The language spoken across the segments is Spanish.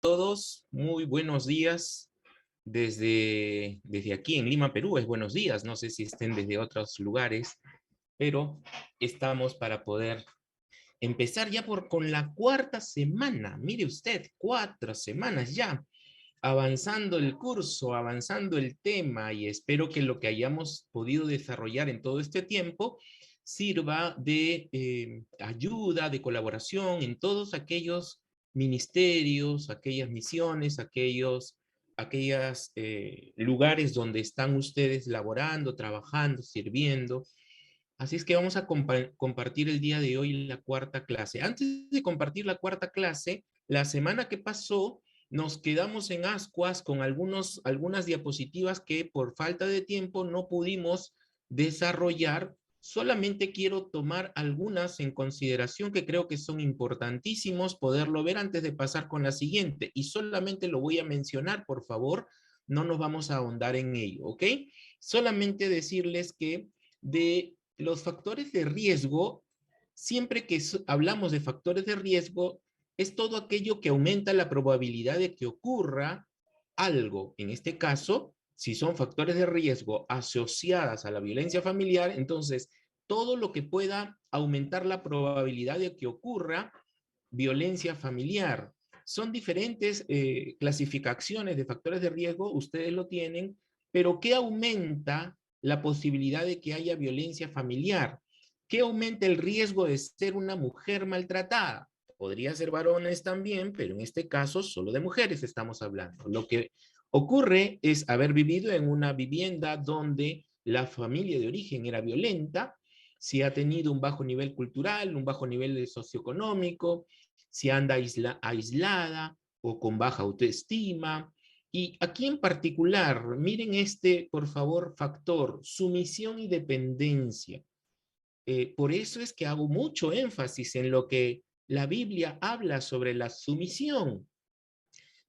Todos, muy buenos días desde aquí en Lima, Perú. Es buenos días, no sé si estén desde otros lugares, pero estamos para poder empezar ya con la cuarta semana. Mire usted, 4 semanas ya, avanzando el curso, avanzando el tema, y espero que lo que hayamos podido desarrollar en todo este tiempo sirva de ayuda, de colaboración en todos aquellos ministerios, aquellas misiones, aquellos lugares donde están ustedes laborando, trabajando, sirviendo. Así es que vamos a compartir el día de hoy la cuarta clase. Antes de compartir la cuarta clase, la semana que pasó nos quedamos en ascuas con algunas diapositivas que por falta de tiempo no pudimos desarrollar. Solamente quiero tomar algunas en consideración que creo que son importantísimos poderlo ver antes de pasar con la siguiente. Y solamente lo voy a mencionar, por favor, no nos vamos a ahondar en ello, ¿ok? Solamente decirles que de los factores de riesgo, siempre que hablamos de factores de riesgo, es todo aquello que aumenta la probabilidad de que ocurra algo. En este caso, si son factores de riesgo asociadas a la violencia familiar, entonces todo lo que pueda aumentar la probabilidad de que ocurra violencia familiar. Son diferentes clasificaciones de factores de riesgo, ustedes lo tienen, pero ¿qué aumenta la posibilidad de que haya violencia familiar? ¿Qué aumenta el riesgo de ser una mujer maltratada? Podría ser varones también, pero en este caso solo de mujeres estamos hablando. Lo que ocurre es haber vivido en una vivienda donde la familia de origen era violenta, si ha tenido un bajo nivel cultural, un bajo nivel socioeconómico, si anda aislada o con baja autoestima. Y aquí en particular, miren este, por favor, factor, sumisión y dependencia. Por eso es que hago mucho énfasis en lo que la Biblia habla sobre la sumisión,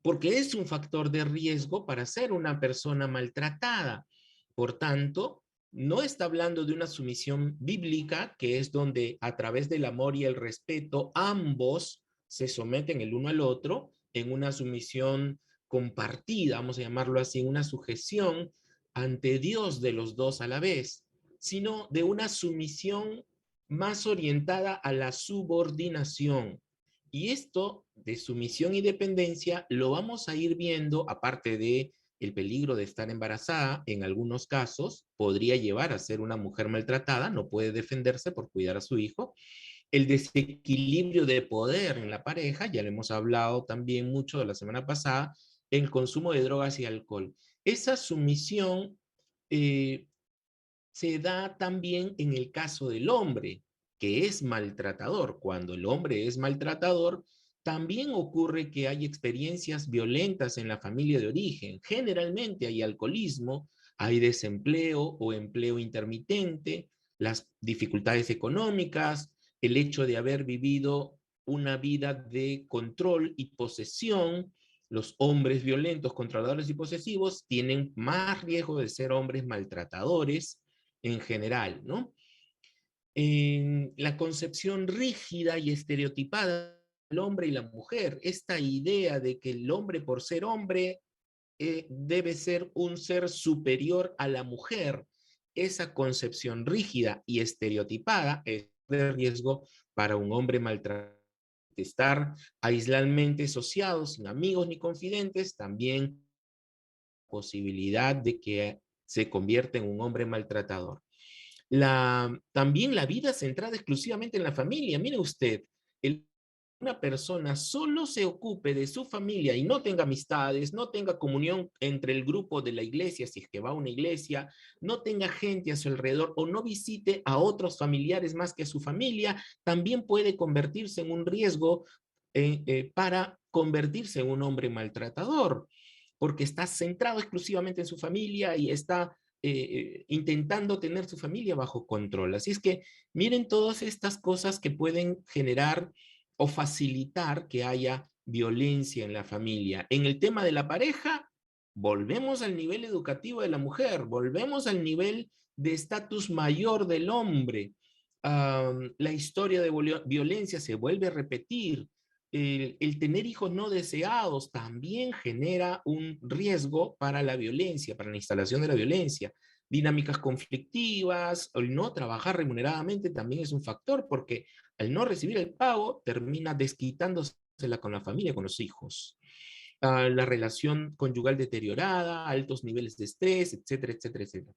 porque es un factor de riesgo para ser una persona maltratada. Por tanto, no está hablando de una sumisión bíblica, que es donde a través del amor y el respeto ambos se someten el uno al otro en una sumisión compartida, vamos a llamarlo así, una sujeción ante Dios de los dos a la vez, sino de una sumisión más orientada a la subordinación. Y esto de sumisión y dependencia lo vamos a ir viendo, aparte de el peligro de estar embarazada, en algunos casos podría llevar a ser una mujer maltratada, no puede defenderse por cuidar a su hijo. El desequilibrio de poder en la pareja, ya lo hemos hablado también mucho de la semana pasada, el consumo de drogas y alcohol. Esa sumisión eh, se da también en el caso del hombre, que es maltratador. Cuando el hombre es maltratador, también ocurre que hay experiencias violentas en la familia de origen. Generalmente hay alcoholismo, hay desempleo o empleo intermitente, las dificultades económicas, el hecho de haber vivido una vida de control y posesión. Los hombres violentos, controladores y posesivos tienen más riesgo de ser hombres maltratadores en general, ¿no? En la concepción rígida y estereotipada del hombre y la mujer, esta idea de que el hombre por ser hombre debe ser un ser superior a la mujer, esa concepción rígida y estereotipada es de riesgo para un hombre maltratado. Estar aisladamente asociado, sin amigos ni confidentes, también posibilidad de que se convierta en un hombre maltratador. También la vida centrada exclusivamente en la familia. Mire usted, una persona solo se ocupe de su familia y no tenga amistades, no tenga comunión entre el grupo de la iglesia, si es que va a una iglesia, no tenga gente a su alrededor o no visite a otros familiares más que a su familia, también puede convertirse en un riesgo para convertirse en un hombre maltratador, porque está centrado exclusivamente en su familia y está intentando tener su familia bajo control. Así es que miren todas estas cosas que pueden generar o facilitar que haya violencia en la familia. En el tema de la pareja, volvemos al nivel educativo de la mujer, volvemos al nivel de estatus mayor del hombre. La historia de violencia se vuelve a repetir. el tener hijos no deseados también genera un riesgo para la violencia, para la instalación de la violencia. Dinámicas conflictivas, el no trabajar remuneradamente también es un factor, porque al no recibir el pago termina desquitándosela con la familia, con los hijos. La relación conyugal deteriorada, altos niveles de estrés, etcétera, etcétera, etcétera.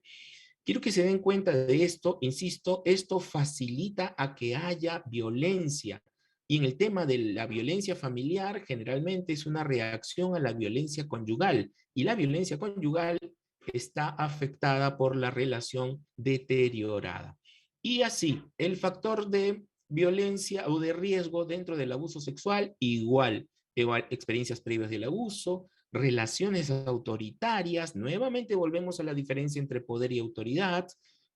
Quiero que se den cuenta de esto, insisto, esto facilita a que haya violencia. Y en el tema de la violencia familiar, generalmente es una reacción a la violencia conyugal. Y la violencia conyugal está afectada por la relación deteriorada. Y así, el factor de violencia o de riesgo dentro del abuso sexual, igual experiencias previas del abuso, relaciones autoritarias, nuevamente volvemos a la diferencia entre poder y autoridad,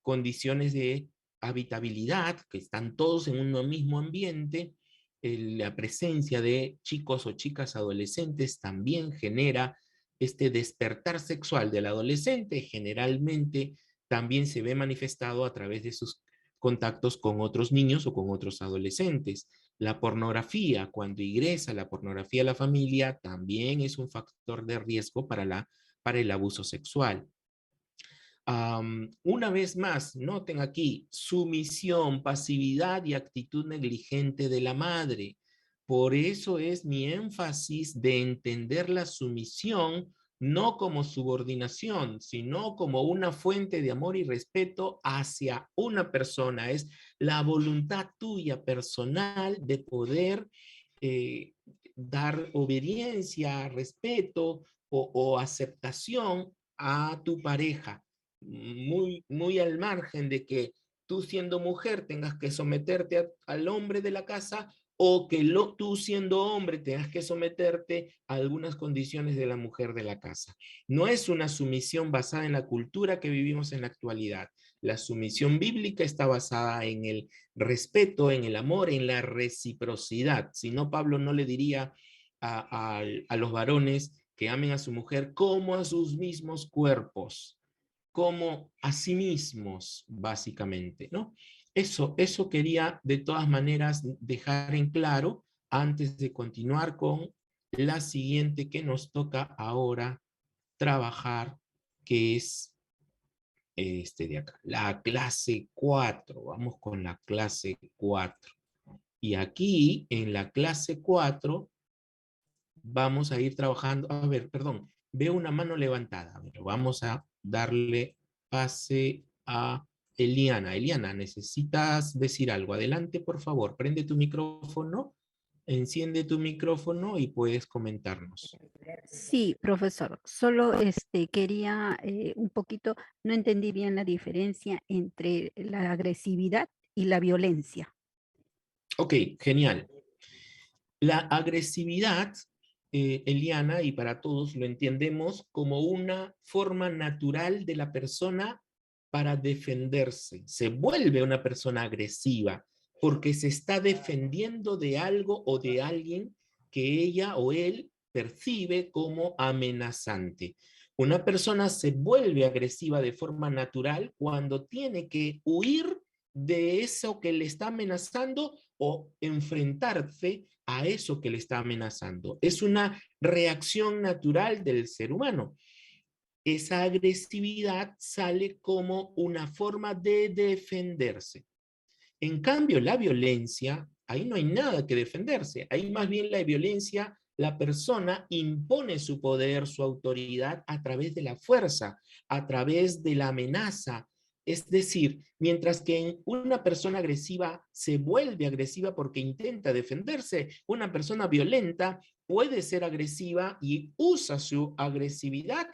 condiciones de habitabilidad, que están todos en un mismo ambiente, la presencia de chicos o chicas adolescentes también genera este despertar sexual del adolescente, generalmente también se ve manifestado a través de sus contactos con otros niños o con otros adolescentes. La pornografía, cuando ingresa la pornografía a la familia, también es un factor de riesgo para el abuso sexual. Una vez más, noten aquí, sumisión, pasividad y actitud negligente de la madre. Por eso es mi énfasis de entender la sumisión no como subordinación, sino como una fuente de amor y respeto hacia una persona. Es la voluntad tuya personal de poder eh, dar obediencia, respeto o aceptación a tu pareja, muy al margen de que tú siendo mujer tengas que someterte al hombre de la casa o que tú siendo hombre tengas que someterte a algunas condiciones de la mujer de la casa. No es una sumisión basada en la cultura que vivimos en la actualidad. La sumisión bíblica está basada en el respeto, en el amor, en la reciprocidad. Si no, Pablo no le diría a los varones que amen a su mujer como a sus mismos cuerpos, como a sí mismos, básicamente, ¿no? Eso quería de todas maneras dejar en claro antes de continuar con la siguiente que nos toca ahora trabajar, que es este de acá, la clase 4. Vamos con la clase 4. Y aquí, en la clase 4, vamos a ir trabajando. A ver, perdón, veo una mano levantada. Pero vamos a darle pase a Eliana. Eliana, ¿necesitas decir algo? Adelante, por favor. Prende tu micrófono, enciende tu micrófono y puedes comentarnos. Sí, profesor, solo quería un poquito, no entendí bien la diferencia entre la agresividad y la violencia. Ok, genial. La agresividad, Eliana, y para todos lo entendemos como una forma natural de la persona para defenderse. Se vuelve una persona agresiva porque se está defendiendo de algo o de alguien que ella o él percibe como amenazante. Una persona se vuelve agresiva de forma natural cuando tiene que huir de eso que le está amenazando o enfrentarse a eso que le está amenazando. Es una reacción natural del ser humano. Esa agresividad sale como una forma de defenderse. En cambio, la violencia, ahí no hay nada que defenderse. Ahí más bien la violencia, la persona impone su poder, su autoridad a través de la fuerza, a través de la amenaza. Es decir, mientras que en una persona agresiva se vuelve agresiva porque intenta defenderse, una persona violenta puede ser agresiva y usa su agresividad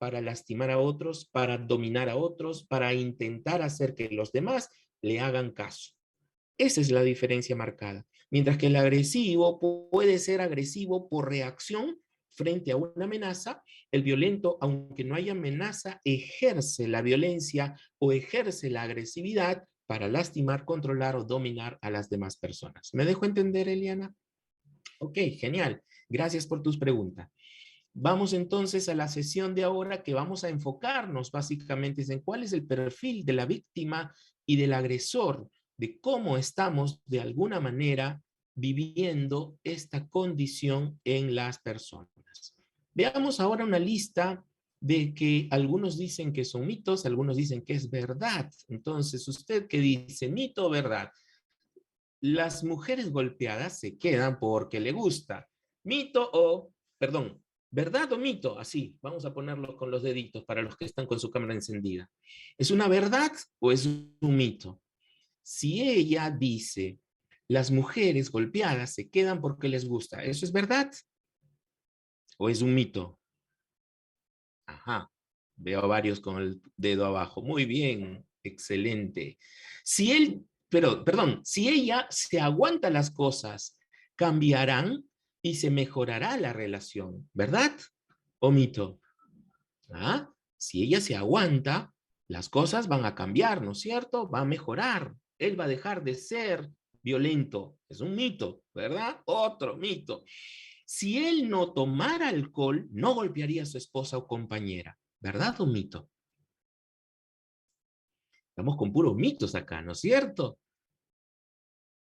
para lastimar a otros, para dominar a otros, para intentar hacer que los demás le hagan caso. Esa es la diferencia marcada. Mientras que el agresivo puede ser agresivo por reacción frente a una amenaza, el violento, aunque no haya amenaza, ejerce la violencia o ejerce la agresividad para lastimar, controlar o dominar a las demás personas. ¿Me dejo entender, Eliana? Ok, genial. Gracias por tus preguntas. Vamos entonces a la sesión de ahora, que vamos a enfocarnos básicamente en cuál es el perfil de la víctima y del agresor, de cómo estamos de alguna manera viviendo esta condición en las personas. Veamos ahora una lista de que algunos dicen que son mitos, algunos dicen que es verdad. Entonces, ¿usted qué dice? ¿Mito o verdad? Las mujeres golpeadas se quedan porque le gusta. Mito o, perdón, verdad o mito, así, vamos a ponerlo con los deditos para los que están con su cámara encendida. ¿Es una verdad o es un mito? Si ella dice, las mujeres golpeadas se quedan porque les gusta, ¿eso es verdad o es un mito? Ajá, veo a varios con el dedo abajo. Muy bien, excelente. Si él, pero, perdón, si ella se aguanta las cosas, cambiarán y se mejorará la relación, ¿verdad? ¿O mito? ¿Ah? Si ella se aguanta, las cosas van a cambiar, ¿no es cierto? Va a mejorar. Él va a dejar de ser violento. Es un mito, ¿verdad? Otro mito. Si él no tomara alcohol, no golpearía a su esposa o compañera. ¿Verdad o mito? Estamos con puros mitos acá, ¿no es cierto?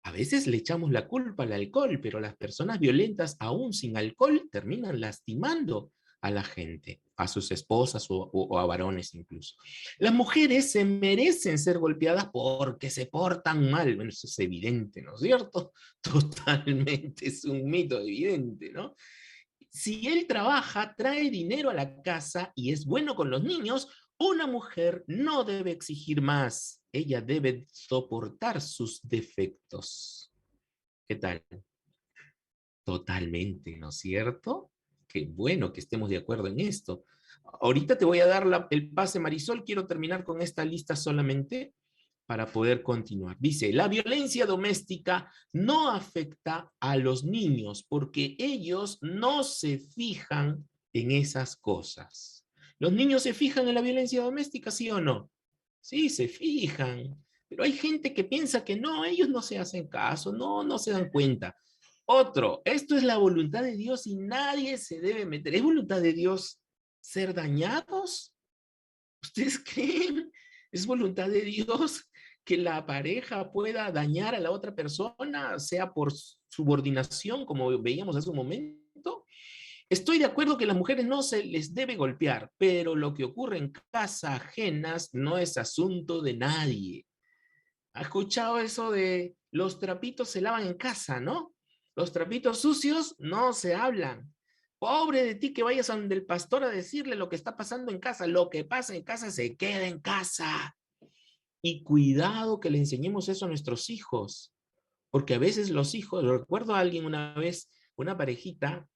A veces le echamos la culpa al alcohol, pero las personas violentas, aún sin alcohol, terminan lastimando a la gente, a sus esposas o a varones incluso. Las mujeres se merecen ser golpeadas porque se portan mal. Bueno, eso es evidente, ¿no es cierto? Totalmente, es un mito evidente, ¿no? Si él trabaja, trae dinero a la casa y es bueno con los niños, una mujer no debe exigir más. Ella debe soportar sus defectos. ¿Qué tal? Totalmente, ¿no es cierto? Qué bueno que estemos de acuerdo en esto. Ahorita te voy a dar el pase, Marisol. Quiero terminar con esta lista solamente para poder continuar. Dice, la violencia doméstica no afecta a los niños porque ellos no se fijan en esas cosas. ¿Los niños se fijan en la violencia doméstica, sí o no? Sí, se fijan. Pero hay gente que piensa que no, ellos no se hacen caso, no, no se dan cuenta. Otro, esto es la voluntad de Dios y nadie se debe meter. ¿Es voluntad de Dios ser dañados? ¿Ustedes creen? ¿Es voluntad de Dios que la pareja pueda dañar a la otra persona, sea por subordinación, como veíamos hace un momento? Estoy de acuerdo que a las mujeres no se les debe golpear, pero lo que ocurre en casas ajenas no es asunto de nadie. ¿Ha escuchado eso de los trapitos se lavan en casa, no? Los trapitos sucios no se hablan. Pobre de ti que vayas a donde el pastor a decirle lo que está pasando en casa. Lo que pasa en casa se queda en casa. Y cuidado que le enseñemos eso a nuestros hijos. Porque a veces los hijos, lo recuerdo a alguien una vez, una parejita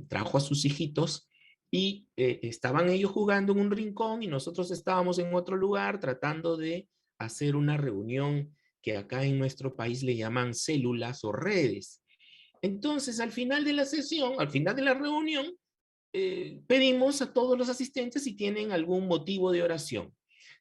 trajo a sus hijitos y estaban ellos jugando en un rincón y nosotros estábamos en otro lugar tratando de hacer una reunión que acá en nuestro país le llaman células o redes. Entonces, al final de la sesión, al final de la reunión, pedimos a todos los asistentes si tienen algún motivo de oración.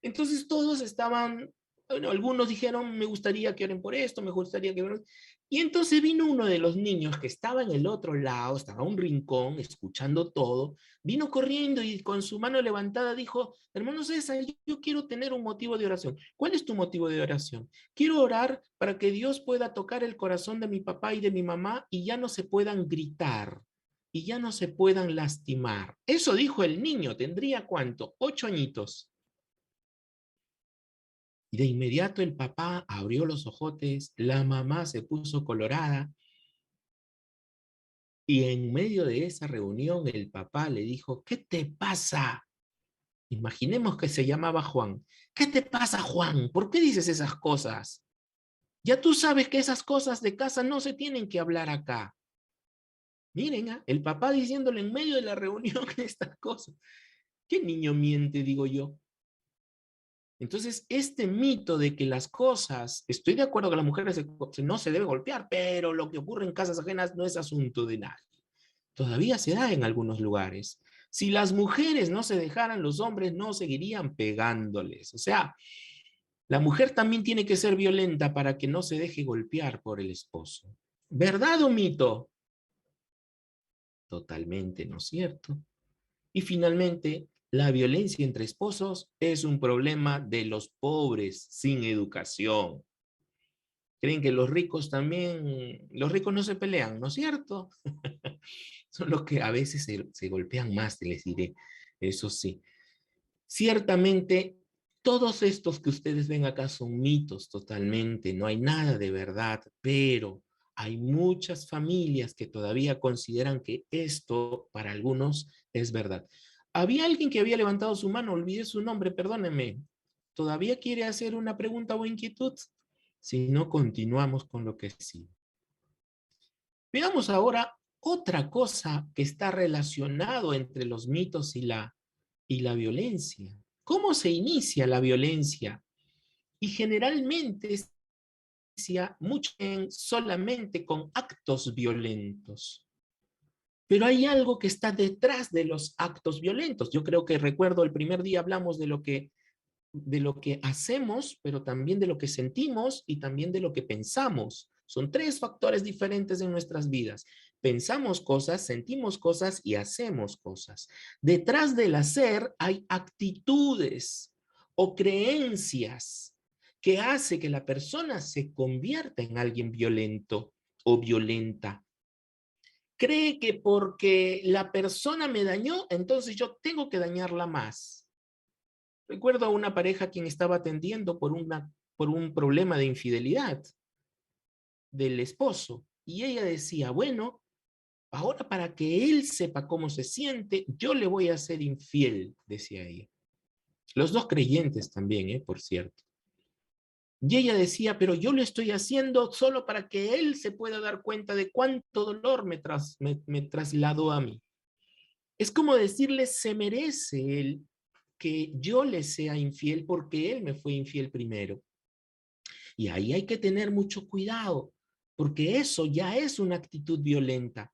Entonces todos estaban, bueno, algunos dijeron, me gustaría que oren por esto, me gustaría que oren. Y entonces vino uno de los niños que estaba en el otro lado, estaba en un rincón, escuchando todo, vino corriendo y con su mano levantada dijo, hermano César, yo quiero tener un motivo de oración. ¿Cuál es tu motivo de oración? Quiero orar para que Dios pueda tocar el corazón de mi papá y de mi mamá y ya no se puedan gritar y ya no se puedan lastimar. Eso dijo el niño, tendría cuánto, 8 añitos. Y de inmediato el papá abrió los ojotes, la mamá se puso colorada y en medio de esa reunión el papá le dijo, ¿qué te pasa? Imaginemos que se llamaba Juan. ¿Qué te pasa, Juan? ¿Por qué dices esas cosas? Ya tú sabes que esas cosas de casa no se tienen que hablar acá. Miren, el papá diciéndole en medio de la reunión estas cosas. ¿Qué niño miente, digo yo? Entonces, este mito de que las cosas, estoy de acuerdo que las mujeres no se debe golpear, pero lo que ocurre en casas ajenas no es asunto de nadie. Todavía se da en algunos lugares. Si las mujeres no se dejaran, los hombres no seguirían pegándoles. O sea, la mujer también tiene que ser violenta para que no se deje golpear por el esposo. ¿Verdad o mito? Totalmente no es cierto. Y finalmente, la violencia entre esposos es un problema de los pobres sin educación. Creen que los ricos también, los ricos no se pelean, ¿no es cierto? Son los que a veces se golpean más, les diré, eso sí. Ciertamente, todos estos que ustedes ven acá son mitos totalmente, no hay nada de verdad, pero hay muchas familias que todavía consideran que esto para algunos es verdad. Había alguien que había levantado su mano, olvidé su nombre, perdónenme. ¿Todavía quiere hacer una pregunta o inquietud? Si no, continuamos con lo que sigue. Veamos ahora otra cosa que está relacionado entre los mitos y la violencia. ¿Cómo se inicia la violencia? Y generalmente se inicia mucho solamente con actos violentos. Pero hay algo que está detrás de los actos violentos. Yo creo que recuerdo el primer día hablamos de lo que hacemos, pero también de lo que sentimos y también de lo que pensamos. Son tres factores diferentes en nuestras vidas. Pensamos cosas, sentimos cosas y hacemos cosas. Detrás del hacer hay actitudes o creencias que hace que la persona se convierta en alguien violento o violenta. Cree que porque la persona me dañó, entonces yo tengo que dañarla más. Recuerdo a una pareja quien estaba atendiendo por un problema de infidelidad del esposo. Y ella decía, bueno, ahora para que él sepa cómo se siente, yo le voy a ser infiel, decía ella. Los dos creyentes también, por cierto. Y ella decía, pero yo lo estoy haciendo solo para que él se pueda dar cuenta de cuánto dolor me trasladó a mí. Es como decirle, se merece él que yo le sea infiel porque él me fue infiel primero. Y ahí hay que tener mucho cuidado, porque eso ya es una actitud violenta.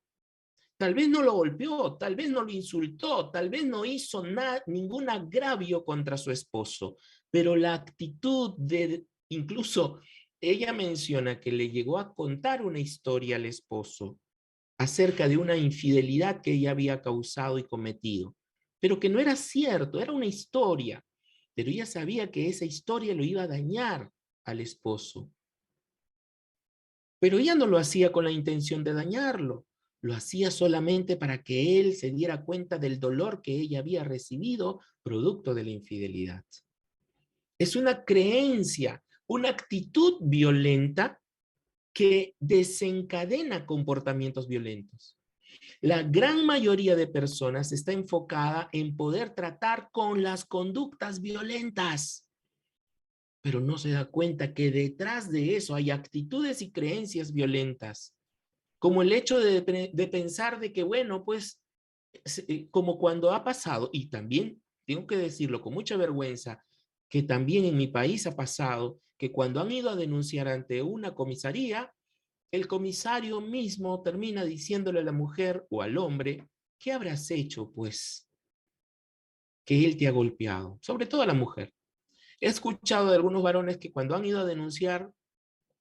Tal vez no lo golpeó, tal vez no lo insultó, tal vez no hizo ningún agravio contra su esposo, pero la actitud de, incluso ella menciona que le llegó a contar una historia al esposo acerca de una infidelidad que ella había causado y cometido, pero que no era cierto, era una historia, pero ella sabía que esa historia lo iba a dañar al esposo. Pero ella no lo hacía con la intención de dañarlo, lo hacía solamente para que él se diera cuenta del dolor que ella había recibido producto de la infidelidad. Es una creencia, una actitud violenta que desencadena comportamientos violentos. La gran mayoría de personas está enfocada en poder tratar con las conductas violentas, pero no se da cuenta que detrás de eso hay actitudes y creencias violentas, como el hecho de pensar de que, bueno, pues, como cuando ha pasado, y también tengo que decirlo con mucha vergüenza, que también en mi país ha pasado, que cuando han ido a denunciar ante una comisaría, el comisario mismo termina diciéndole a la mujer o al hombre, ¿qué habrás hecho, pues, que él te ha golpeado? Sobre todo a la mujer. He escuchado de algunos varones que cuando han ido a denunciar,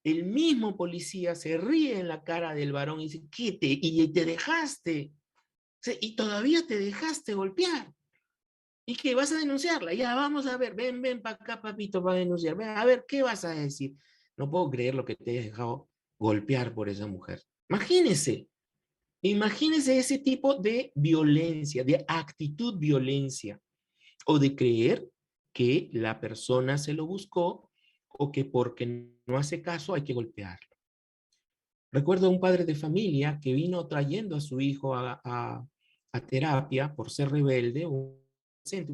el mismo policía se ríe en la cara del varón y dice, ¿qué te? Y te dejaste, y todavía te dejaste golpear. ¿Y qué? ¿Vas a denunciarla? Ya, vamos a ver, ven para acá, papito, para denunciar. Ven, a ver, ¿qué vas a decir? No puedo creer lo que te hayas dejado golpear por esa mujer. Imagínese, imagínese ese tipo de violencia, de actitud violencia, o de creer que la persona se lo buscó o que porque no hace caso hay que golpearlo. Recuerdo a un padre de familia que vino trayendo a su hijo a terapia por ser rebelde, un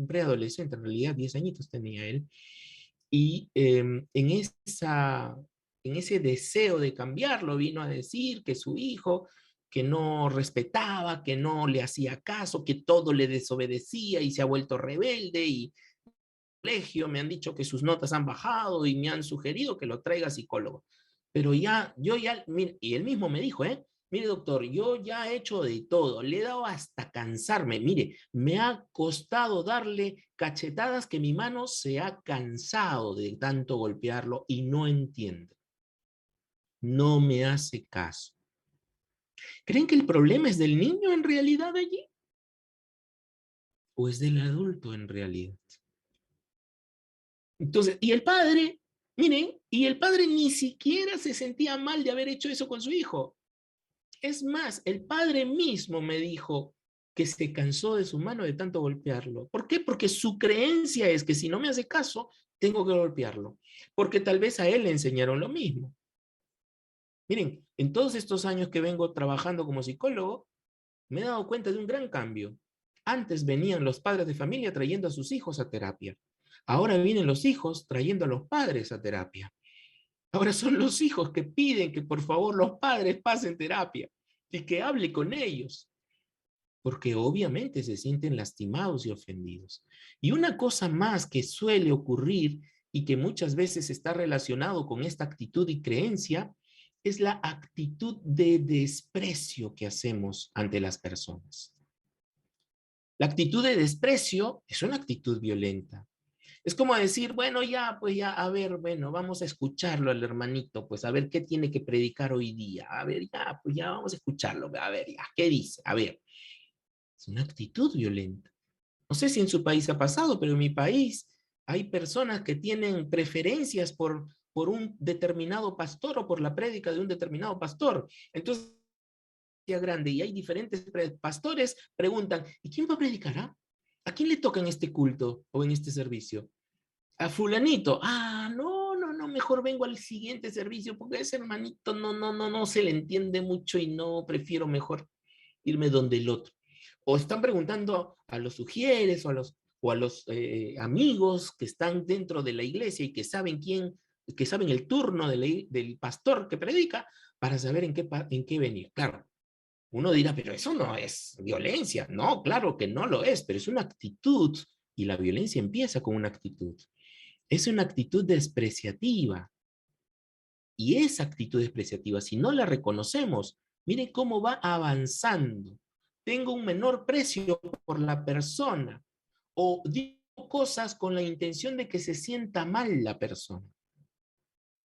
preadolescente, en realidad 10 añitos tenía él, y en ese deseo de cambiarlo vino a decir que su hijo, que no respetaba, que no le hacía caso, que todo le desobedecía y se ha vuelto rebelde y colegio me han dicho que sus notas han bajado y me han sugerido que lo traiga a psicólogo. Pero ya, yo ya, mire, y él mismo me dijo, mire doctor, yo ya he hecho de todo, le he dado hasta cansarme, mire, me ha costado darle cachetadas que mi mano se ha cansado de tanto golpearlo y no entiende, no me hace caso. ¿Creen que el problema es del niño en realidad allí? ¿O es del adulto en realidad? Entonces, y el padre, miren, Y el padre ni siquiera se sentía mal de haber hecho eso con su hijo. Es más, el padre mismo me dijo que se cansó de su mano de tanto golpearlo. ¿Por qué? Porque su creencia es que si no me hace caso, tengo que golpearlo. Porque tal vez a él le enseñaron lo mismo. Miren, en todos estos años que vengo trabajando como psicólogo, me he dado cuenta de un gran cambio. Antes venían los padres de familia trayendo a sus hijos a terapia. Ahora vienen los hijos trayendo a los padres a terapia. Ahora son los hijos que piden que por favor los padres pasen terapia y que hable con ellos, porque obviamente se sienten lastimados y ofendidos. Y una cosa más que suele ocurrir y que muchas veces está relacionado con esta actitud y creencia es la actitud de desprecio que hacemos ante las personas. La actitud de desprecio es una actitud violenta. Es como decir, bueno, ya, pues ya, a ver, bueno, vamos a escucharlo al hermanito, pues a ver qué tiene que predicar hoy día. A ver, ya, pues ya vamos a escucarlo, a ver, ya, ¿qué dice? A ver, es una actitud violenta. No sé si en su país ha pasado, pero en mi país hay personas que tienen preferencias por un determinado pastor o por la prédica de un determinado pastor. Entonces, grande y hay diferentes pastores, preguntan, ¿y quién va a predicar? Ah? ¿A quién le toca en este culto o en este servicio? A fulanito. Ah, no, no, no, mejor vengo al siguiente servicio porque ese hermanito no se le entiende mucho y no, prefiero mejor irme donde el otro. O están preguntando a los sugieres o a los amigos que están dentro de la iglesia y que saben el turno del pastor que predica para saber en qué venir. Claro, uno dirá, pero eso no es violencia. No, claro que no lo es, pero es una actitud y la violencia empieza con una actitud. Es una actitud despreciativa. Y esa actitud despreciativa, si no la reconocemos, miren cómo va avanzando. Tengo un menor precio por la persona o digo cosas con la intención de que se sienta mal la persona.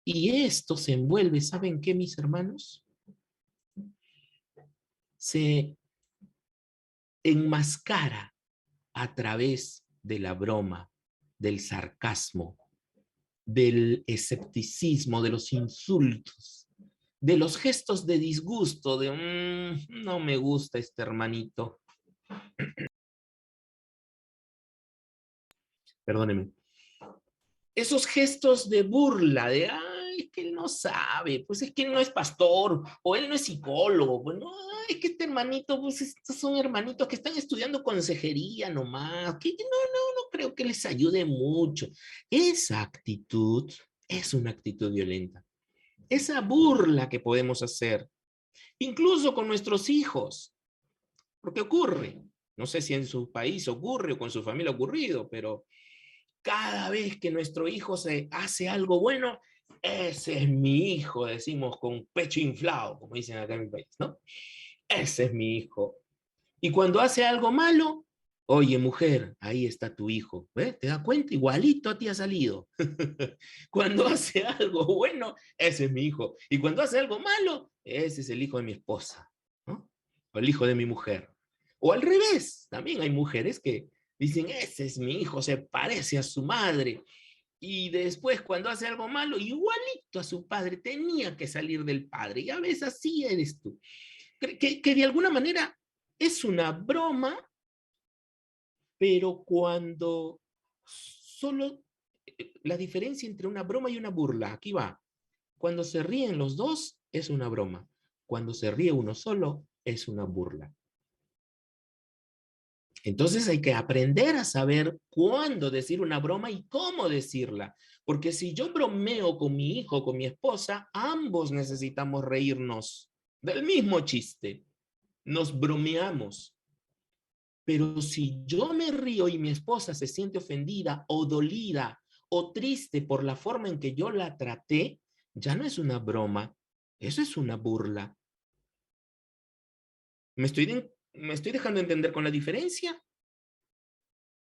Y esto se envuelve, ¿saben qué, mis hermanos? Se enmascara a través de la broma, del sarcasmo, del escepticismo, de los insultos, de los gestos de disgusto, de no me gusta este hermanito. Perdóneme. Esos gestos de burla, de, ay, es que él no sabe, pues es que él no es pastor, o él no es psicólogo, pues no, es que este hermanito, pues estos son hermanitos que están estudiando consejería nomás, que no creo que les ayude mucho. Esa actitud es una actitud violenta. Esa burla que podemos hacer, incluso con nuestros hijos, porque ocurre, no sé si en su país ocurre o con su familia ha ocurrido, pero cada vez que nuestro hijo se hace algo bueno, ese es mi hijo, decimos con pecho inflado, como dicen acá en mi país, ¿no? Ese es mi hijo. Y cuando hace algo malo, oye, mujer, ahí está tu hijo. ¿Ves? ¿Te das cuenta? Igualito a ti ha salido. Cuando hace algo bueno, ese es mi hijo. Y cuando hace algo malo, ese es el hijo de mi esposa, ¿no? O el hijo de mi mujer. O al revés, también hay mujeres que dicen, ese es mi hijo, se parece a su madre. Y después, cuando hace algo malo, igualito a su padre, tenía que salir del padre. Ya ves, así eres tú. Que de alguna manera es una broma, pero cuando solo la diferencia entre una broma y una burla, aquí va. Cuando se ríen los dos, es una broma. Cuando se ríe uno solo, es una burla. Entonces hay que aprender a saber cuándo decir una broma y cómo decirla. Porque si yo bromeo con mi hijo, con mi esposa, ambos necesitamos reírnos del mismo chiste. Nos bromeamos. Pero si yo me río y mi esposa se siente ofendida o dolida o triste por la forma en que yo la traté, ya no es una broma, eso es una burla. Me estoy dejando entender con la diferencia?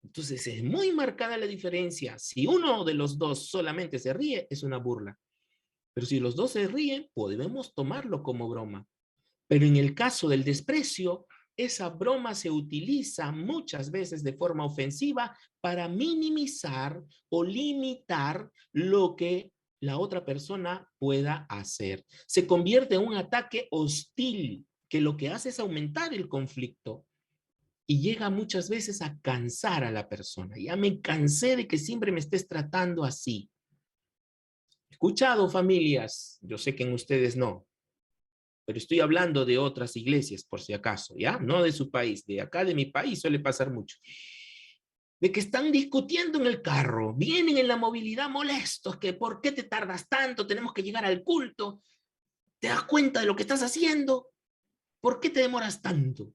Entonces es muy marcada la diferencia. Si uno de los dos solamente se ríe, es una burla. Pero si los dos se ríen, podemos tomarlo como broma. Pero en el caso del desprecio, esa broma se utiliza muchas veces de forma ofensiva para minimizar o limitar lo que la otra persona pueda hacer. Se convierte en un ataque hostil, que lo que hace es aumentar el conflicto y llega muchas veces a cansar a la persona. Ya me cansé de que siempre me estés tratando así. Escuchado, familias, yo sé que en ustedes no, pero estoy hablando de otras iglesias, por si acaso, ¿ya? No de su país, de acá de mi país suele pasar mucho. De que están discutiendo en el carro, vienen en la movilidad molestos, que ¿por qué te tardas tanto? Tenemos que llegar al culto. ¿Te das cuenta de lo que estás haciendo? ¿Por qué te demoras tanto?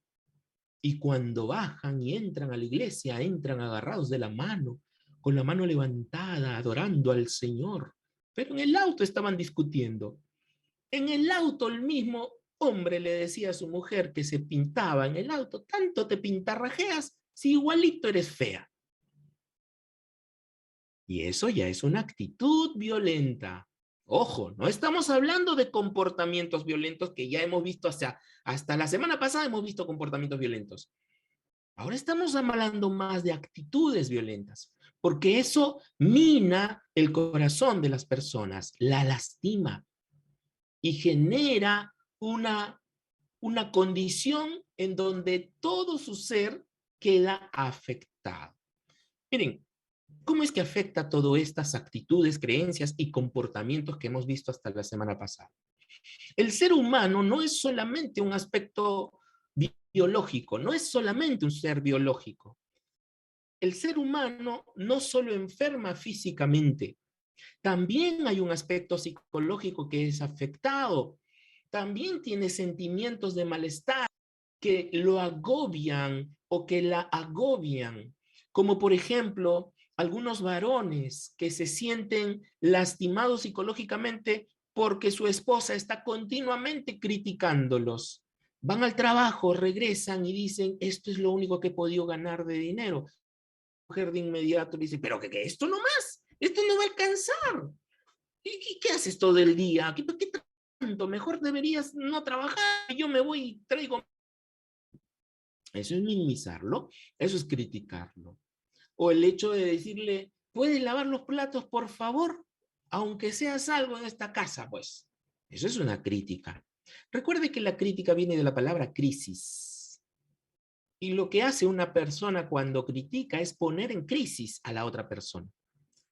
Y cuando bajan y entran a la iglesia, entran agarrados de la mano, con la mano levantada, adorando al Señor. Pero en el auto estaban discutiendo. En el auto el mismo hombre le decía a su mujer que se pintaba en el auto, tanto te pintarrajeas si igualito eres fea. Y eso ya es una actitud violenta. Ojo, no estamos hablando de comportamientos violentos que ya hemos visto hasta la semana pasada hemos visto comportamientos violentos. Ahora estamos hablando más de actitudes violentas, porque eso mina el corazón de las personas, la lastima y genera una condición en donde todo su ser queda afectado. Miren, ¿cómo es que afecta todas estas actitudes, creencias y comportamientos que hemos visto hasta la semana pasada? El ser humano no es solamente un aspecto biológico, no es solamente un ser biológico. El ser humano no solo enferma físicamente, también hay un aspecto psicológico que es afectado, también tiene sentimientos de malestar que lo agobian o que la agobian, como por ejemplo algunos varones que se sienten lastimados psicológicamente porque su esposa está continuamente criticándolos. Van al trabajo, regresan y dicen, esto es lo único que he podido ganar de dinero. La mujer de inmediato dice, pero que esto no más, esto no va a alcanzar. ¿Y qué haces todo el día? ¿Qué tanto? Mejor deberías no trabajar. Yo me voy y traigo. Eso es minimizarlo, eso es criticarlo. O el hecho de decirle, ¿puedes lavar los platos, por favor? Aunque seas algo en esta casa, pues. Eso es una crítica. Recuerde que la crítica viene de la palabra crisis. Y lo que hace una persona cuando critica es poner en crisis a la otra persona.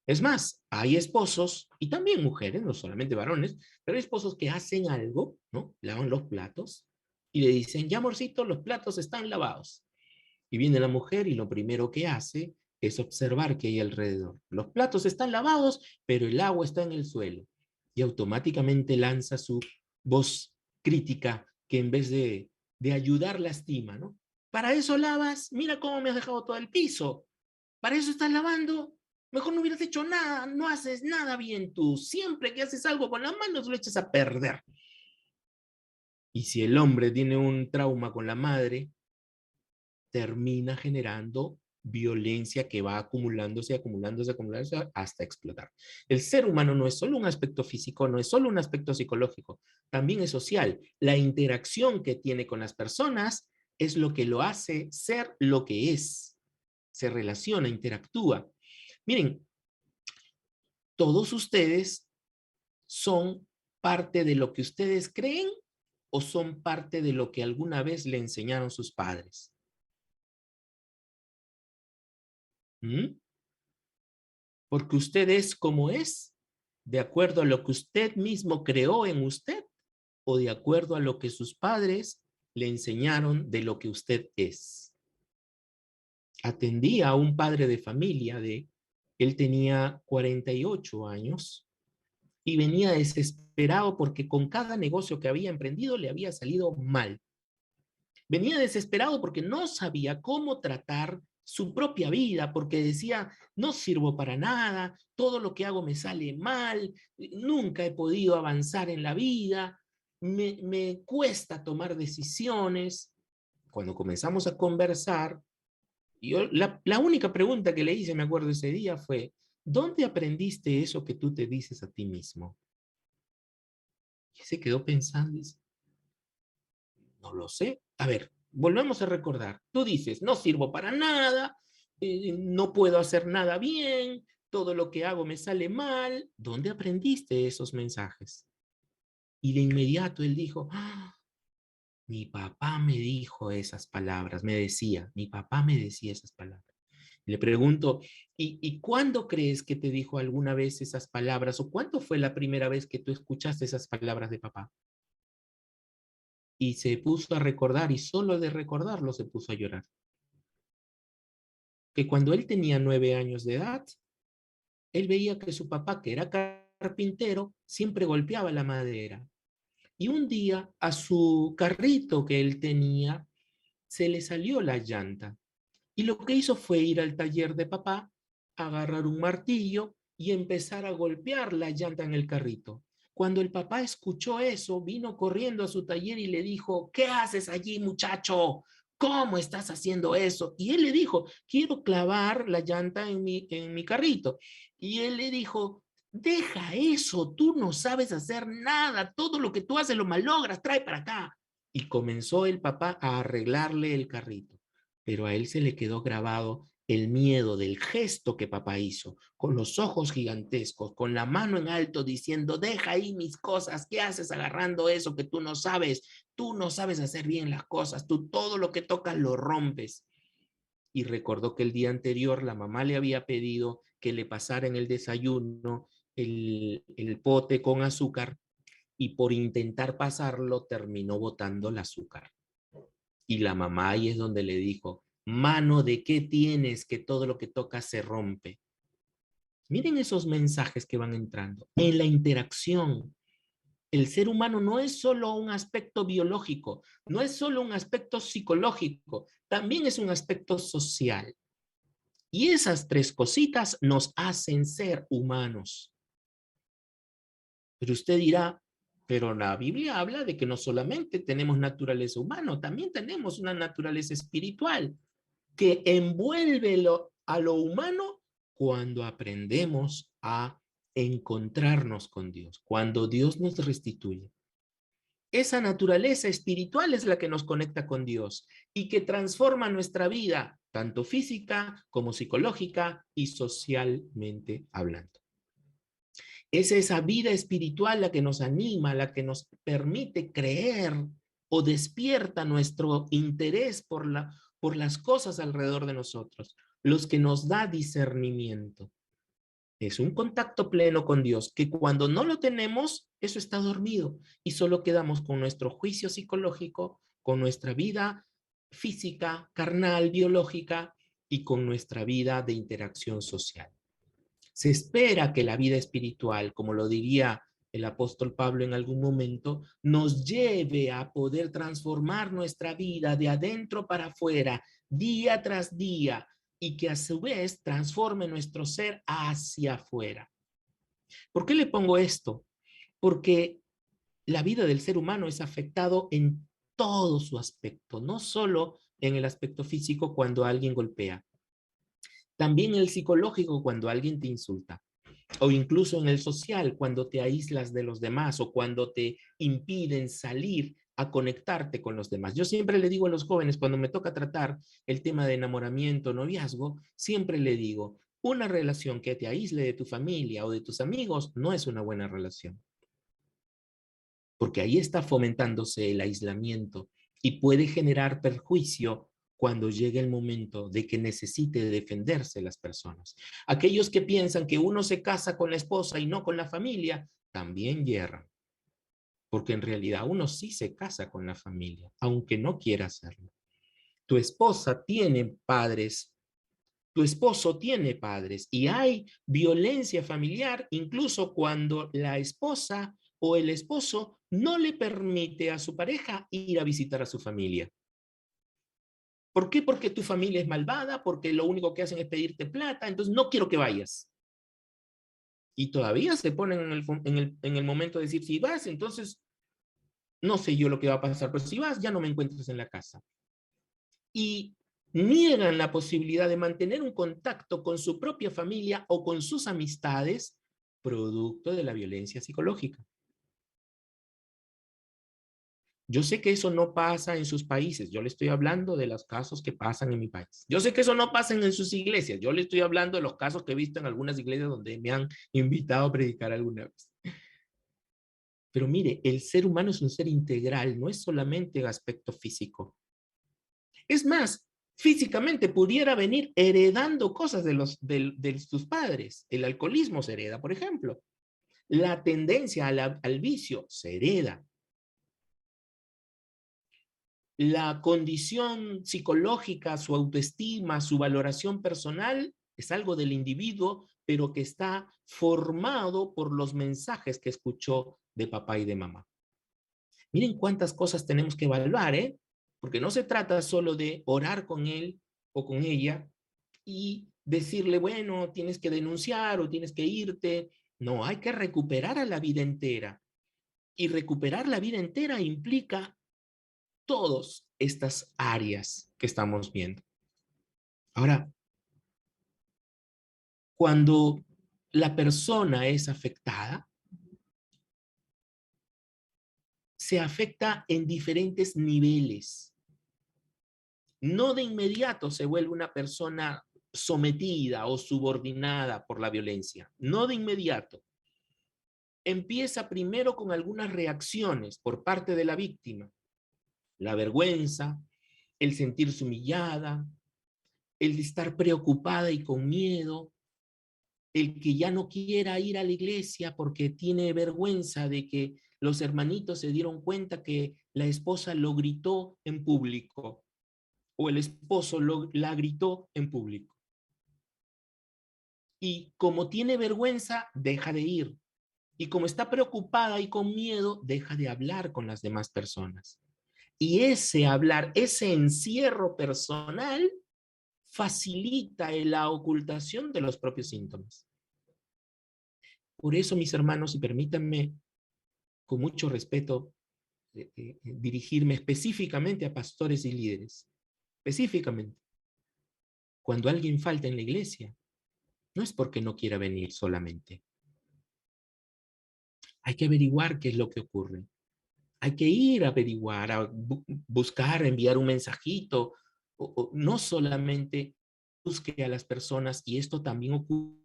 Es más, hay esposos, y también mujeres, no solamente varones, pero hay esposos que hacen algo, ¿no? Lavan los platos y le dicen, ya amorcito, los platos están lavados. Y viene la mujer y lo primero que hace es observar qué hay alrededor. Los platos están lavados, pero el agua está en el suelo. Y automáticamente lanza su voz crítica que en vez de ayudar lastima, ¿no? Para eso lavas, mira cómo me has dejado todo el piso. Para eso estás lavando. Mejor no hubieras hecho nada, no haces nada bien tú. Siempre que haces algo con las manos lo echas a perder. Y si el hombre tiene un trauma con la madre, termina generando violencia que va acumulándose, acumulándose, acumulándose hasta explotar. El ser humano no es solo un aspecto físico, no es solo un aspecto psicológico, también es social. La interacción que tiene con las personas es lo que lo hace ser lo que es. Se relaciona, interactúa. Miren, todos ustedes son parte de lo que ustedes creen o son parte de lo que alguna vez le enseñaron sus padres. ¿Mm? Porque usted es como es, de acuerdo a lo que usted mismo creó en usted o de acuerdo a lo que sus padres le enseñaron de lo que usted es. Atendí a un padre de familia él tenía 48 años y venía desesperado porque con cada negocio que había emprendido le había salido mal. Venía desesperado porque no sabía cómo tratar su propia vida, porque decía, no sirvo para nada, todo lo que hago me sale mal, nunca he podido avanzar en la vida, me cuesta tomar decisiones. Cuando comenzamos a conversar, la única pregunta que le hice, me acuerdo ese día, fue, ¿dónde aprendiste eso que tú te dices a ti mismo? Y se quedó pensando y dice, no lo sé. A ver, volvemos a recordar. Tú dices, no sirvo para nada, no puedo hacer nada bien, todo lo que hago me sale mal. ¿Dónde aprendiste esos mensajes? Y de inmediato él dijo, "Ah, mi papá me dijo esas palabras, mi papá me decía esas palabras". Le pregunto, ¿y cuándo crees que te dijo alguna vez esas palabras? ¿O cuándo fue la primera vez que tú escuchaste esas palabras de papá? Y se puso a recordar, y solo de recordarlo se puso a llorar. Que cuando él tenía 9 años de edad, él veía que su papá, que era carpintero, siempre golpeaba la madera. Y un día a su carrito que él tenía se le salió la llanta. Y lo que hizo fue ir al taller de papá, agarrar un martillo y empezar a golpear la llanta en el carrito. Cuando el papá escuchó eso, vino corriendo a su taller y le dijo, ¿qué haces allí, muchacho? ¿Cómo estás haciendo eso? Y él le dijo, quiero clavar la llanta en mi carrito. Y él le dijo, deja eso, tú no sabes hacer nada, todo lo que tú haces lo malogras, trae para acá. Y comenzó el papá a arreglarle el carrito, pero a él se le quedó grabado el miedo del gesto que papá hizo, con los ojos gigantescos, con la mano en alto diciendo, deja ahí mis cosas, ¿qué haces agarrando eso que tú no sabes hacer bien las cosas, tú todo lo que tocas lo rompes. Y recordó que el día anterior la mamá le había pedido que le pasara en el desayuno el pote con azúcar y por intentar pasarlo terminó botando el azúcar. Y la mamá ahí es donde le dijo, mano, ¿de qué tienes que todo lo que tocas se rompe? Miren esos mensajes que van entrando. En la interacción, el ser humano no es solo un aspecto biológico, no es solo un aspecto psicológico, también es un aspecto social. Y esas tres cositas nos hacen ser humanos. Pero usted dirá, pero la Biblia habla de que no solamente tenemos naturaleza humana, también tenemos una naturaleza espiritual que envuelve a lo humano cuando aprendemos a encontrarnos con Dios, cuando Dios nos restituye. Esa naturaleza espiritual es la que nos conecta con Dios y que transforma nuestra vida, tanto física como psicológica y socialmente hablando. Es esa vida espiritual la que nos anima, la que nos permite creer o despierta nuestro interés por las cosas alrededor de nosotros, los que nos da discernimiento. Es un contacto pleno con Dios que cuando no lo tenemos, eso está dormido y solo quedamos con nuestro juicio psicológico, con nuestra vida física, carnal, biológica y con nuestra vida de interacción social. Se espera que la vida espiritual, como lo diría el apóstol Pablo en algún momento, nos lleve a poder transformar nuestra vida de adentro para afuera, día tras día, y que a su vez transforme nuestro ser hacia afuera. ¿Por qué le pongo esto? Porque la vida del ser humano es afectado en todo su aspecto, no solo en el aspecto físico cuando alguien golpea, también en el psicológico cuando alguien te insulta, o incluso en el social, cuando te aíslas de los demás o cuando te impiden salir a conectarte con los demás. Yo siempre le digo a los jóvenes, cuando me toca tratar el tema de enamoramiento, noviazgo, siempre le digo, una relación que te aísle de tu familia o de tus amigos no es una buena relación, porque ahí está fomentándose el aislamiento y puede generar perjuicio cuando llegue el momento de que necesite defenderse las personas. Aquellos que piensan que uno se casa con la esposa y no con la familia, también yerran, porque en realidad uno sí se casa con la familia, aunque no quiera hacerlo. Tu esposa tiene padres, tu esposo tiene padres y hay violencia familiar incluso cuando la esposa o el esposo no le permite a su pareja ir a visitar a su familia. ¿Por qué? Porque tu familia es malvada, porque lo único que hacen es pedirte plata, entonces no quiero que vayas. Y todavía se ponen en el momento de decir, si vas, entonces no sé yo lo que va a pasar, pero si vas, ya no me encuentras en la casa. Y niegan la posibilidad de mantener un contacto con su propia familia o con sus amistades, producto de la violencia psicológica. Yo sé que eso no pasa en sus países. Yo le estoy hablando de los casos que pasan en mi país. Yo sé que eso no pasa en sus iglesias. Yo le estoy hablando de los casos que he visto en algunas iglesias donde me han invitado a predicar alguna vez. Pero mire, el ser humano es un ser integral, no es solamente el aspecto físico. Es más, físicamente pudiera venir heredando cosas de sus padres. El alcoholismo se hereda, por ejemplo. La tendencia al vicio se hereda. La condición psicológica, su autoestima, su valoración personal es algo del individuo, pero que está formado por los mensajes que escuchó de papá y de mamá. Miren cuántas cosas tenemos que evaluar, ¿eh? Porque no se trata solo de orar con él o con ella y decirle, bueno, tienes que denunciar o tienes que irte. No, hay que recuperar a la vida entera. Y recuperar la vida entera implica todas estas áreas que estamos viendo. Ahora, cuando la persona es afectada, se afecta en diferentes niveles. No de inmediato se vuelve una persona sometida o subordinada por la violencia. No de inmediato. Empieza primero con algunas reacciones por parte de la víctima. La vergüenza, el sentirse humillada, el estar preocupada y con miedo, el que ya no quiera ir a la iglesia porque tiene vergüenza de que los hermanitos se dieron cuenta que la esposa lo gritó en público o el esposo la gritó en público. Y como tiene vergüenza, deja de ir. Y como está preocupada y con miedo, deja de hablar con las demás personas. Y ese hablar, ese encierro personal, facilita la ocultación de los propios síntomas. Por eso, mis hermanos, y permítanme con mucho respeto dirigirme específicamente a pastores y líderes. Específicamente, cuando alguien falta en la iglesia, no es porque no quiera venir solamente. Hay que averiguar qué es lo que ocurre. Hay que ir a averiguar, a buscar, enviar un mensajito, o no solamente busque a las personas, y esto también ocurre.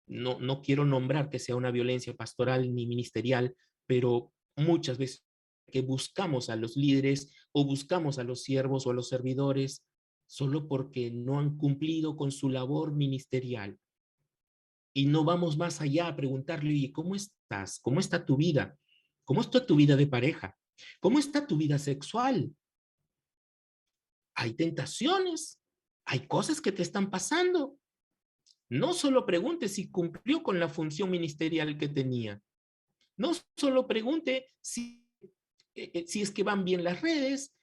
No quiero nombrar que sea una violencia pastoral ni ministerial, pero muchas veces que buscamos a los líderes o buscamos a los siervos o a los servidores solo porque no han cumplido con su labor ministerial. Y no vamos más allá a preguntarle, oye, ¿cómo estás? ¿Cómo está tu vida? ¿Cómo está tu vida de pareja? ¿Cómo está tu vida sexual? ¿Hay tentaciones? ¿Hay cosas que te están pasando? No solo pregunte si cumplió con la función ministerial que tenía. No solo pregunte si es que van bien las redes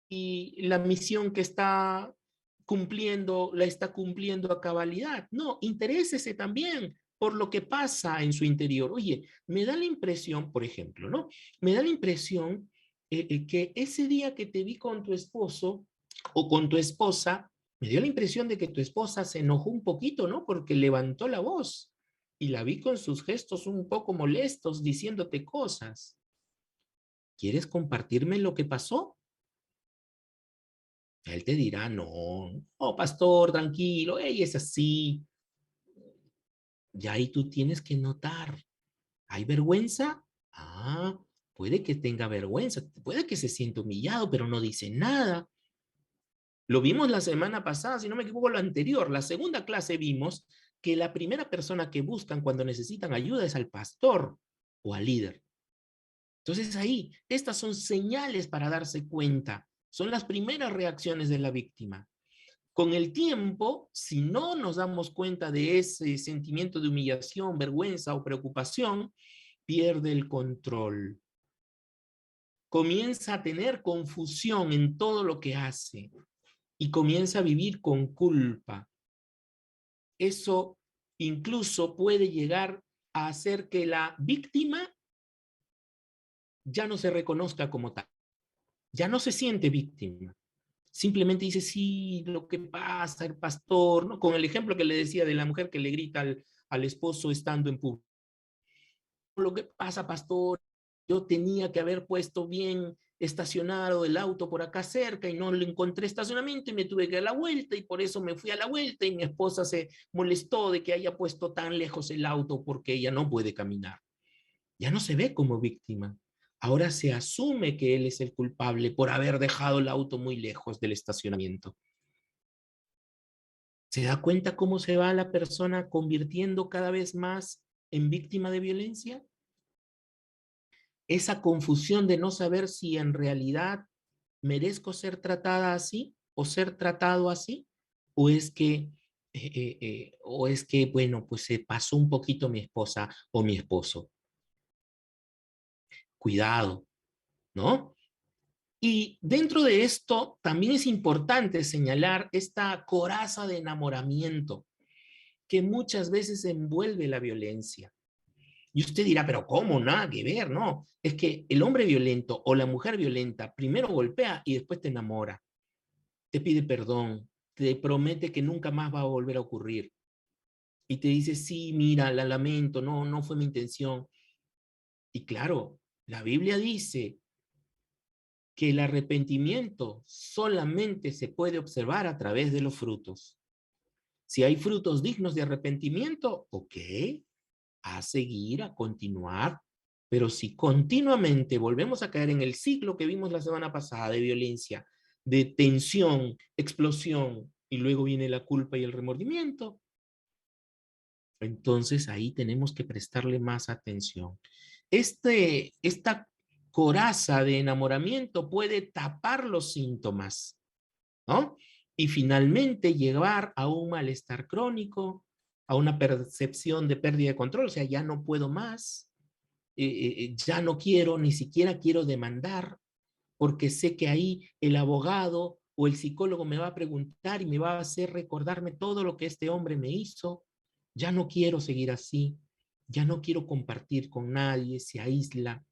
y la misión que está cumpliendo, la está cumpliendo a cabalidad. No, interésese también por lo que pasa en su interior. Oye, me da la impresión, por ejemplo, ¿no? Me da la impresión que ese día que te vi con tu esposo o con tu esposa, me dio la impresión de que tu esposa se enojó un poquito, ¿no? Porque levantó la voz y la vi con sus gestos un poco molestos diciéndote cosas. ¿Quieres compartirme lo que pasó? Él te dirá, no, oh, pastor, tranquilo, ella es así. Ya ahí tú tienes que notar, ¿hay vergüenza? Ah, puede que tenga vergüenza, puede que se sienta humillado, pero no dice nada. Lo vimos la semana pasada, si no me equivoco, lo anterior, la segunda clase vimos que la primera persona que buscan cuando necesitan ayuda es al pastor o al líder. Entonces ahí, estas son señales para darse cuenta, son las primeras reacciones de la víctima. Con el tiempo, si no nos damos cuenta de ese sentimiento de humillación, vergüenza o preocupación, pierde el control. Comienza a tener confusión en todo lo que hace y comienza a vivir con culpa. Eso incluso puede llegar a hacer que la víctima ya no se reconozca como tal, ya no se siente víctima. Simplemente dice, sí, lo que pasa, el pastor, ¿no? Con el ejemplo que le decía de la mujer que le grita al esposo estando en público. Lo que pasa, pastor, yo tenía que haber puesto bien estacionado el auto por acá cerca y no le encontré estacionamiento y me tuve que dar la vuelta y por eso me fui a la vuelta y mi esposa se molestó de que haya puesto tan lejos el auto porque ella no puede caminar. Ya no se ve como víctima. Ahora se asume que él es el culpable por haber dejado el auto muy lejos del estacionamiento. ¿Se da cuenta cómo se va la persona convirtiendo cada vez más en víctima de violencia? Esa confusión de no saber si en realidad merezco ser tratada así o ser tratado así, o es que, bueno, pues se pasó un poquito mi esposa o mi esposo. Cuidado, ¿no? Y dentro de esto también es importante señalar esta coraza de enamoramiento que muchas veces envuelve la violencia. Y usted dirá, pero ¿cómo? Nada que ver, ¿no? Es que el hombre violento o la mujer violenta primero golpea y después te enamora, te pide perdón, te promete que nunca más va a volver a ocurrir. Y te dice, sí, mira, la lamento, no, no fue mi intención. Y claro, la Biblia dice que el arrepentimiento solamente se puede observar a través de los frutos. Si hay frutos dignos de arrepentimiento, ok, a seguir, a continuar. Pero si continuamente volvemos a caer en el ciclo que vimos la semana pasada de violencia, de tensión, explosión, y luego viene la culpa y el remordimiento, entonces ahí tenemos que prestarle más atención. Esta coraza de enamoramiento puede tapar los síntomas, ¿no? Y finalmente llevar a un malestar crónico, a una percepción de pérdida de control, o sea, ya no puedo más, ya no quiero, ni siquiera quiero demandar, porque sé que ahí el abogado o el psicólogo me va a preguntar y me va a hacer recordarme todo lo que este hombre me hizo. Ya no quiero seguir así, ya no quiero compartir con nadie, se aísla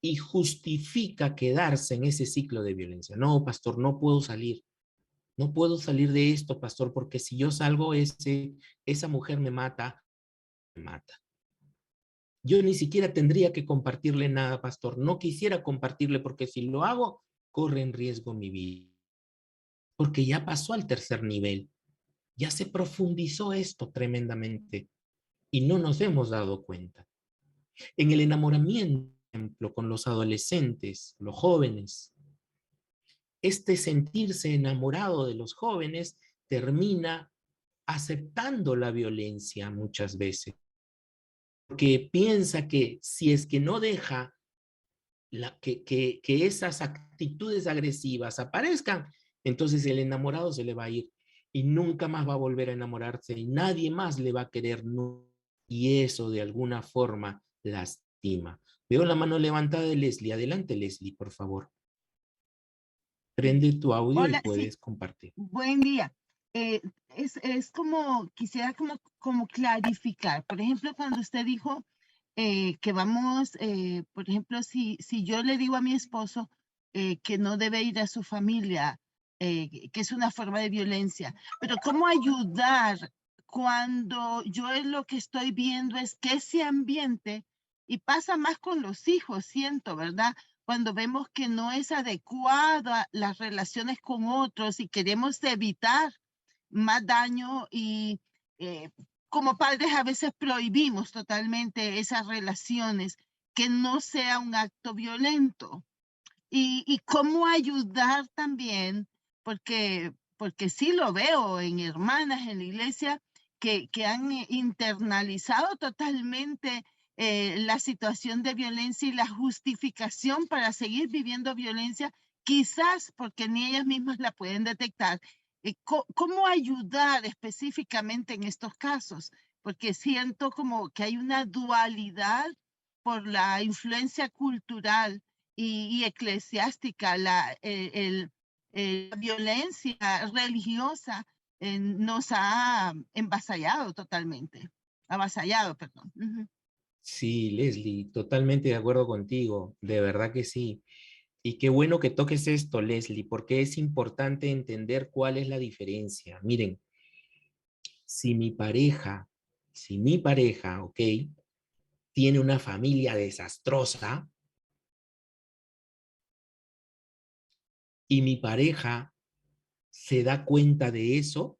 y justifica quedarse en ese ciclo de violencia. No, pastor, no puedo salir. No puedo salir de esto, pastor, porque si yo salgo, esa mujer me mata, me mata. Yo ni siquiera tendría que compartirle nada, pastor. No quisiera compartirle porque si lo hago, corre en riesgo mi vida. Porque ya pasó al tercer nivel. Ya se profundizó esto tremendamente y no nos hemos dado cuenta. En el enamoramiento, por ejemplo, con los adolescentes, los jóvenes, este sentirse enamorado de los jóvenes termina aceptando la violencia muchas veces, porque piensa que si es que no deja que esas actitudes agresivas aparezcan, entonces el enamorado se le va a ir y nunca más va a volver a enamorarse y nadie más le va a querer. Y eso de alguna forma lastima. Veo la mano levantada de Leslie. Adelante, Leslie, por favor. Prende tu audio y Hola, sí, puedes compartir. buen día. Eh, es como, quisiera como clarificar. Por ejemplo, cuando usted dijo que vamos, por ejemplo, si yo le digo a mi esposo que no debe ir a su familia, que es una forma de violencia, pero ¿cómo ayudar cuando yo lo que estoy viendo es que ese ambiente, y pasa más con los hijos, siento, ¿verdad? Cuando vemos que no es adecuada las relaciones con otros y queremos evitar más daño y eh, como padres a veces prohibimos totalmente esas relaciones, que no sea un acto violento. Y cómo ayudar también, porque sí lo veo en hermanas en la iglesia que han internalizado totalmente la situación de violencia y la justificación para seguir viviendo violencia, quizás porque ni ellas mismas la pueden detectar. ¿Cómo ayudar específicamente en estos casos? Porque siento como que hay una dualidad por la influencia cultural y eclesiástica, la violencia religiosa nos ha envasallado totalmente, avasallado, perdón. Ujú. Sí, Leslie, totalmente de acuerdo contigo. De verdad que sí. Y qué bueno que toques esto, Leslie, porque es importante entender cuál es la diferencia. Miren, si mi pareja, si mi pareja, ok, tiene una familia desastrosa, y mi pareja se da cuenta de eso,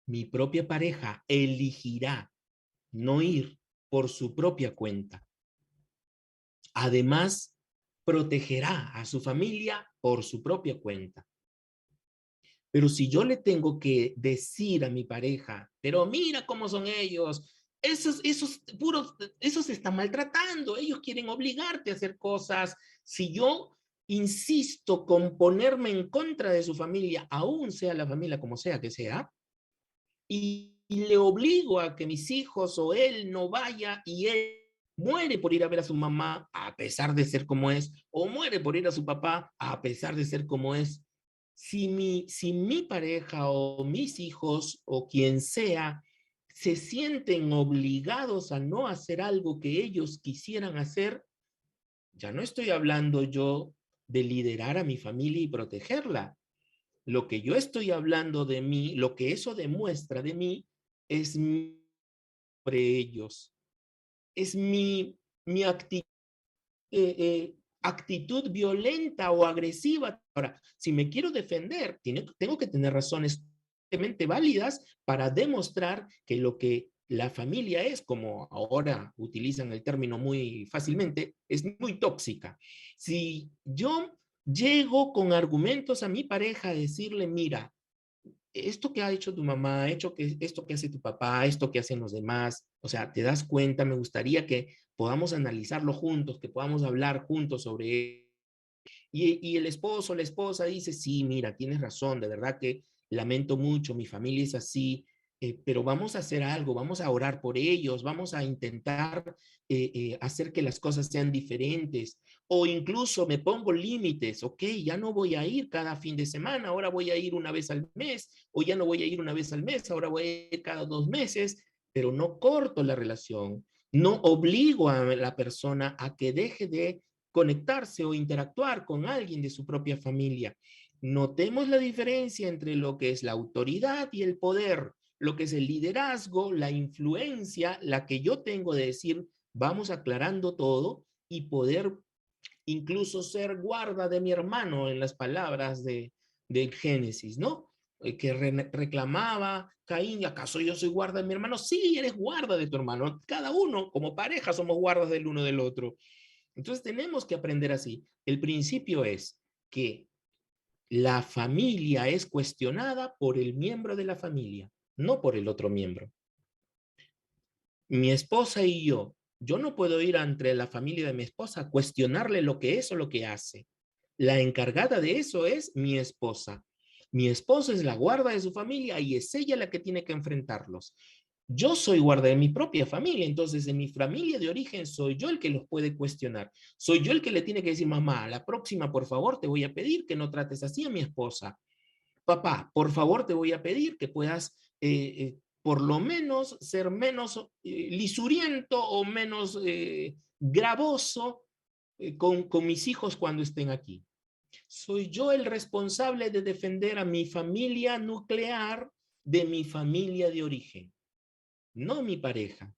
mi propia pareja elegirá no ir por su propia cuenta. Además, protegerá a su familia por su propia cuenta. Pero si yo le tengo que decir a mi pareja, pero mira cómo son ellos, esos se están maltratando, ellos quieren obligarte a hacer cosas. Si yo insisto con ponerme en contra de su familia, aún sea la familia como sea que sea, y le obligo a que mis hijos o él no vaya y él muere por ir a ver a su mamá a pesar de ser como es, o muere por ir a su papá a pesar de ser como es. Si mi pareja o mis hijos o quien sea se sienten obligados a no hacer algo que ellos quisieran hacer, ya no estoy hablando yo de liderar a mi familia y protegerla. Lo que yo estoy hablando de mí, lo que eso demuestra de mí, es sobre ellos. Es mi actitud violenta o agresiva. Ahora, si me quiero defender, tengo que tener razones válidas para demostrar que lo que la familia es, como ahora utilizan el término muy fácilmente, es muy tóxica. Si yo llego con argumentos a mi pareja a decirle, mira, esto que ha hecho tu mamá, esto que hace tu papá, esto que hacen los demás, o sea, te das cuenta, me gustaría que podamos analizarlo juntos, que podamos hablar juntos sobre ello. Y el esposo, la esposa dice, sí, mira, tienes razón, de verdad que lamento mucho, mi familia es así, pero vamos a hacer algo, vamos a orar por ellos, vamos a intentar hacer que las cosas sean diferentes, o incluso me pongo límites, ok, ya no voy a ir cada fin de semana, ahora voy a ir una vez al mes, o ya no voy a ir una vez al mes, ahora voy a ir cada 2 meses, pero no corto la relación, no obligo a la persona a que deje de conectarse o interactuar con alguien de su propia familia. Notemos la diferencia entre lo que es la autoridad y el poder, lo que es el liderazgo, la influencia, la que yo tengo de decir, vamos aclarando todo y poder incluso ser guarda de mi hermano en las palabras de Génesis, ¿no? Que reclamaba Caín, ¿acaso yo soy guarda de mi hermano? Sí, eres guarda de tu hermano. Cada uno, como pareja, somos guardas del uno del otro. Entonces tenemos que aprender así. El principio es que la familia es cuestionada por el miembro de la familia, no por el otro miembro. Mi esposa y yo no puedo ir ante la familia de mi esposa a cuestionarle lo que es o lo que hace. La encargada de eso es mi esposa. Mi esposa es la guarda de su familia y es ella la que tiene que enfrentarlos. Yo soy guarda de mi propia familia, entonces en mi familia de origen soy yo el que los puede cuestionar. Soy yo el que le tiene que decir, mamá, a la próxima, por favor, te voy a pedir que no trates así a mi esposa. Papá, por favor, te voy a pedir que puedas por lo menos ser menos lisuriento o menos gravoso con mis hijos cuando estén aquí. Soy yo el responsable de defender a mi familia nuclear de mi familia de origen, no mi pareja.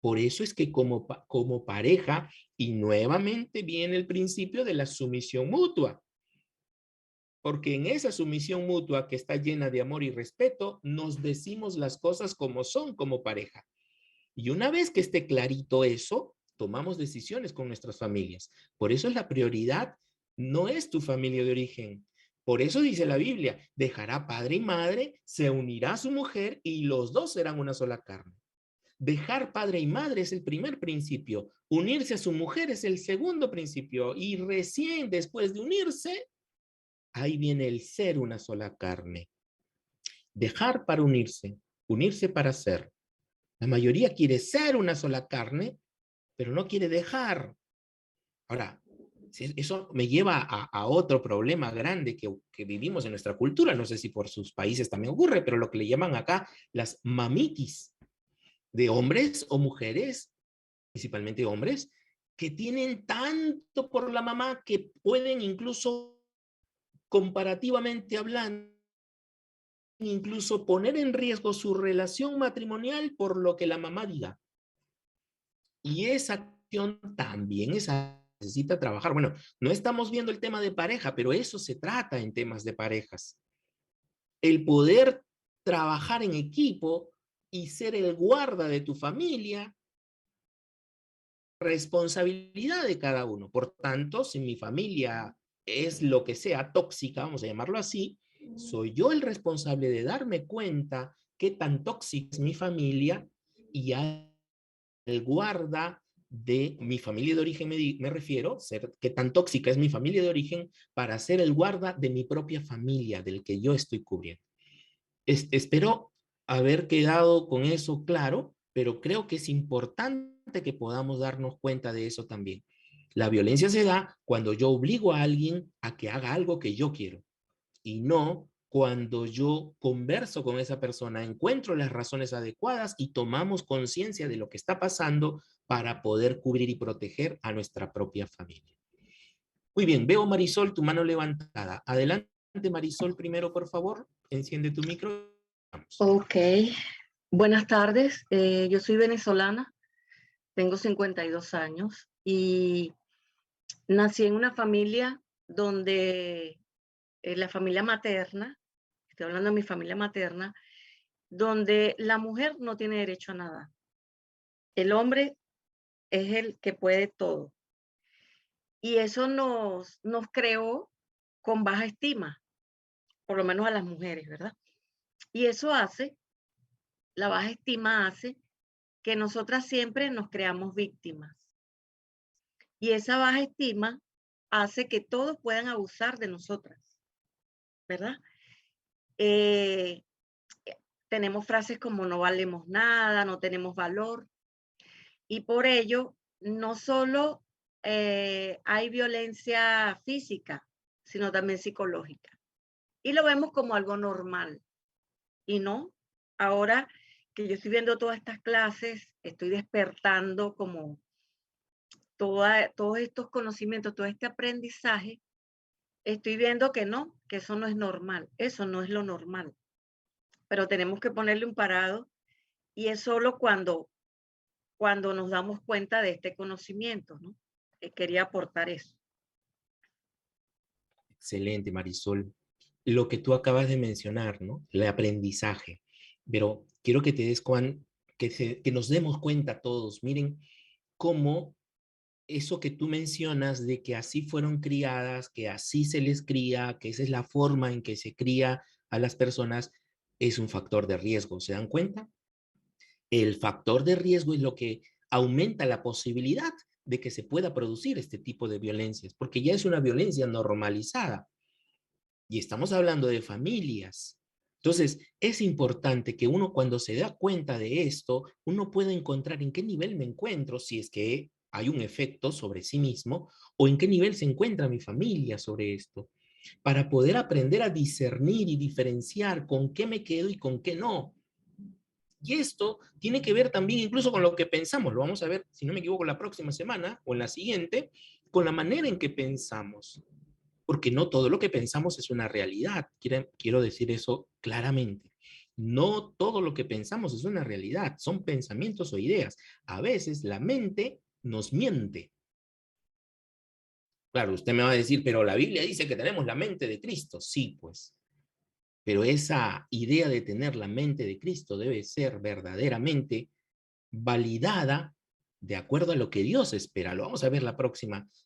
Por eso es que como pareja, y nuevamente viene el principio de la sumisión mutua, porque en esa sumisión mutua que está llena de amor y respeto, nos decimos las cosas como son como pareja. Y una vez que esté clarito eso, tomamos decisiones con nuestras familias. Por eso es la prioridad, no es tu familia de origen. Por eso dice la Biblia, dejará padre y madre, se unirá a su mujer y los dos serán una sola carne. Dejar padre y madre es el primer principio, unirse a su mujer es el segundo principio y recién después de unirse, ahí viene el ser una sola carne. Dejar para unirse, unirse para ser. La mayoría quiere ser una sola carne, pero no quiere dejar. Ahora, eso me lleva a otro problema grande que vivimos en nuestra cultura. No sé si por sus países también ocurre, pero lo que le llaman acá las mamitis, de hombres o mujeres, principalmente hombres, que tienen tanto por la mamá que pueden incluso comparativamente hablando, incluso poner en riesgo su relación matrimonial por lo que la mamá diga. Y esa acción también es necesita trabajar. Bueno, no estamos viendo el tema de pareja, pero eso se trata en temas de parejas. El poder trabajar en equipo y ser el guarda de tu familia, responsabilidad de cada uno. Por tanto, si mi familia es lo que sea tóxica, vamos a llamarlo así, soy yo el responsable de darme cuenta qué tan tóxica es mi familia y el guarda de mi familia de origen, me refiero, ser qué tan tóxica es mi familia de origen para ser el guarda de mi propia familia, del que yo estoy cubriendo. Espero haber quedado con eso claro, pero creo que es importante que podamos darnos cuenta de eso también. La violencia se da cuando yo obligo a alguien a que haga algo que yo quiero y no cuando yo converso con esa persona, encuentro las razones adecuadas y tomamos conciencia de lo que está pasando para poder cubrir y proteger a nuestra propia familia. Muy bien, veo Marisol, tu mano levantada. Adelante, Marisol, primero, por favor. Enciende tu micro. Vamos. Ok, buenas tardes. Yo soy venezolana, tengo 52 años y nací en una familia donde la familia materna, estoy hablando de mi familia materna, donde la mujer no tiene derecho a nada. El hombre es el que puede todo. Y eso nos creó con baja estima, por lo menos a las mujeres, ¿verdad? Y eso hace, la baja estima hace que nosotras siempre nos creamos víctimas. Y esa baja estima hace que todos puedan abusar de nosotras, ¿verdad? Eh, Tenemos frases como no valemos nada, no tenemos valor. Y por ello, no solo hay violencia física, sino también psicológica. Y lo vemos como algo normal. Y no, ahora que yo estoy viendo todas estas clases, estoy despertando como todos estos conocimientos, todo este aprendizaje, estoy viendo que no, que eso no es normal, eso no es lo normal. Pero tenemos que ponerle un parado y es solo cuando nos damos cuenta de este conocimiento, ¿no? Quería aportar eso. Excelente, Marisol. Lo que tú acabas de mencionar, ¿no? El aprendizaje. Pero quiero que te des que nos demos cuenta todos, miren cómo eso que tú mencionas de que así fueron criadas, que así se les cría, que esa es la forma en que se cría a las personas, es un factor de riesgo. ¿Se dan cuenta? El factor de riesgo es lo que aumenta la posibilidad de que se pueda producir este tipo de violencias, porque ya es una violencia normalizada. Y estamos hablando de familias. Entonces, es importante que uno cuando se da cuenta de esto, uno pueda encontrar en qué nivel me encuentro, si es que hay un efecto sobre sí mismo, o en qué nivel se encuentra mi familia sobre esto, para poder aprender a discernir y diferenciar con qué me quedo y con qué no. Y esto tiene que ver también incluso con lo que pensamos. Lo vamos a ver, si no me equivoco, la próxima semana o en la siguiente, con la manera en que pensamos. Porque no todo lo que pensamos es una realidad. Quiero decir eso claramente. No todo lo que pensamos es una realidad. Son pensamientos o ideas. A veces la mente nos miente. Claro, usted me va a decir, pero la Biblia dice que tenemos la mente de Cristo. Sí, pues. Pero esa idea de tener la mente de Cristo debe ser verdaderamente validada de acuerdo a lo que Dios espera. Lo vamos a ver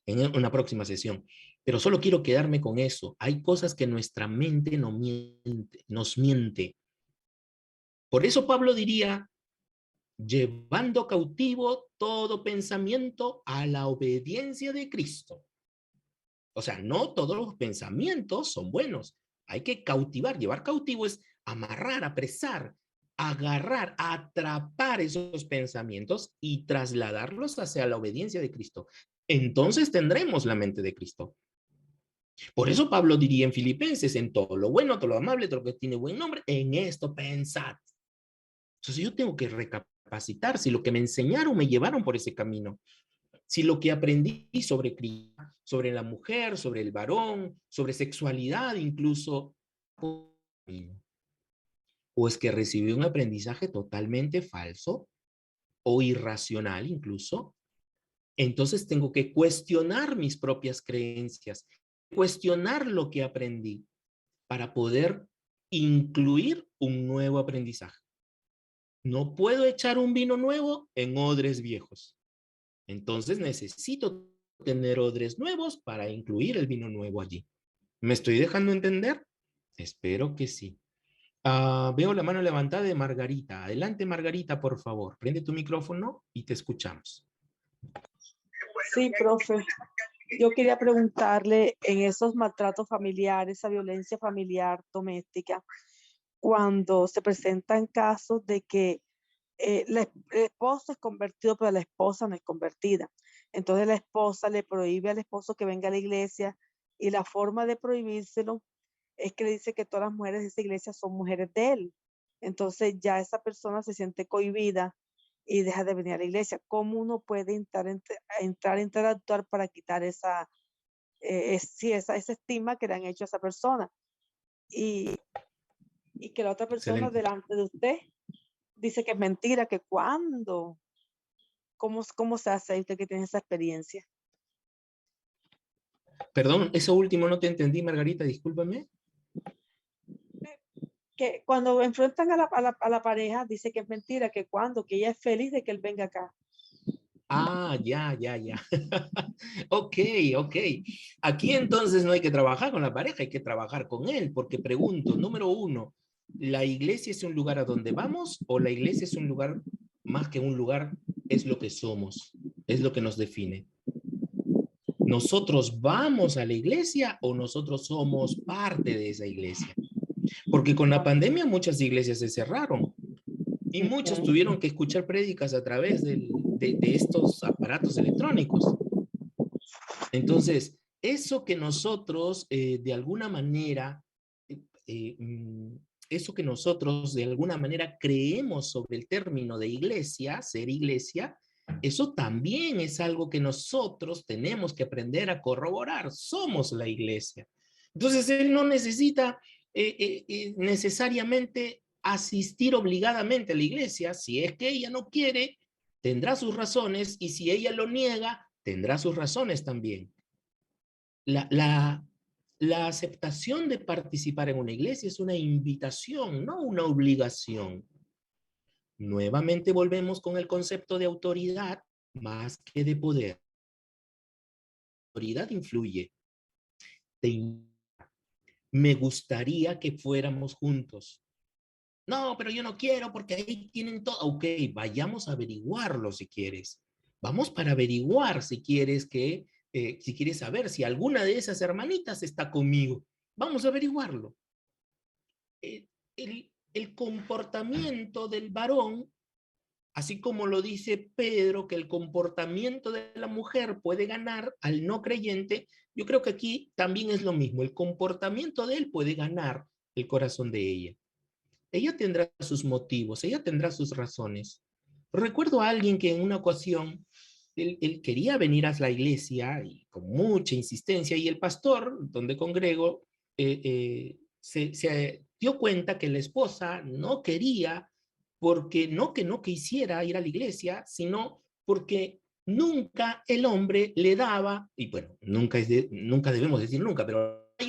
en una próxima sesión. Pero solo quiero quedarme con eso. Hay cosas que nuestra mente nos miente. Por eso Pablo diría, llevando cautivo todo pensamiento a la obediencia de Cristo. O sea, no todos los pensamientos son buenos. Hay que cautivar. Llevar cautivo es amarrar, apresar, agarrar, atrapar esos pensamientos y trasladarlos hacia la obediencia de Cristo. Entonces tendremos la mente de Cristo. Por eso Pablo diría en Filipenses, en todo lo bueno, todo lo amable, todo lo que tiene buen nombre, en esto pensad. Entonces yo tengo que recapacitar si lo que me enseñaron me llevaron por ese camino. Si lo que aprendí sobre la mujer, sobre el varón, sobre sexualidad incluso, o es que recibí un aprendizaje totalmente falso o irracional incluso, Entonces tengo que cuestionar mis propias creencias, cuestionar lo que aprendí para poder incluir un nuevo aprendizaje. No puedo echar un vino nuevo en odres viejos. Entonces necesito tener odres nuevos para incluir el vino nuevo allí. ¿Me estoy dejando entender? Espero que sí. Veo la mano levantada de Margarita. Adelante, Margarita, por favor. Prende tu micrófono y te escuchamos. Sí, profe. Yo quería preguntarle en esos maltratos familiares, esa violencia familiar doméstica, cuando se presentan casos de que el esposo es convertido, pero la esposa no es convertida. Entonces la esposa le prohíbe al esposo que venga a la iglesia y la forma de prohibírselo es que le dice que todas las mujeres de esa iglesia son mujeres de él. Entonces ya esa persona se siente cohibida y deja de venir a la iglesia. ¿Cómo uno puede interactuar para quitar esa estima que le han hecho a esa persona? Y que la otra persona Excelente. delante de usted dice que es mentira, que cuándo. ¿Cómo se hace usted que tiene esa experiencia? Perdón, eso último no te entendí, Margarita, discúlpame. Que cuando enfrentan a la pareja, dice que es mentira, que cuando, que ella es feliz de que él venga acá. Ya. Ok. Aquí entonces no hay que trabajar con la pareja, hay que trabajar con él, porque pregunto, número uno, ¿la iglesia es un lugar a donde vamos o la iglesia es un lugar más que un lugar, es lo que somos, es lo que nos define? ¿Nosotros vamos a la iglesia o nosotros somos parte de esa iglesia? Porque con la pandemia muchas iglesias se cerraron y muchos tuvieron que escuchar prédicas a través de estos aparatos electrónicos. Entonces, eso que nosotros de alguna manera, eso que nosotros de alguna manera creemos sobre el término de iglesia, ser iglesia, eso también es algo que nosotros tenemos que aprender a corroborar. Somos la iglesia. Entonces, él no necesita necesariamente asistir obligadamente a la iglesia. Si es que ella no quiere, tendrá sus razones, y si ella lo niega, tendrá sus razones también. La aceptación de participar en una iglesia es una invitación, no una obligación. Nuevamente volvemos con el concepto de autoridad más que de poder. La autoridad influye. Me gustaría que fuéramos juntos. No, pero yo no quiero porque ahí tienen todo. Ok, vayamos a averiguarlo si quieres. Vamos para averiguar si quieres si quieres saber si alguna de esas hermanitas está conmigo. Vamos a averiguarlo. El comportamiento del varón, así como lo dice Pedro, que el comportamiento de la mujer puede ganar al no creyente, yo creo que aquí también es lo mismo. El comportamiento de él puede ganar el corazón de ella. Ella tendrá sus motivos, ella tendrá sus razones. Recuerdo a alguien que en una ocasión, él quería venir a la iglesia y con mucha insistencia, y el pastor donde congrego se dio cuenta que la esposa no quería, porque no que no quisiera ir a la iglesia, sino porque nunca el hombre le daba, y bueno, nunca debemos decir nunca, pero la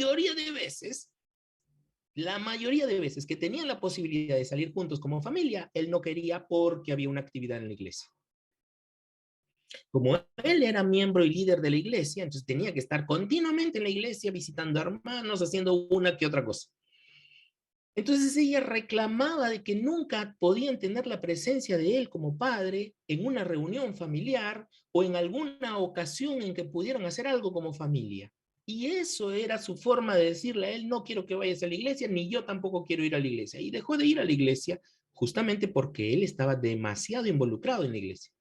mayoría de veces que tenían la posibilidad de salir juntos como familia, él no quería porque había una actividad en la iglesia. Como él era miembro y líder de la iglesia, entonces tenía que estar continuamente en la iglesia, visitando hermanos, haciendo una que otra cosa. Entonces ella reclamaba de que nunca podían tener la presencia de él como padre en una reunión familiar o en alguna ocasión en que pudieran hacer algo como familia. Y eso era su forma de decirle a él: no quiero que vayas a la iglesia, ni yo tampoco quiero ir a la iglesia. Y dejó de ir a la iglesia justamente porque él estaba demasiado involucrado en la iglesia.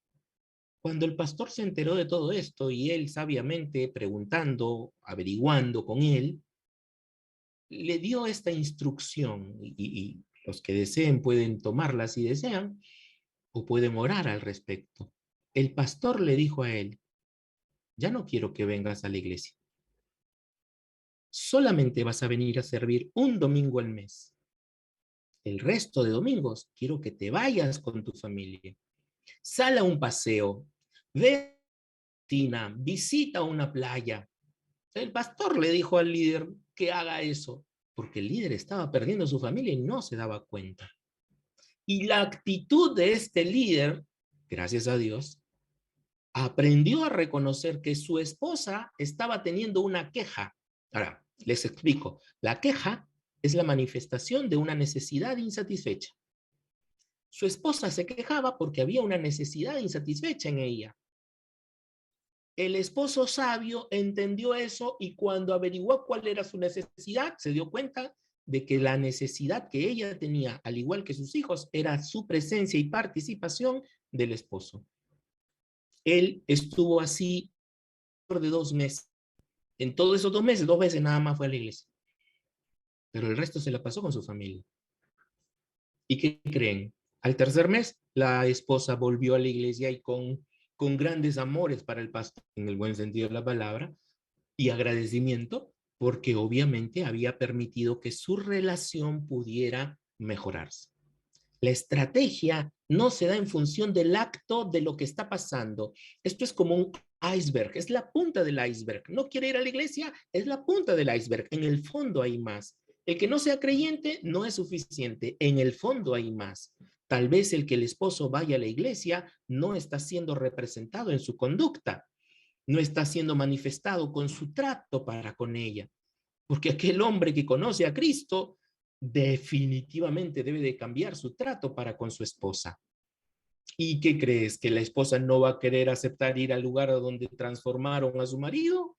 Cuando el pastor se enteró de todo esto y él sabiamente preguntando, averiguando con él, le dio esta instrucción, y los que deseen pueden tomarla si desean, o pueden orar al respecto. El pastor le dijo a él: ya no quiero que vengas a la iglesia. Solamente vas a venir a servir un domingo al mes. El resto de domingos quiero que te vayas con tu familia. Sal a un paseo, ve Cristina, visita una playa. El pastor le dijo al líder que haga eso, porque el líder estaba perdiendo a su familia y no se daba cuenta. Y la actitud de este líder, gracias a Dios, aprendió a reconocer que su esposa estaba teniendo una queja. Ahora, les explico. La queja es la manifestación de una necesidad insatisfecha. Su esposa se quejaba porque había una necesidad insatisfecha en ella. El esposo sabio entendió eso y cuando averiguó cuál era su necesidad, se dio cuenta de que la necesidad que ella tenía, al igual que sus hijos, era su presencia y participación del esposo. Él estuvo así por de 2 meses. En todos esos 2 meses, 2 veces nada más fue a la iglesia. Pero el resto se la pasó con su familia. ¿Y qué creen? Al tercer mes, la esposa volvió a la iglesia y con grandes amores para el pastor, en el buen sentido de la palabra, y agradecimiento, porque obviamente había permitido que su relación pudiera mejorarse. La estrategia no se da en función del acto de lo que está pasando. Esto es como un iceberg, es la punta del iceberg. No quiere ir a la iglesia, es la punta del iceberg. En el fondo hay más. El que no sea creyente no es suficiente. En el fondo hay más. Tal vez el que el esposo vaya a la iglesia no está siendo representado en su conducta, no está siendo manifestado con su trato para con ella. Porque aquel hombre que conoce a Cristo definitivamente debe de cambiar su trato para con su esposa. ¿Y qué crees? ¿Que la esposa no va a querer aceptar ir al lugar donde transformaron a su marido?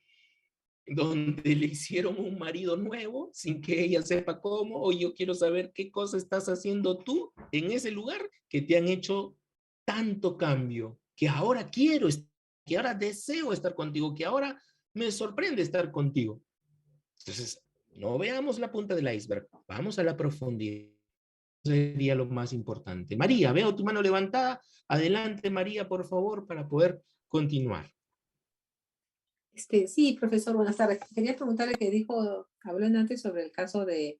Donde le hicieron un marido nuevo sin que ella sepa cómo, o yo quiero saber qué cosa estás haciendo tú en ese lugar que te han hecho tanto cambio, que ahora quiero, que ahora deseo estar contigo, que ahora me sorprende estar contigo. Entonces, no veamos la punta del iceberg, vamos a la profundidad. Sería lo más importante. María, veo tu mano levantada. Adelante, María, por favor, para poder continuar. Sí, profesor, buenas tardes. Quería preguntarle que habló antes sobre el caso de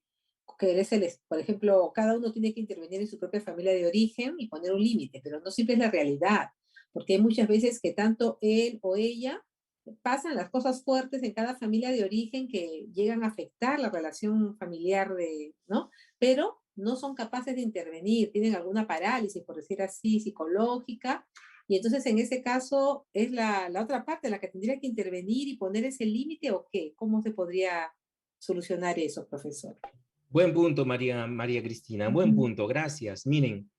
que por ejemplo, cada uno tiene que intervenir en su propia familia de origen y poner un límite, pero no siempre es la realidad, porque hay muchas veces que tanto él o ella pasan las cosas fuertes en cada familia de origen que llegan a afectar la relación familiar ¿no? Pero no son capaces de intervenir, tienen alguna parálisis, por decir así, psicológica, y entonces en ese caso es la otra parte la que tendría que intervenir y poner ese límite, ¿o qué? ¿Cómo se podría solucionar eso, profesor? Buen punto, María Cristina, buen punto, gracias. Miren,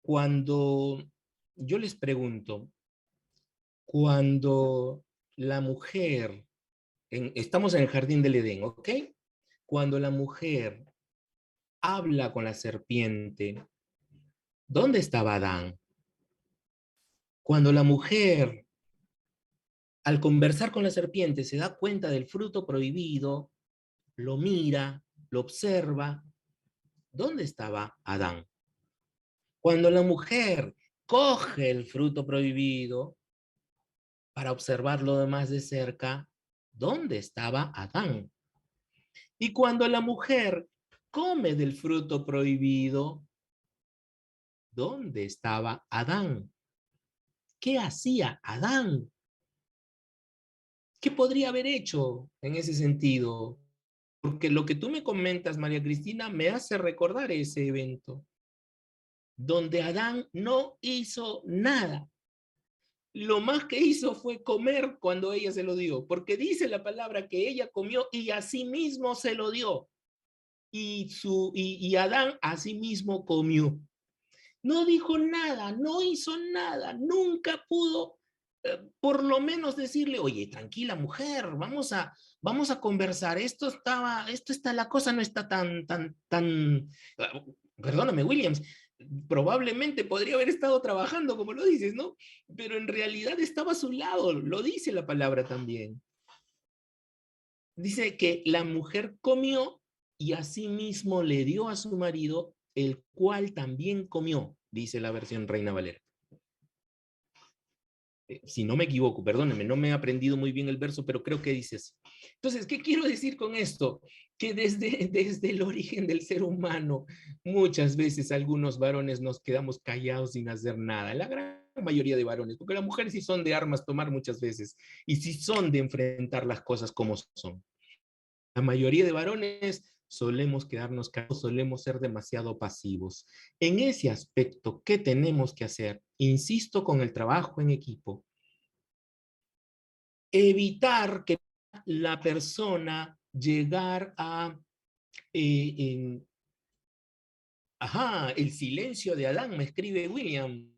cuando yo les pregunto, cuando la mujer, estamos en el jardín del Edén, ¿ok? Cuando la mujer habla con la serpiente, ¿dónde estaba Adán? Cuando la mujer, al conversar con la serpiente, se da cuenta del fruto prohibido, lo mira, lo observa, ¿dónde estaba Adán? Cuando la mujer coge el fruto prohibido para observarlo de más de cerca, ¿dónde estaba Adán? Y cuando la mujer come del fruto prohibido, ¿dónde estaba Adán? ¿Qué hacía Adán? ¿Qué podría haber hecho en ese sentido? Porque lo que tú me comentas, María Cristina, me hace recordar ese evento, donde Adán no hizo nada. Lo más que hizo fue comer cuando ella se lo dio, porque dice la palabra que ella comió y a sí mismo se lo dio. Y Adán a sí mismo comió. No dijo nada, no hizo nada, nunca pudo por lo menos decirle, oye, tranquila mujer, vamos a conversar, la cosa no está tan, perdóname, Williams, probablemente podría haber estado trabajando, como lo dices, ¿no? Pero en realidad estaba a su lado, lo dice la palabra también. Dice que la mujer comió y asimismo le dio a su marido, el cual también comió, dice la versión Reina Valera. Si no me equivoco, perdónenme, no me he aprendido muy bien el verso, pero creo que dice así. Entonces, ¿qué quiero decir con esto? Que desde el origen del ser humano, muchas veces algunos varones nos quedamos callados sin hacer nada. La gran mayoría de varones, porque las mujeres sí son de armas tomar muchas veces, y sí son de enfrentar las cosas como son. La mayoría de varones solemos quedarnos callados, solemos ser demasiado pasivos. En ese aspecto, ¿qué tenemos que hacer? Insisto con el trabajo en equipo. Evitar que la persona llegar a... el silencio de Adán, me escribe William.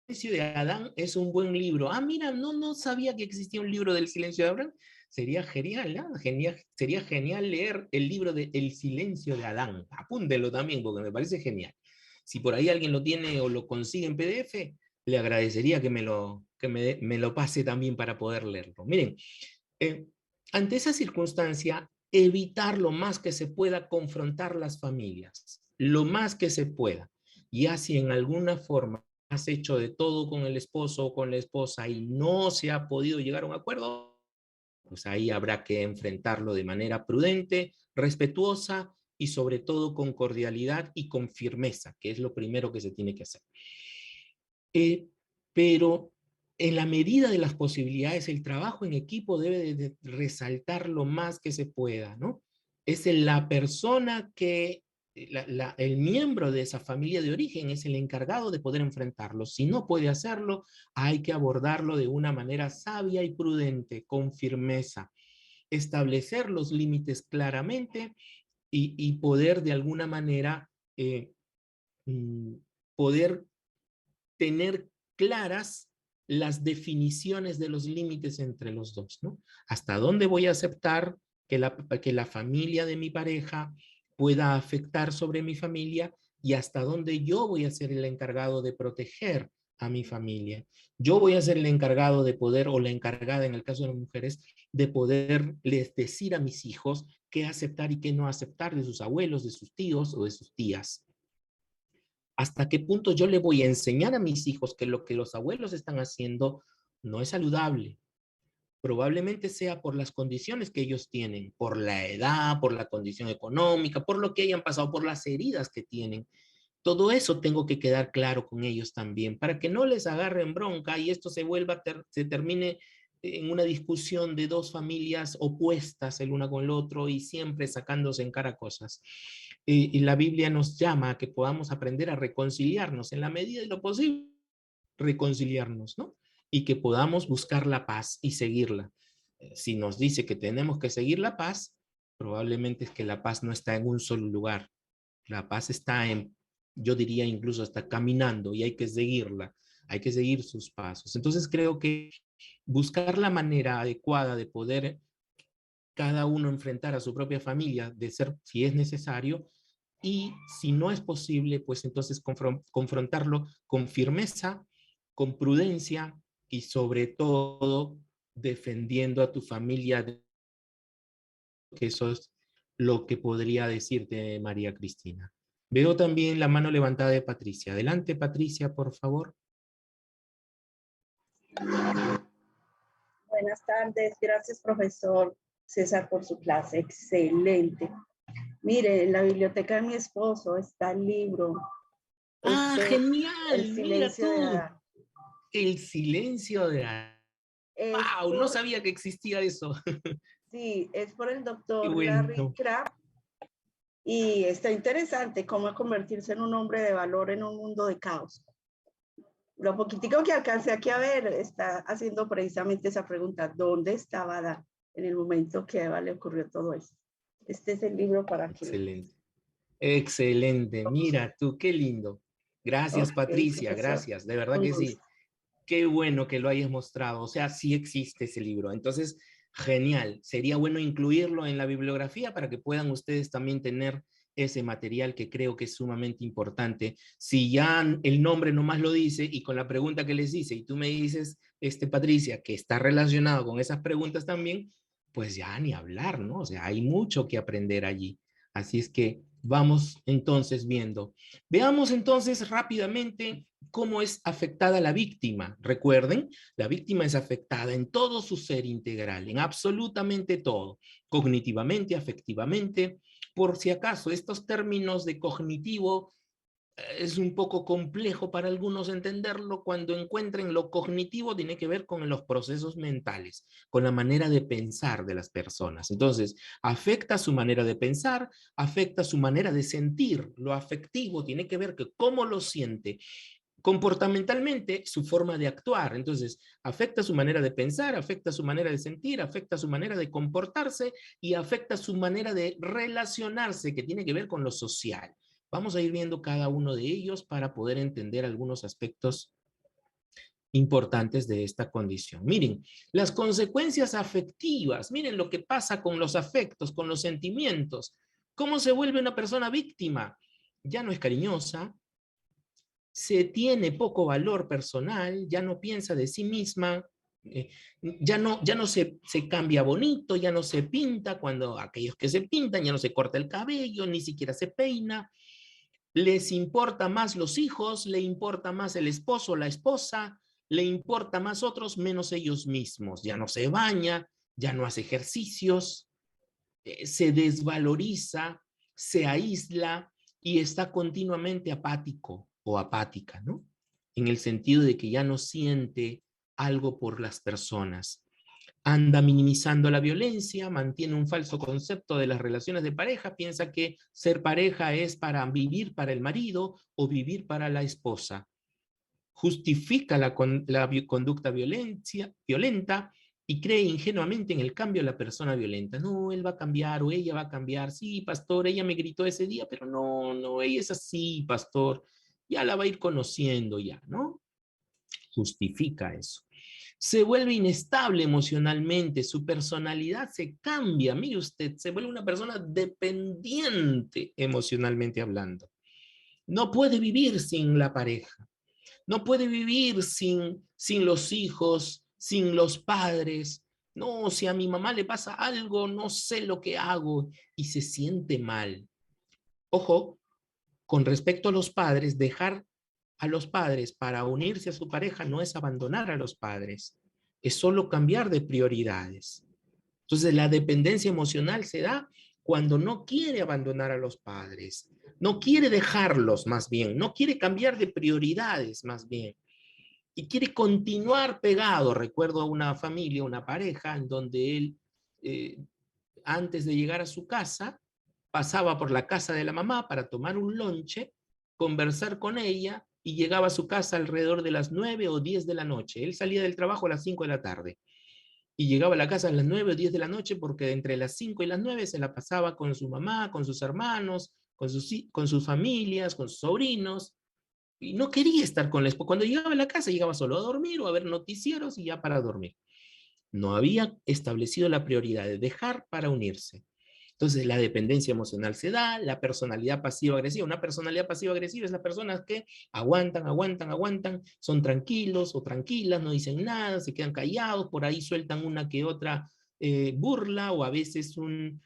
El silencio de Adán es un buen libro. Ah, mira, no sabía que existía un libro del silencio de Adán. Sería genial, ¿no? Sería genial leer el libro de El silencio de Adán. Apúntelo también, porque me parece genial. Si por ahí alguien lo tiene o lo consigue en PDF, le agradecería que me lo pase también para poder leerlo. Miren, ante esa circunstancia, evitar lo más que se pueda confrontar las familias, lo más que se pueda. Ya si en alguna forma has hecho de todo con el esposo o con la esposa y no se ha podido llegar a un acuerdo, pues ahí habrá que enfrentarlo de manera prudente, respetuosa y sobre todo con cordialidad y con firmeza, que es lo primero que se tiene que hacer. Pero en la medida de las posibilidades, el trabajo en equipo debe de resaltar lo más que se pueda, ¿no? Es la persona que, el miembro de esa familia de origen es el encargado de poder enfrentarlo. Si no puede hacerlo, hay que abordarlo de una manera sabia y prudente, con firmeza. Establecer los límites claramente y poder de alguna manera poder tener claras las definiciones de los límites entre los dos, ¿no? ¿Hasta dónde voy a aceptar que la familia de mi pareja pueda afectar sobre mi familia y hasta dónde yo voy a ser el encargado de proteger a mi familia? Yo voy a ser el encargado de poder, o la encargada en el caso de las mujeres, de poderles decir a mis hijos qué aceptar y qué no aceptar de sus abuelos, de sus tíos o de sus tías. ¿Hasta qué punto yo le voy a enseñar a mis hijos que lo que los abuelos están haciendo no es saludable? Probablemente sea por las condiciones que ellos tienen, por la edad, por la condición económica, por lo que hayan pasado, por las heridas que tienen. Todo eso tengo que quedar claro con ellos también, para que no les agarren bronca y esto se termine en una discusión de dos familias opuestas el una con el otro y siempre sacándose en cara cosas. Y la Biblia nos llama a que podamos aprender a reconciliarnos en la medida de lo posible, reconciliarnos, ¿no? Y que podamos buscar la paz y seguirla. Si nos dice que tenemos que seguir la paz, probablemente es que la paz no está en un solo lugar. La paz está yo diría incluso está caminando y hay que seguirla, hay que seguir sus pasos. Entonces creo que buscar la manera adecuada de poder cada uno enfrentar a su propia familia, de ser, si es necesario, y si no es posible, pues entonces confrontarlo con firmeza, con prudencia y sobre todo defendiendo a tu familia, que eso es lo que podría decirte María Cristina. Veo también la mano levantada de Patricia. Adelante, Patricia, por favor. Buenas tardes, gracias profesor César por su clase, excelente. Mire, en la biblioteca de mi esposo está el libro. Genial, El silencio de Adán. El silencio de Adán. ¡Wow! No sabía que existía eso. Sí, es por el doctor bueno. Larry Crabb y está interesante cómo convertirse en un hombre de valor en un mundo de caos. Lo poquitico que alcancé aquí a ver está haciendo precisamente esa pregunta, ¿dónde estaba Adán en el momento que a Eva le ocurrió todo eso? Este es el libro para que... Excelente. Excelente. Mira tú, qué lindo. Gracias, Patricia, profesor. Gracias. De verdad que sí. Qué bueno que lo hayas mostrado. O sea, sí existe ese libro. Entonces, genial. Sería bueno incluirlo en la bibliografía para que puedan ustedes también tener ese material que creo que es sumamente importante. Si ya el nombre nomás lo dice y con la pregunta que les hice y tú me dices, Patricia, que está relacionado con esas preguntas también, pues ya ni hablar, ¿no? O sea, hay mucho que aprender allí. Así es que vamos entonces viendo. Veamos entonces rápidamente cómo es afectada la víctima. Recuerden, la víctima es afectada en todo su ser integral, en absolutamente todo, cognitivamente, afectivamente. Por si acaso, estos términos de cognitivo es un poco complejo para algunos entenderlo. Cuando encuentren lo cognitivo, tiene que ver con los procesos mentales, con la manera de pensar de las personas. Entonces, afecta su manera de pensar, afecta su manera de sentir. Lo afectivo tiene que ver con cómo lo siente. Comportamentalmente, su forma de actuar. Entonces, afecta su manera de pensar, afecta su manera de sentir, afecta su manera de comportarse y afecta su manera de relacionarse, que tiene que ver con lo social. Vamos a ir viendo cada uno de ellos para poder entender algunos aspectos importantes de esta condición. Miren, las consecuencias afectivas, miren lo que pasa con los afectos, con los sentimientos. ¿Cómo se vuelve una persona víctima? Ya no es cariñosa, se tiene poco valor personal, ya no piensa de sí misma, ya no se cambia bonito, ya no se pinta, cuando aquellos que se pintan ya no se corta el cabello, ni siquiera se peina, les importa más los hijos, le importa más el esposo, la esposa, le importa más otros menos ellos mismos, ya no se baña, ya no hace ejercicios, se desvaloriza, se aísla y está continuamente apático o apática, ¿no? En el sentido de que ya no siente algo por las personas. Anda minimizando la violencia, mantiene un falso concepto de las relaciones de pareja, piensa que ser pareja es para vivir para el marido o vivir para la esposa. Justifica la conducta violenta y cree ingenuamente en el cambio de la persona violenta. No, él va a cambiar o ella va a cambiar. Sí, pastor, ella me gritó ese día, pero no, ella es así, pastor. Ya la va a ir conociendo ya, ¿no? Justifica eso. Se vuelve inestable emocionalmente, su personalidad se cambia. Mire usted, se vuelve una persona dependiente emocionalmente hablando. No puede vivir sin la pareja. No puede vivir sin los hijos, sin los padres. No, si a mi mamá le pasa algo, no sé lo que hago y se siente mal. Ojo, con respecto a los padres, dejar a los padres para unirse a su pareja no es abandonar a los padres, es solo cambiar de prioridades. Entonces la dependencia emocional se da cuando no quiere abandonar a los padres, no quiere dejarlos más bien, no quiere cambiar de prioridades más bien, y quiere continuar pegado. Recuerdo a una familia, una pareja, en donde él, antes de llegar a su casa, pasaba por la casa de la mamá para tomar un lonche, conversar con ella, y llegaba a su casa alrededor de las 9 o 10 de la noche. Él salía del trabajo a las 5 de la tarde y llegaba a la casa a las 9 o 10 de la noche porque entre las 5 y las 9 se la pasaba con su mamá, con sus hermanos, con sus familias, con sus sobrinos, y no quería estar con la esposa. Cuando llegaba a la casa llegaba solo a dormir o a ver noticieros y ya para dormir. No había establecido la prioridad de dejar para unirse. Entonces la dependencia emocional se da, la personalidad pasivo-agresiva. Una personalidad pasivo-agresiva es las personas que aguantan, son tranquilos o tranquilas, no dicen nada, se quedan callados, por ahí sueltan una que otra burla o a veces un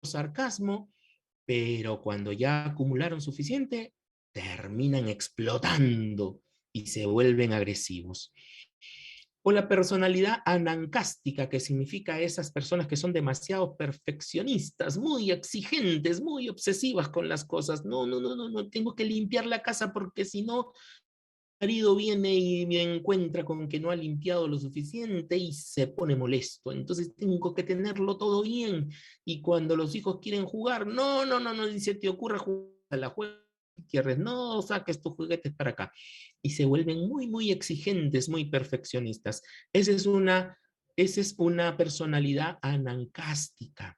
sarcasmo, pero cuando ya acumularon suficiente, terminan explotando y se vuelven agresivos. O la personalidad anancástica, que significa esas personas que son demasiado perfeccionistas, muy exigentes, muy obsesivas con las cosas. No, tengo que limpiar la casa porque si no, el marido viene y me encuentra con que no ha limpiado lo suficiente y se pone molesto. Entonces tengo que tenerlo todo bien. Y cuando los hijos quieren jugar, no, ni se te ocurra jugar a la juega, no saques tus juguetes para acá. Y se vuelven muy exigentes, muy perfeccionistas. Esa es una personalidad anancástica.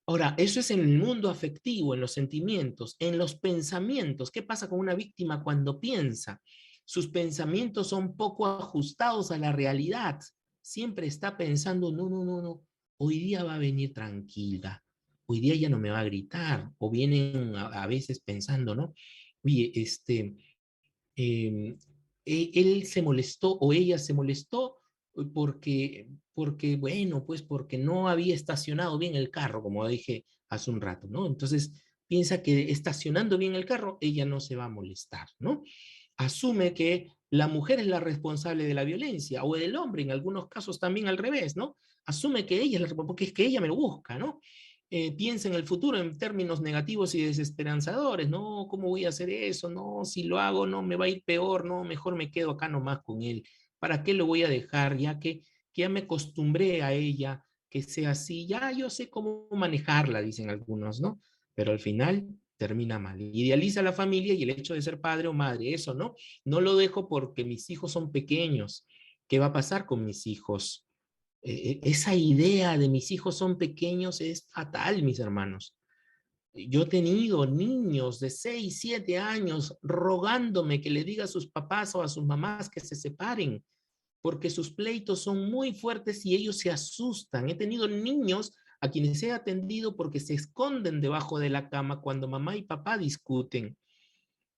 Ahora, eso es en el mundo afectivo, en los sentimientos, en los pensamientos. ¿Qué pasa con una víctima cuando piensa? Sus pensamientos son poco ajustados a la realidad. Siempre está pensando, no, hoy día va a venir tranquila, hoy día ya no me va a gritar, o vienen a veces pensando, ¿no? Oye, él se molestó o ella se molestó porque, bueno, pues porque no había estacionado bien el carro, como dije hace un rato, ¿no? Entonces piensa que estacionando bien el carro, ella no se va a molestar, ¿no? Asume que la mujer es la responsable de la violencia, o el hombre, en algunos casos también al revés, ¿no? Asume que ella es la responsable, porque es que ella me lo busca, ¿no? piensa en el futuro en términos negativos y desesperanzadores. No, ¿cómo voy a hacer eso? No, si lo hago, no, me va a ir peor. No, mejor me quedo acá nomás con él. ¿Para qué lo voy a dejar? Que ya me acostumbré a ella, que sea así. Ya yo sé cómo manejarla, dicen algunos, ¿no? Pero al final termina mal. Idealiza la familia y el hecho de ser padre o madre, eso, ¿no? No lo dejo porque mis hijos son pequeños. ¿Qué va a pasar con mis hijos? Esa idea de mis hijos son pequeños es fatal, mis hermanos. Yo he tenido niños de 6, 7 años rogándome que le diga a sus papás o a sus mamás que se separen, porque sus pleitos son muy fuertes y ellos se asustan. He tenido niños a quienes he atendido porque se esconden debajo de la cama cuando mamá y papá discuten,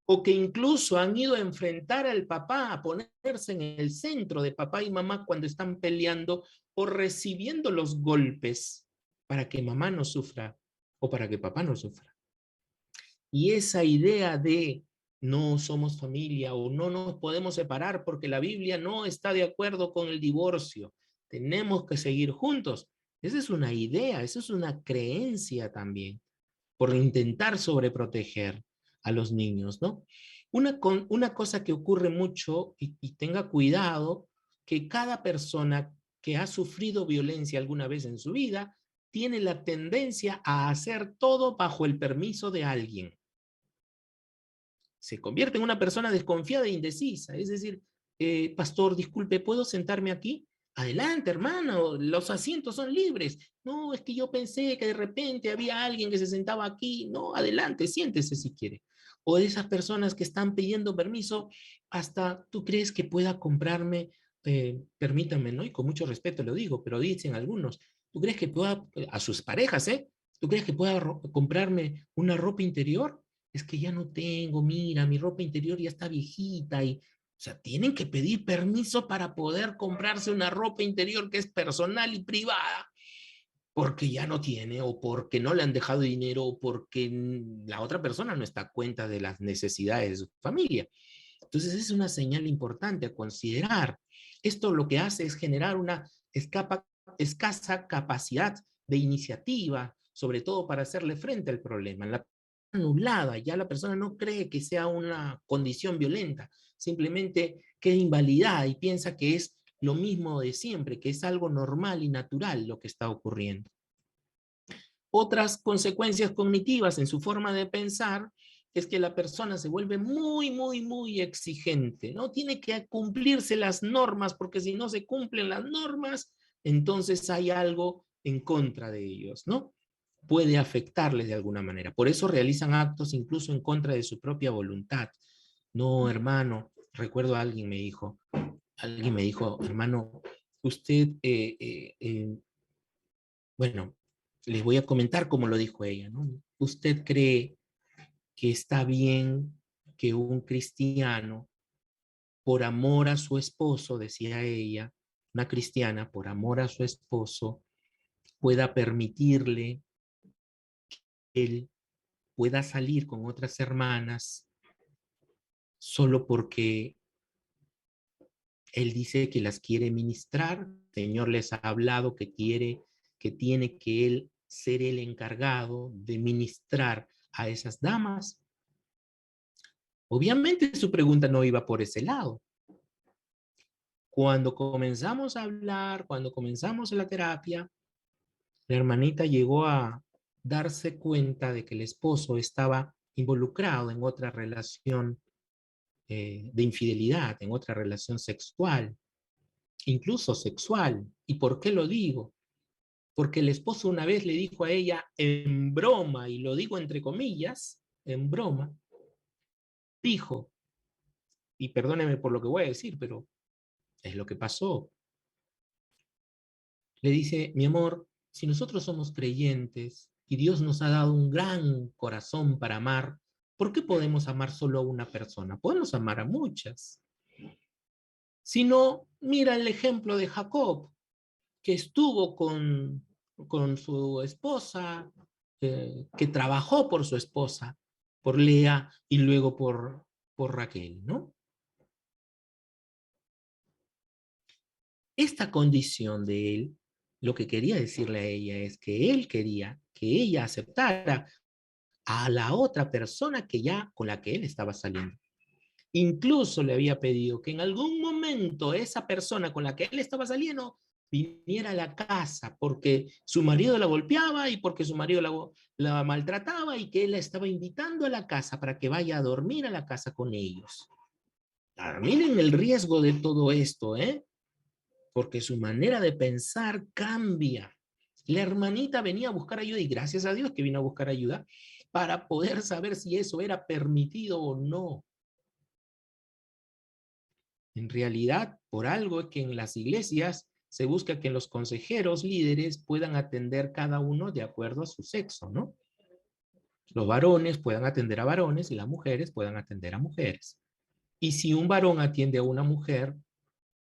o que incluso han ido a enfrentar al papá, a ponerse en el centro de papá y mamá cuando están peleando o recibiendo los golpes para que mamá no sufra o para que papá no sufra. Y esa idea de no somos familia o no nos podemos separar porque la Biblia no está de acuerdo con el divorcio, tenemos que seguir juntos. Esa es una idea, esa es una creencia también, por intentar sobreproteger a los niños, ¿no? Una cosa que ocurre mucho, y tenga cuidado, que cada persona que ha sufrido violencia alguna vez en su vida tiene la tendencia a hacer todo bajo el permiso de alguien. Se convierte en una persona desconfiada e indecisa. Es decir, pastor, disculpe, ¿puedo sentarme aquí? Adelante, hermano, los asientos son libres. No, es que yo pensé que de repente había alguien que se sentaba aquí. No, adelante, siéntese si quiere. O de esas personas que están pidiendo permiso, hasta tú crees que pueda comprarme, permítanme, ¿no? Y con mucho respeto lo digo, pero dicen algunos, ¿tú crees que pueda, a sus parejas, ¿tú crees que pueda comprarme una ropa interior? Es que ya no tengo, mira, mi ropa interior ya está viejita y, o sea, tienen que pedir permiso para poder comprarse una ropa interior que es personal y privada, porque ya no tiene, o porque no le han dejado dinero, o porque la otra persona no está a cuenta de las necesidades de su familia. Entonces, es una señal importante a considerar. Esto lo que hace es generar una escasa capacidad de iniciativa, sobre todo para hacerle frente al problema. La anulada, ya la persona no cree que sea una condición violenta, simplemente queda invalidada y piensa que es lo mismo de siempre, que es algo normal y natural lo que está ocurriendo. Otras consecuencias cognitivas en su forma de pensar es que la persona se vuelve muy exigente, ¿no? Tiene que cumplirse las normas, porque si no se cumplen las normas, entonces hay algo en contra de ellos, ¿no? Puede afectarles de alguna manera. Por eso realizan actos incluso en contra de su propia voluntad. No, hermano, recuerdo a alguien me dijo, hermano, usted, bueno, les voy a comentar cómo lo dijo ella, ¿no? ¿Usted cree que está bien que un cristiano, por amor a su esposo, decía ella, una cristiana, por amor a su esposo, pueda permitirle que él pueda salir con otras hermanas solo porque él dice que las quiere ministrar? El Señor les ha hablado que tiene que él ser el encargado de ministrar a esas damas. Obviamente su pregunta no iba por ese lado. Cuando comenzamos a hablar, cuando comenzamos la terapia, la hermanita llegó a darse cuenta de que el esposo estaba involucrado en otra relación de infidelidad, en otra relación sexual, incluso sexual. ¿Y por qué lo digo? Porque el esposo una vez le dijo a ella en broma, y lo digo entre comillas, en broma, dijo, y perdóneme por lo que voy a decir, pero es lo que pasó. Le dice, mi amor, si nosotros somos creyentes y Dios nos ha dado un gran corazón para amar, ¿por qué podemos amar solo a una persona? Podemos amar a muchas. Si no, mira el ejemplo de Jacob, que estuvo con su esposa, que trabajó por su esposa, por Lea y luego por Raquel, ¿no? Esta condición de él, lo que quería decirle a ella es que él quería que ella aceptara a la otra persona con la que él estaba saliendo. Incluso le había pedido que en algún momento esa persona con la que él estaba saliendo viniera a la casa porque su marido la golpeaba y porque su marido la maltrataba y que él la estaba invitando a la casa para que vaya a dormir a la casa con ellos. Ahora, miren el riesgo de todo esto, porque su manera de pensar cambia. La hermanita venía a buscar ayuda y gracias a Dios que vino a buscar ayuda para poder saber si eso era permitido o no. En realidad, por algo es que en las iglesias se busca que los consejeros líderes puedan atender cada uno de acuerdo a su sexo, ¿no? Los varones puedan atender a varones y las mujeres puedan atender a mujeres. Y si un varón atiende a una mujer,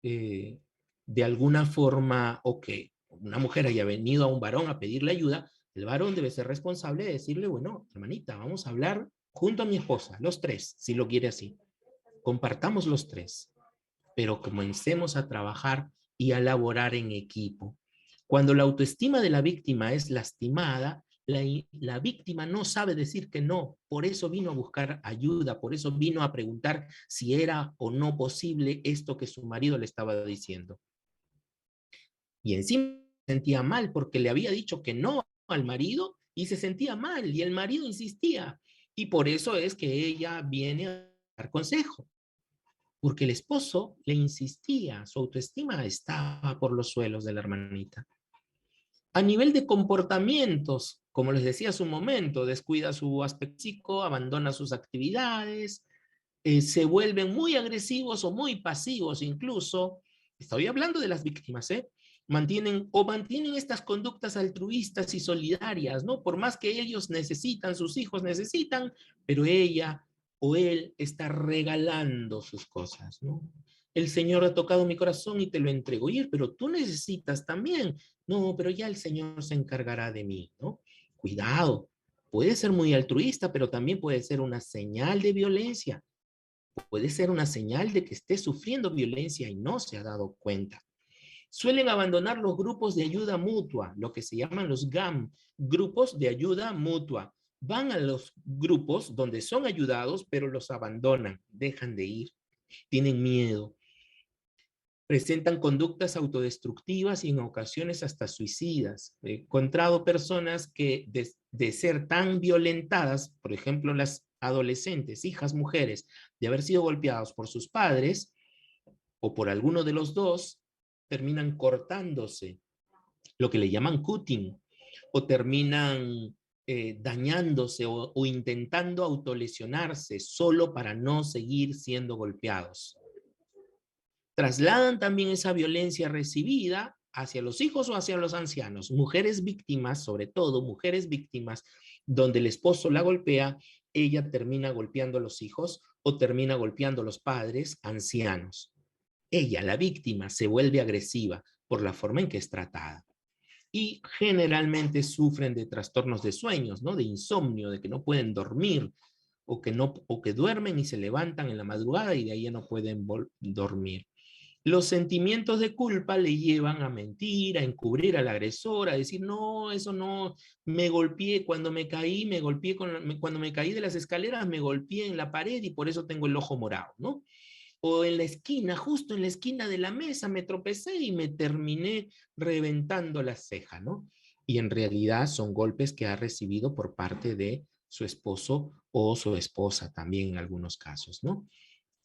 de alguna forma, o que una mujer haya venido a un varón a pedirle ayuda, el varón debe ser responsable de decirle, bueno, hermanita, vamos a hablar junto a mi esposa, los tres, si lo quiere así. Compartamos los tres, pero comencemos a trabajar y a laborar en equipo. Cuando la autoestima de la víctima es lastimada, la víctima no sabe decir que no, por eso vino a buscar ayuda, por eso vino a preguntar si era o no posible esto que su marido le estaba diciendo. Y encima se sentía mal porque le había dicho que no al marido y se sentía mal y el marido insistía. Y por eso es que ella viene a dar consejo. Porque el esposo le insistía, su autoestima estaba por los suelos de la hermanita. A nivel de comportamientos, como les decía hace un momento, descuida su aspecto físico, abandona sus actividades, se vuelven muy agresivos o muy pasivos incluso. Estoy hablando de las víctimas, mantienen estas conductas altruistas y solidarias, ¿no? Por más que ellos necesitan, sus hijos necesitan, pero ella o él está regalando sus cosas, ¿no? El Señor ha tocado mi corazón y te lo entrego. Oye, pero tú necesitas también. No, pero ya el Señor se encargará de mí, ¿no? Cuidado, puede ser muy altruista, pero también puede ser una señal de violencia. Puede ser una señal de que esté sufriendo violencia y no se ha dado cuenta. Suelen abandonar los grupos de ayuda mutua, lo que se llaman los GAM, grupos de ayuda mutua. Van a los grupos donde son ayudados, pero los abandonan, dejan de ir, tienen miedo. Presentan conductas autodestructivas y en ocasiones hasta suicidas. He encontrado personas que de ser tan violentadas, por ejemplo, las adolescentes, hijas mujeres, de haber sido golpeados por sus padres o por alguno de los dos, terminan cortándose, lo que le llaman cutting, o terminan dañándose o intentando autolesionarse solo para no seguir siendo golpeados. Trasladan también esa violencia recibida hacia los hijos o hacia los ancianos. Mujeres víctimas, sobre todo mujeres víctimas, donde el esposo la golpea, ella termina golpeando a los hijos o termina golpeando a los padres ancianos. Ella, la víctima, se vuelve agresiva por la forma en que es tratada. Y generalmente sufren de trastornos de sueños, ¿no? De insomnio, de que no pueden dormir, o que duermen y se levantan en la madrugada y de ahí ya no pueden dormir. Los sentimientos de culpa le llevan a mentir, a encubrir al agresor, a decir, no, eso no, me golpeé, cuando me caí, cuando me caí de las escaleras, me golpeé en la pared y por eso tengo el ojo morado, ¿no? O en la esquina, justo en la esquina de la mesa, me tropecé y me terminé reventando la ceja, ¿no? Y en realidad son golpes que ha recibido por parte de su esposo o su esposa también en algunos casos, ¿no?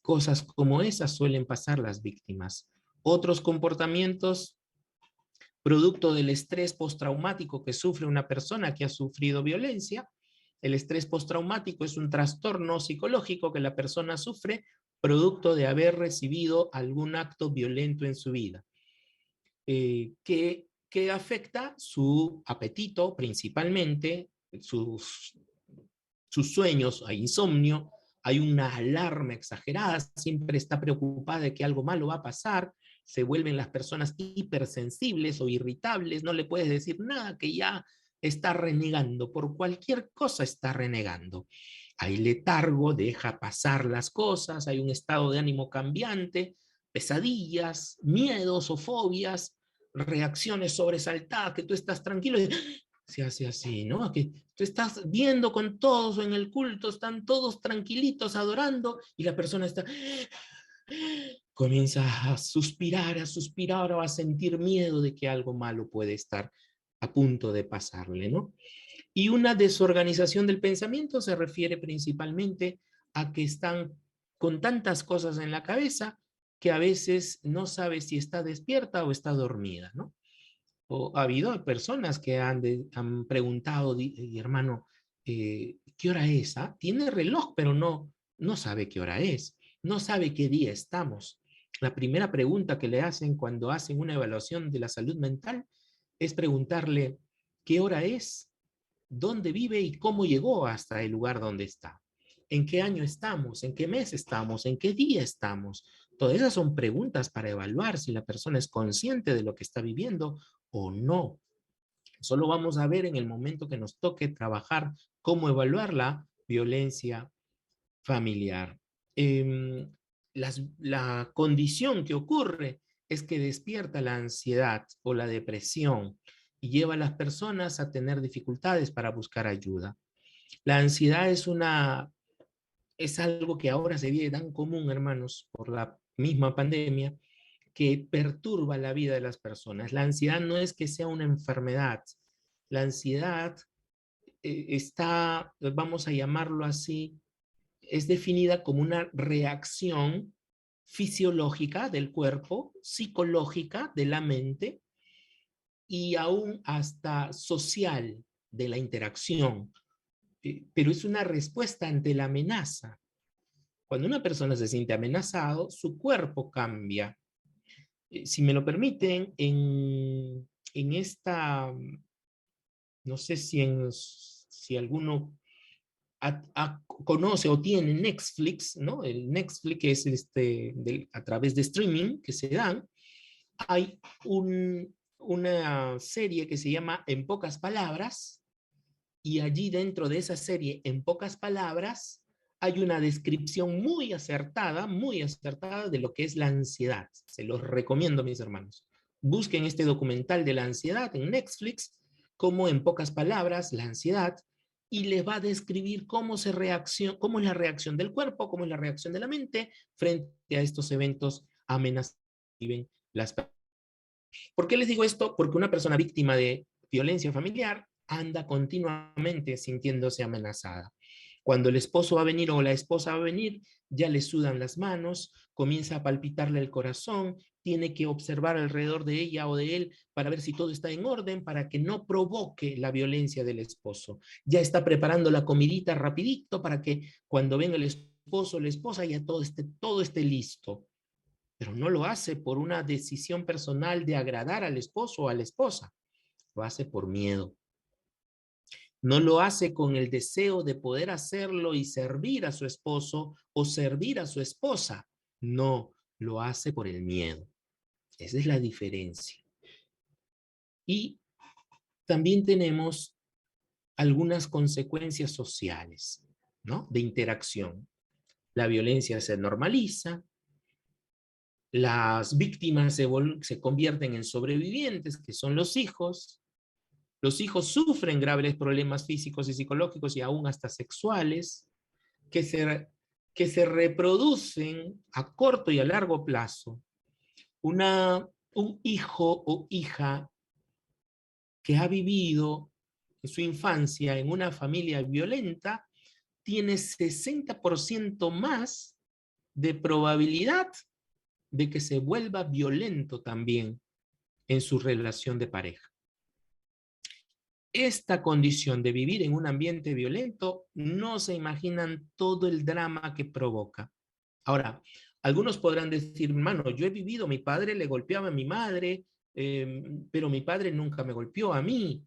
Cosas como esas suelen pasar las víctimas. Otros comportamientos, producto del estrés postraumático que sufre una persona que ha sufrido violencia. El estrés postraumático es un trastorno psicológico que la persona sufre producto de haber recibido algún acto violento en su vida, que afecta su apetito principalmente, sus sueños, hay insomnio, hay una alarma exagerada, siempre está preocupada de que algo malo va a pasar, se vuelven las personas hipersensibles o irritables, no le puedes decir nada que ya está renegando, por cualquier cosa está renegando. Hay letargo, deja pasar las cosas, hay un estado de ánimo cambiante, pesadillas, miedos o fobias, reacciones sobresaltadas, que tú estás tranquilo y se hace así, ¿no? Que tú estás viendo con todos en el culto, están todos tranquilitos adorando y la persona está... Comienza a suspirar o a sentir miedo de que algo malo puede estar a punto de pasarle, ¿no? Y una desorganización del pensamiento se refiere principalmente a que están con tantas cosas en la cabeza que a veces no sabe si está despierta o está dormida, ¿no? O ha habido personas que han preguntado, hermano, ¿qué hora es? Ah? Tiene reloj, pero no sabe qué hora es, no sabe qué día estamos. La primera pregunta que le hacen cuando hacen una evaluación de la salud mental es preguntarle qué hora es, dónde vive y cómo llegó hasta el lugar donde está. ¿En qué año estamos? ¿En qué mes estamos? ¿En qué día estamos? Todas esas son preguntas para evaluar si la persona es consciente de lo que está viviendo o no. Solo vamos a ver en el momento que nos toque trabajar cómo evaluar la violencia familiar. La condición que ocurre es que despierta la ansiedad o la depresión y lleva a las personas a tener dificultades para buscar ayuda. La ansiedad es algo que ahora se vive tan común, hermanos, por la misma pandemia, que perturba la vida de las personas. La ansiedad no es que sea una enfermedad. La ansiedad está, vamos a llamarlo así, es definida como una reacción fisiológica del cuerpo, psicológica de la mente y aún hasta social de la interacción. Pero es una respuesta ante la amenaza. Cuando una persona se siente amenazado, su cuerpo cambia. Si me lo permiten, en esta, no sé si alguno conoce o tiene Netflix, ¿no? El Netflix es a través de streaming que se dan, hay una serie que se llama En pocas palabras, y allí dentro de esa serie, En pocas palabras, hay una descripción muy acertada de lo que es la ansiedad. Se los recomiendo, mis hermanos. Busquen este documental de la ansiedad en Netflix, como En pocas palabras, la ansiedad, y les va a describir cómo es la reacción del cuerpo, cómo es la reacción de la mente frente a estos eventos amenazantes que viven las personas. ¿Por qué les digo esto? Porque una persona víctima de violencia familiar anda continuamente sintiéndose amenazada. Cuando el esposo va a venir o la esposa va a venir, ya le sudan las manos, comienza a palpitarle el corazón, tiene que observar alrededor de ella o de él para ver si todo está en orden, para que no provoque la violencia del esposo. Ya está preparando la comidita rapidito para que cuando venga el esposo o la esposa ya todo esté listo. Pero no lo hace por una decisión personal de agradar al esposo o a la esposa. Lo hace por miedo. No lo hace con el deseo de poder hacerlo y servir a su esposo o servir a su esposa. No, lo hace por el miedo. Esa es la diferencia. Y también tenemos algunas consecuencias sociales, ¿no? De interacción. La violencia se normaliza, las víctimas se convierten en sobrevivientes, que son los hijos. Los hijos sufren graves problemas físicos y psicológicos y aún hasta sexuales, que se reproducen a corto y a largo plazo. Un hijo o hija que ha vivido en su infancia en una familia violenta tiene 60% más de probabilidad de que se vuelva violento también en su relación de pareja. Esta condición de vivir en un ambiente violento, no se imaginan todo el drama que provoca. Ahora, algunos podrán decir, hermano, yo he vivido, mi padre le golpeaba a mi madre, pero mi padre nunca me golpeó a mí.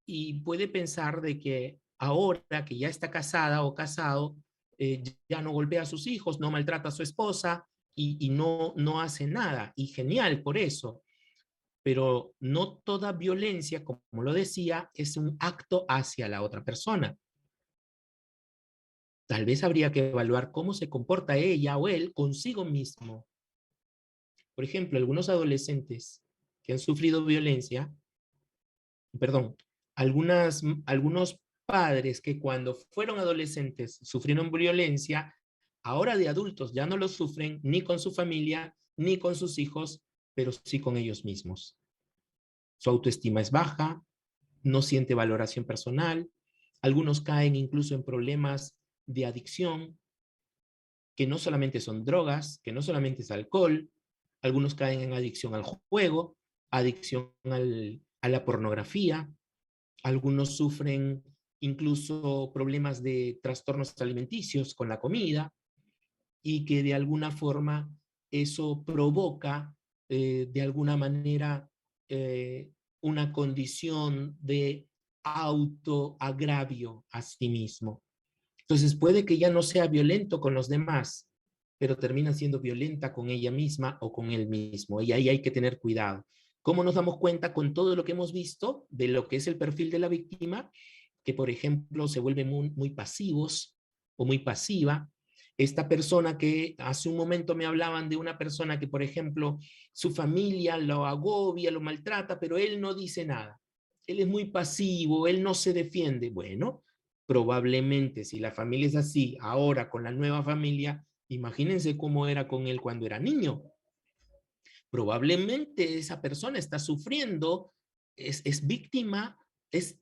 Y puede pensar de que ahora que ya está casada o casado, ya no golpea a sus hijos, no maltrata a su esposa y no hace nada. Y genial por eso. Pero no toda violencia, como lo decía, es un acto hacia la otra persona. Tal vez habría que evaluar cómo se comporta ella o él consigo mismo. Por ejemplo, algunos adolescentes que han sufrido violencia, algunos padres que cuando fueron adolescentes sufrieron violencia, ahora de adultos ya no lo sufren ni con su familia, ni con sus hijos, pero sí con ellos mismos. Su autoestima es baja, no siente valoración personal, algunos caen incluso en problemas de adicción, que no solamente son drogas, que no solamente es alcohol, algunos caen en adicción al juego, adicción a la pornografía, algunos sufren incluso problemas de trastornos alimenticios con la comida, y que de alguna forma eso provoca de alguna manera una condición de autoagravio a sí mismo. Entonces puede que ya no sea violento con los demás, pero termina siendo violenta con ella misma o con él mismo. Y ahí hay que tener cuidado. ¿Cómo nos damos cuenta con todo lo que hemos visto de lo que es el perfil de la víctima? Que, por ejemplo, se vuelven muy pasivos o muy pasiva. Esta persona que hace un momento me hablaban de una persona que, por ejemplo, su familia lo agobia, lo maltrata, pero él no dice nada. Él es muy pasivo, él no se defiende. Bueno, probablemente si la familia es así, ahora con la nueva familia, imagínense cómo era con él cuando era niño. Probablemente esa persona está sufriendo, es víctima,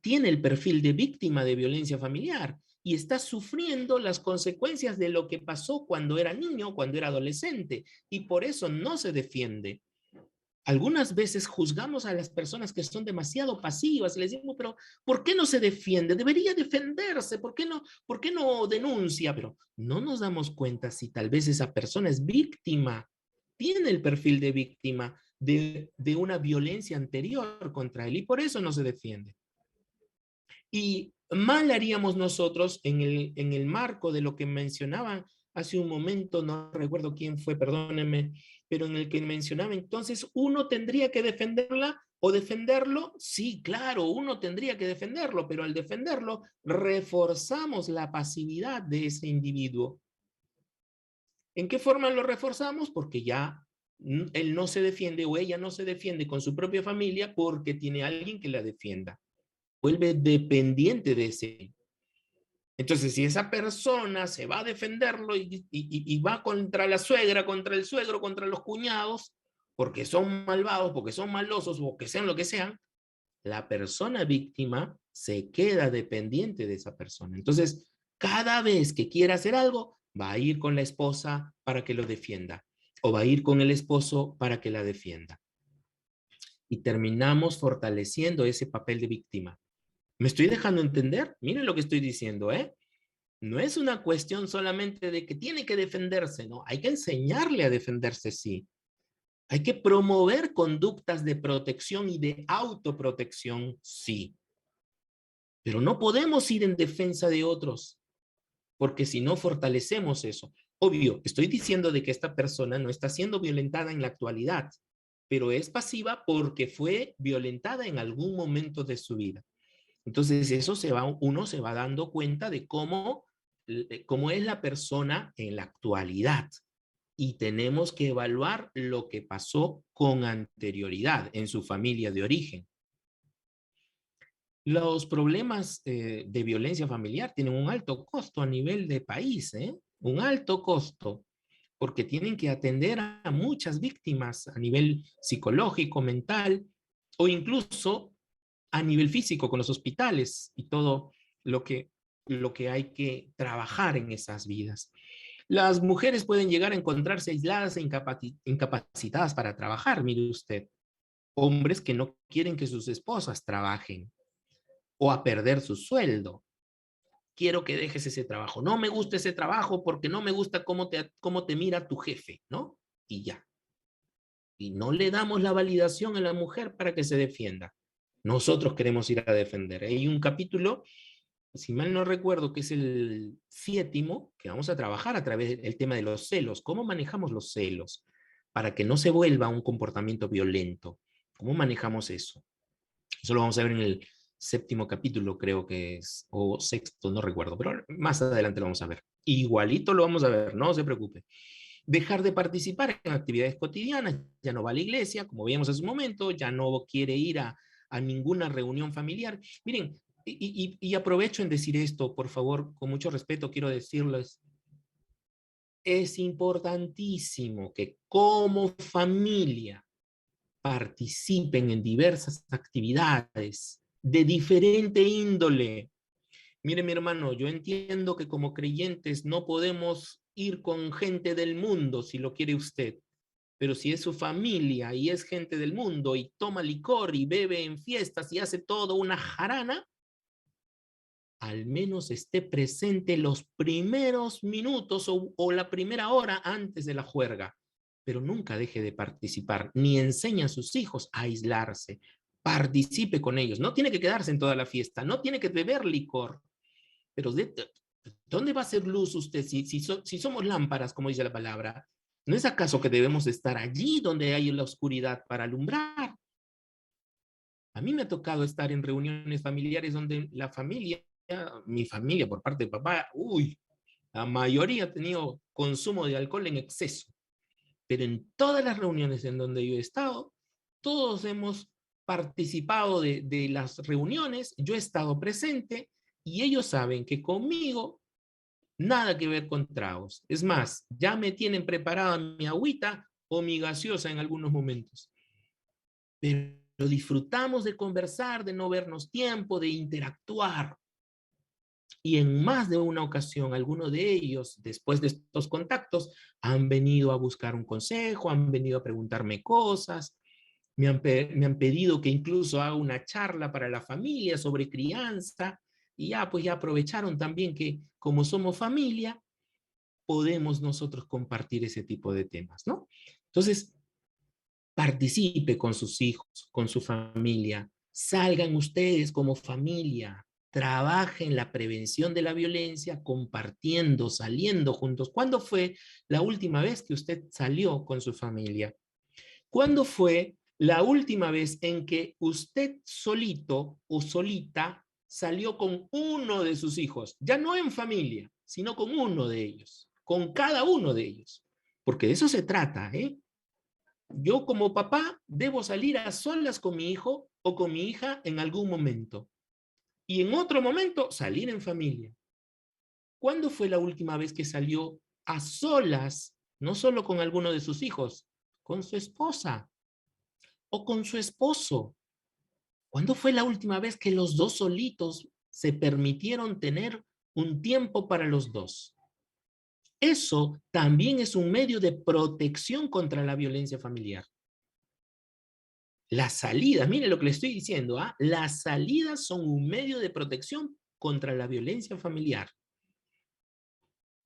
tiene el perfil de víctima de violencia familiar y está sufriendo las consecuencias de lo que pasó cuando era niño, cuando era adolescente, y por eso no se defiende. Algunas veces juzgamos a las personas que son demasiado pasivas y les decimos, pero ¿por qué no se defiende? Debería defenderse, ¿por qué no denuncia? Pero no nos damos cuenta si tal vez esa persona es víctima, tiene el perfil de víctima de una violencia anterior contra él y por eso no se defiende. Y mal haríamos nosotros en el marco de lo que mencionaban hace un momento, no recuerdo quién fue, perdónenme, pero en el que mencionaba entonces, uno tendría que defenderla o defenderlo. Sí, claro, uno tendría que defenderlo, pero al defenderlo reforzamos la pasividad de ese individuo. ¿En qué forma lo reforzamos? Porque ya él no se defiende o ella no se defiende con su propia familia porque tiene alguien que la defienda. Vuelve dependiente de ese. Entonces, si esa persona se va a defenderlo y va contra la suegra, contra el suegro, contra los cuñados, porque son malvados, porque son malosos, o que sean lo que sean, la persona víctima se queda dependiente de esa persona. Entonces, cada vez que quiera hacer algo, va a ir con la esposa para que lo defienda, o va a ir con el esposo para que la defienda. Y terminamos fortaleciendo ese papel de víctima. ¿Me estoy dejando entender? Miren lo que estoy diciendo, ¿eh? No es una cuestión solamente de que tiene que defenderse, ¿no? Hay que enseñarle a defenderse, sí. Hay que promover conductas de protección y de autoprotección, sí. Pero no podemos ir en defensa de otros, porque si no fortalecemos eso. Obvio, estoy diciendo de que esta persona no está siendo violentada en la actualidad, pero es pasiva porque fue violentada en algún momento de su vida. Entonces uno se va dando cuenta de cómo es la persona en la actualidad. Y tenemos que evaluar lo que pasó con anterioridad en su familia de origen. Los problemas de violencia familiar tienen un alto costo a nivel de país, un alto costo, porque tienen que atender a muchas víctimas a nivel psicológico, mental, o incluso a nivel físico con los hospitales y todo lo que hay que trabajar en esas vidas. Las mujeres pueden llegar a encontrarse aisladas e incapacitadas para trabajar, mire usted. Hombres que no quieren que sus esposas trabajen o a perder su sueldo. Quiero que dejes ese trabajo. No me gusta ese trabajo porque no me gusta cómo te mira tu jefe, ¿no? Y ya. Y no le damos la validación a la mujer para que se defienda. Nosotros queremos ir a defender. Hay un capítulo, si mal no recuerdo, que es el 7º, que vamos a trabajar a través del tema de los celos. ¿Cómo manejamos los celos? Para que no se vuelva un comportamiento violento. ¿Cómo manejamos eso? Eso lo vamos a ver en el 7º capítulo, creo que es, o 6º, no recuerdo, pero más adelante lo vamos a ver. Igualito lo vamos a ver, no se preocupe. Dejar de participar en actividades cotidianas, ya no va a la iglesia, como veíamos hace un momento, ya no quiere ir a a ninguna reunión familiar. Miren, y aprovecho en decir esto, por favor, con mucho respeto quiero decirles, es importantísimo que como familia participen en diversas actividades de diferente índole. Mire, mi hermano, yo entiendo que como creyentes no podemos ir con gente del mundo, si lo quiere usted, pero si es su familia y es gente del mundo y toma licor y bebe en fiestas y hace todo una jarana, al menos esté presente los primeros minutos o la primera hora antes de la juerga, pero nunca deje de participar, ni enseñe a sus hijos a aislarse. Participe con ellos, no tiene que quedarse en toda la fiesta, no tiene que beber licor, pero ¿dónde va a ser luz usted si somos lámparas, como dice la palabra? ¿No es acaso que debemos estar allí donde hay la oscuridad para alumbrar? A mí me ha tocado estar en reuniones familiares donde la familia, mi familia por parte de papá, la mayoría ha tenido consumo de alcohol en exceso. Pero en todas las reuniones en donde yo he estado, todos hemos participado de las reuniones, yo he estado presente y ellos saben que conmigo nada que ver con tragos. Es más, ya me tienen preparada mi agüita o mi gaseosa en algunos momentos. Pero disfrutamos de conversar, de no vernos tiempo, de interactuar. Y en más de una ocasión, algunos de ellos, después de estos contactos, han venido a buscar un consejo, han venido a preguntarme cosas, me han pedido que incluso haga una charla para la familia sobre crianza, y pues ya aprovecharon también que como somos familia, podemos nosotros compartir ese tipo de temas, ¿no? Entonces, participe con sus hijos, con su familia, salgan ustedes como familia, trabajen la prevención de la violencia, compartiendo, saliendo juntos. ¿Cuándo fue la última vez que usted salió con su familia? ¿Cuándo fue la última vez en que usted solito o solita salió con uno de sus hijos? Ya no en familia, sino con uno de ellos, con cada uno de ellos. Porque de eso se trata, ¿eh? Yo como papá debo salir a solas con mi hijo o con mi hija en algún momento. Y en otro momento salir en familia. ¿Cuándo fue la última vez que salió a solas, no solo con alguno de sus hijos, con su esposa o con su esposo? ¿Cuándo fue la última vez que los dos solitos se permitieron tener un tiempo para los dos? Eso también es un medio de protección contra la violencia familiar. Las salidas, mire lo que le estoy diciendo, ¿ah? Las salidas son un medio de protección contra la violencia familiar.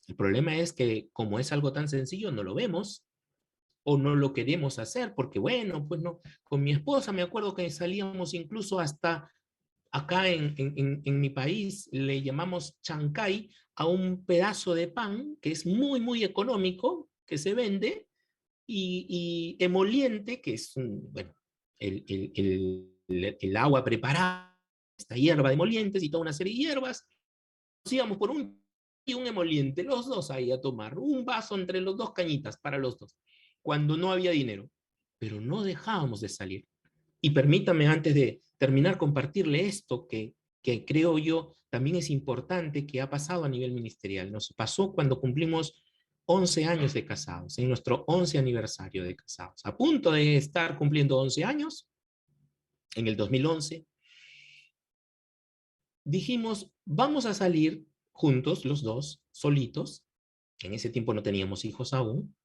El problema es que como es algo tan sencillo, no lo vemos o no lo queremos hacer porque, bueno, pues no. Con mi esposa me acuerdo que salíamos incluso hasta acá en mi país, le llamamos chancay a un pedazo de pan que es muy, muy económico, que se vende, y emoliente, que es, bueno, el agua preparada, esta hierba de emolientes y toda una serie de hierbas. Nos íbamos por y un emoliente, los dos ahí a tomar, un vaso entre los dos, cañitas para los dos, cuando no había dinero, pero no dejábamos de salir. Y permítame, antes de terminar, compartirle esto que creo yo también es importante, que ha pasado a nivel ministerial. Nos pasó cuando cumplimos 11 años de casados, en nuestro 11 aniversario de casados. A punto de estar cumpliendo 11 años, en el 2011, dijimos, vamos a salir juntos, los dos, solitos. En ese tiempo no teníamos hijos aún.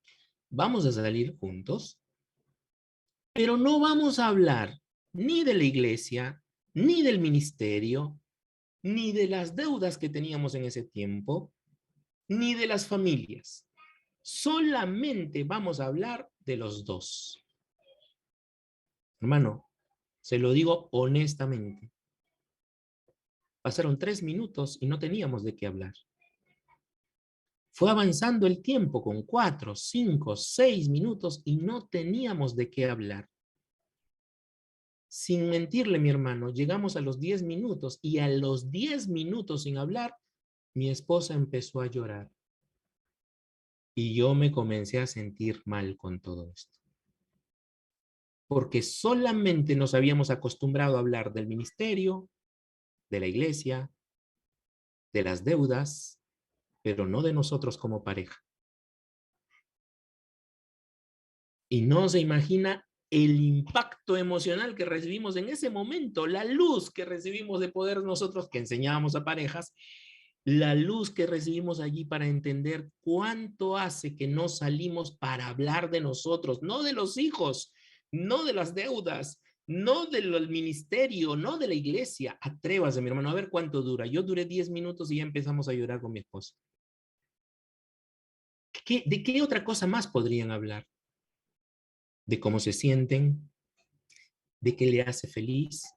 Vamos a salir juntos, pero no vamos a hablar ni de la iglesia, ni del ministerio, ni de las deudas que teníamos en ese tiempo, ni de las familias. Solamente vamos a hablar de los dos. Hermano, se lo digo honestamente. Pasaron 3 minutos y no teníamos de qué hablar. Fue avanzando el tiempo con 4, 5, 6 minutos y no teníamos de qué hablar. Sin mentirle, mi hermano, llegamos a los 10 minutos y a los 10 minutos sin hablar, mi esposa empezó a llorar. Y yo me comencé a sentir mal con todo esto. porque solamente nos habíamos acostumbrado a hablar del ministerio, de la iglesia, de las deudas, pero no de nosotros como pareja. Y no se imagina el impacto emocional que recibimos en ese momento, la luz que recibimos de poder nosotros que enseñábamos a parejas, la luz que recibimos allí para entender cuánto hace que no salimos para hablar de nosotros, no de los hijos, no de las deudas, no del ministerio, no de la iglesia. Atrévase, mi hermano, a ver cuánto dura. Yo duré 10 minutos y ya empezamos a llorar con mi esposa. ¿De qué otra cosa más podrían hablar? De cómo se sienten, de qué le hace feliz,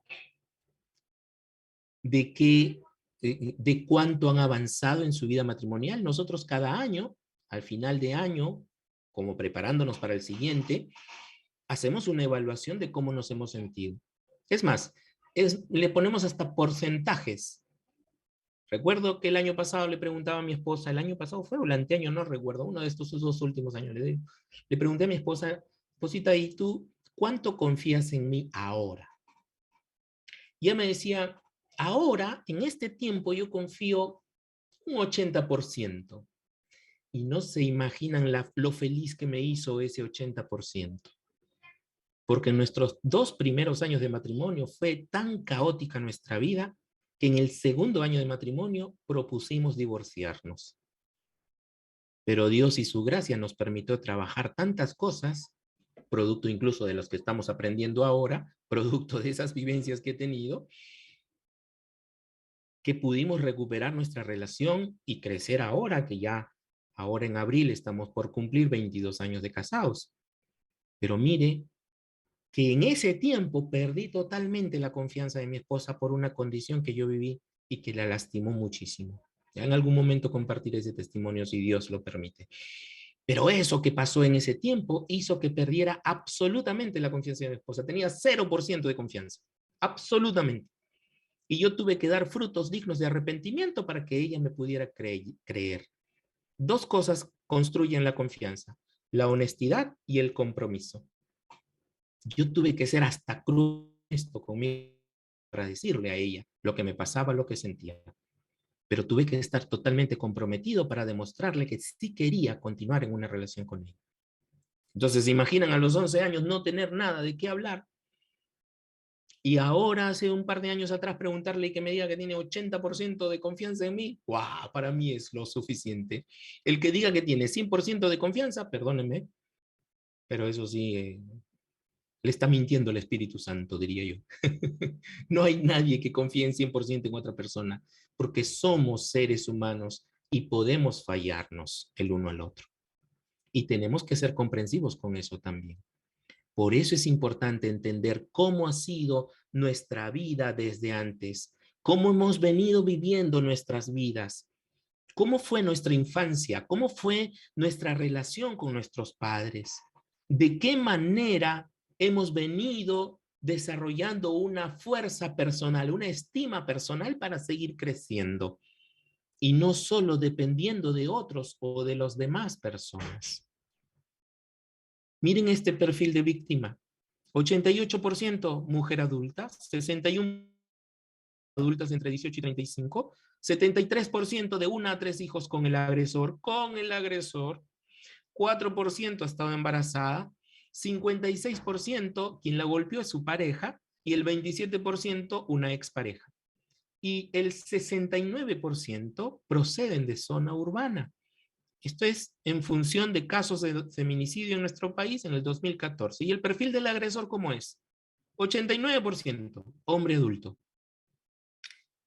de cuánto han avanzado en su vida matrimonial. Nosotros cada año, al final de año, como preparándonos para el siguiente, hacemos una evaluación de cómo nos hemos sentido. Es más, le ponemos hasta porcentajes. Recuerdo que el año pasado le preguntaba a mi esposa, el año pasado fue o el anteaño, no recuerdo, uno de estos 2 últimos años, le pregunté a mi esposa, esposita, ¿y tú cuánto confías en mí ahora? Y ella me decía, ahora, en este tiempo, yo confío un 80%. Y no se imaginan lo feliz que me hizo ese 80%. Porque en nuestros 2 primeros años de matrimonio fue tan caótica nuestra vida que en el segundo año de matrimonio propusimos divorciarnos. Pero Dios y su gracia nos permitió trabajar tantas cosas, producto incluso de los que estamos aprendiendo ahora, producto de esas vivencias que he tenido, que pudimos recuperar nuestra relación y crecer ahora, que ya ahora en abril estamos por cumplir 22 años de casados. Pero mire que en ese tiempo perdí totalmente la confianza de mi esposa por una condición que yo viví y que la lastimó muchísimo. Ya en algún momento compartiré ese testimonio si Dios lo permite. Pero eso que pasó en ese tiempo hizo que perdiera absolutamente la confianza de mi esposa. Tenía 0% de confianza. Absolutamente. Y yo tuve que dar frutos dignos de arrepentimiento para que ella me pudiera creer. 2 cosas construyen la confianza: la honestidad y el compromiso. Yo tuve que ser hasta cruel conmigo para decirle a ella lo que me pasaba, lo que sentía. Pero tuve que estar totalmente comprometido para demostrarle que sí quería continuar en una relación con ella. Entonces, ¿se imaginan a los 11 años no tener nada de qué hablar? Y ahora, hace un par de años atrás, preguntarle y que me diga que tiene 80% de confianza en mí, ¡guau! Para mí es lo suficiente. El que diga que tiene 100% de confianza, perdónenme, pero eso sí, le está mintiendo el Espíritu Santo, diría yo. No hay nadie que confíe en 100% en otra persona, porque somos seres humanos y podemos fallarnos el uno al otro. Y tenemos que ser comprensivos con eso también. Por eso es importante entender cómo ha sido nuestra vida desde antes, cómo hemos venido viviendo nuestras vidas, cómo fue nuestra infancia, cómo fue nuestra relación con nuestros padres, de qué manera hemos venido desarrollando una fuerza personal, una estima personal para seguir creciendo y no solo dependiendo de otros o de las demás personas. Miren este perfil de víctima. 88% mujer adulta, 61% adultas entre 18 y 35, 73% de 1 a 3 hijos con el agresor, 4% ha estado embarazada, 56% quien la golpeó es su pareja y el 27% una expareja. Y el 69% proceden de zona urbana. Esto es en función de casos de feminicidio en nuestro país en el 2014. ¿Y el perfil del agresor cómo es? 89%, hombre adulto.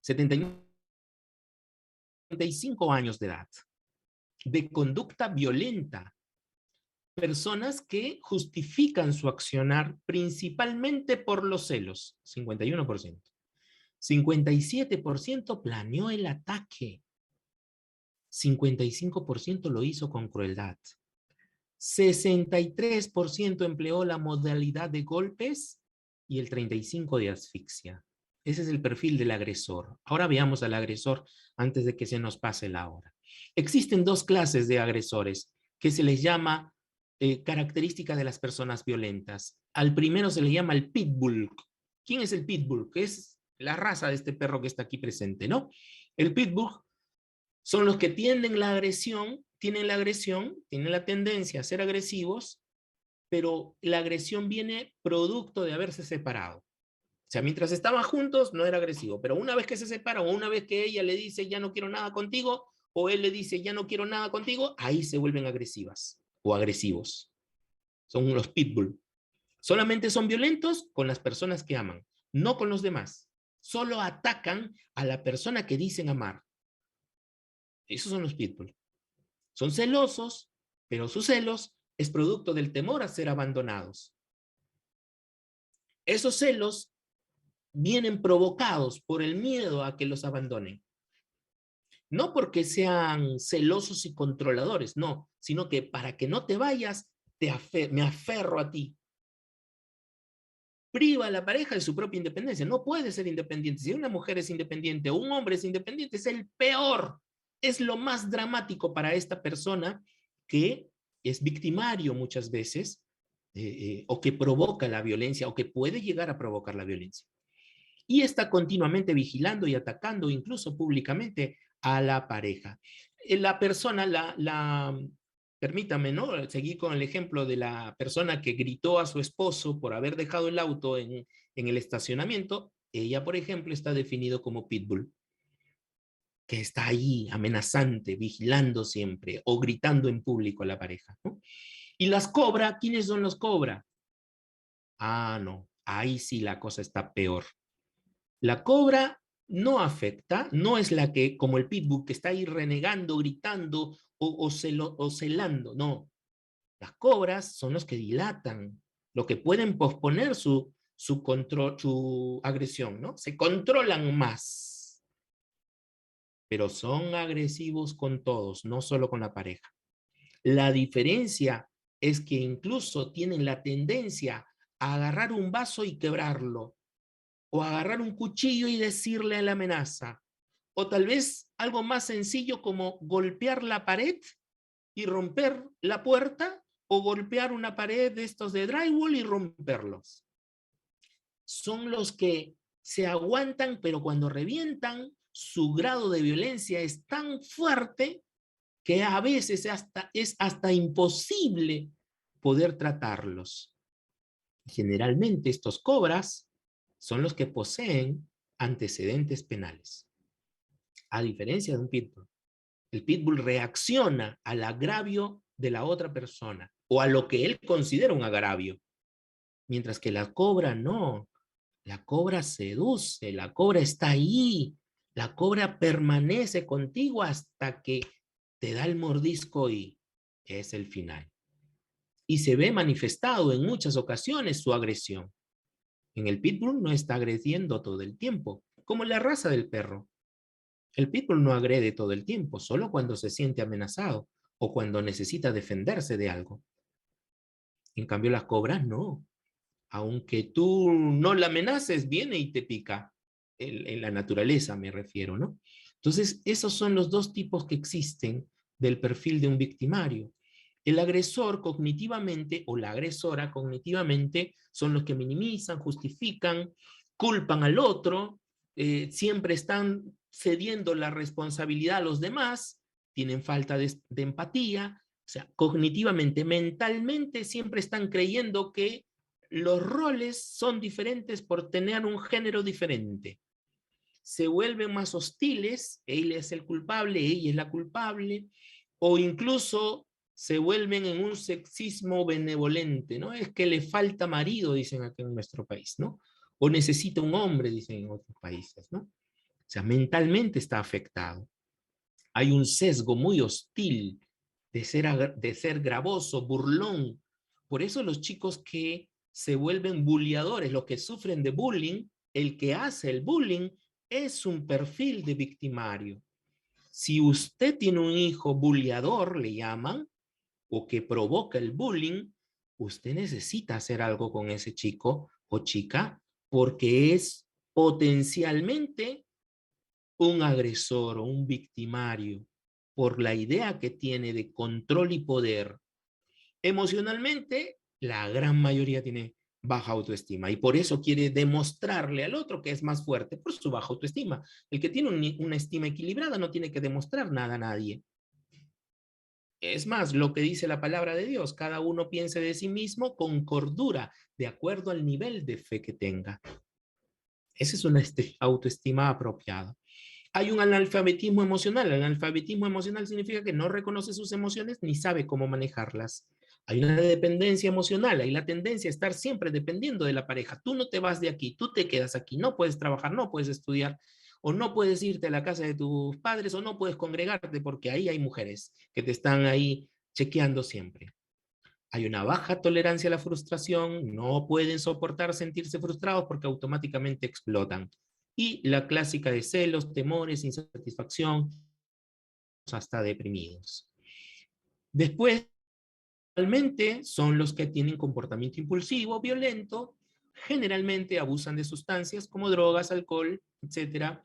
75 años de edad. De conducta violenta. Personas que justifican su accionar principalmente por los celos. 51%. 57% planeó el ataque. 55% lo hizo con crueldad. 63% empleó la modalidad de golpes y el 35% de asfixia. Ese es el perfil del agresor. Ahora veamos al agresor antes de que se nos pase la hora. Existen 2 clases de agresores que se les llama característica de las personas violentas. Al primero se le llama el pitbull. ¿Quién es el pitbull? Que es la raza de este perro que está aquí presente, ¿no? El pitbull son los que tienen la agresión, tienen la tendencia a ser agresivos, pero la agresión viene producto de haberse separado. O sea, mientras estaban juntos no era agresivo, pero una vez que se separan o una vez que ella le dice ya no quiero nada contigo o él le dice ya no quiero nada contigo, ahí se vuelven agresivas o agresivos. Son los pitbull. Solamente son violentos con las personas que aman, no con los demás. Solo atacan a la persona que dicen amar. Esos son los pitbull. Son celosos, pero sus celos es producto del temor a ser abandonados. Esos celos vienen provocados por el miedo a que los abandonen. No porque sean celosos y controladores, no, sino que para que no te vayas, me aferro a ti. Priva a la pareja de su propia independencia. No puede ser independiente. Si una mujer es independiente o un hombre es independiente, es el peor. Es lo más dramático para esta persona que es victimario muchas veces o que provoca la violencia o que puede llegar a provocar la violencia. Y está continuamente vigilando y atacando incluso públicamente a la pareja. La persona, permítame, ¿no? Seguir con el ejemplo de la persona que gritó a su esposo por haber dejado el auto en el estacionamiento. Ella, por ejemplo, está definido como pitbull, que está ahí amenazante, vigilando siempre o gritando en público a la pareja, ¿no? Y las cobra, ¿quiénes son los cobra? Ah, no, ahí sí la cosa está peor. La cobra no afecta, no es la que, como el pitbull, que está ahí renegando, gritando o celando, no. Las cobras son los que dilatan, lo que pueden posponer su control, su agresión, ¿no? Se controlan más, pero son agresivos con todos, no solo con la pareja. La diferencia es que incluso tienen la tendencia a agarrar un vaso y quebrarlo, o agarrar un cuchillo y decirle la amenaza, o tal vez algo más sencillo como golpear la pared y romper la puerta, o golpear una pared de estos de drywall y romperlos. Son los que se aguantan, pero cuando revientan, su grado de violencia es tan fuerte que a veces es hasta imposible poder tratarlos. Generalmente estos cobras son los que poseen antecedentes penales. A diferencia de un pitbull. El pitbull reacciona al agravio de la otra persona o a lo que él considera un agravio. Mientras que la cobra no. La cobra seduce, la cobra está ahí. La cobra permanece contigo hasta que te da el mordisco y es el final. Y se ve manifestado en muchas ocasiones su agresión. En el pitbull no está agrediendo todo el tiempo, como la raza del perro. El pitbull no agrede todo el tiempo, solo cuando se siente amenazado o cuando necesita defenderse de algo. En cambio, las cobras no. Aunque tú no la amenaces, viene y te pica. En la naturaleza me refiero, ¿no? Entonces, esos son los dos tipos que existen del perfil de un victimario. El agresor cognitivamente o la agresora cognitivamente son los que minimizan, justifican, culpan al otro, siempre están cediendo la responsabilidad a los demás, tienen falta de empatía, o sea, cognitivamente, mentalmente siempre están creyendo que los roles son diferentes por tener un género diferente. Se vuelven más hostiles, él es el culpable, ella es la culpable, o incluso se vuelven en un sexismo benevolente, ¿no? Es que le falta marido, dicen aquí en nuestro país, ¿no? O necesita un hombre, dicen en otros países, ¿no? O sea, mentalmente está afectado. Hay un sesgo muy hostil de ser gravoso, burlón. Por eso los chicos que se vuelven bulliadores, los que sufren de bullying, el que hace el bullying es un perfil de victimario. Si usted tiene un hijo bulliador, le llaman, o que provoca el bullying, usted necesita hacer algo con ese chico o chica porque es potencialmente un agresor o un victimario por la idea que tiene de control y poder. Emocionalmente, la gran mayoría tiene baja autoestima y por eso quiere demostrarle al otro que es más fuerte por su baja autoestima. El que tiene una estima equilibrada no tiene que demostrar nada a nadie. Es más, lo que dice la palabra de Dios, cada uno piense de sí mismo con cordura, de acuerdo al nivel de fe que tenga. Esa es una autoestima apropiada. Hay un analfabetismo emocional. El analfabetismo emocional significa que no reconoce sus emociones ni sabe cómo manejarlas. Hay una dependencia emocional, hay la tendencia a estar siempre dependiendo de la pareja. Tú no te vas de aquí, tú te quedas aquí, no puedes trabajar, no puedes estudiar, o no puedes irte a la casa de tus padres, o no puedes congregarte porque ahí hay mujeres que te están ahí chequeando siempre. Hay una baja tolerancia a la frustración, no pueden soportar sentirse frustrados porque automáticamente explotan. Y la clásica de celos, temores, insatisfacción, hasta deprimidos. Después, realmente son los que tienen comportamiento impulsivo, violento, generalmente abusan de sustancias como drogas, alcohol, etcétera.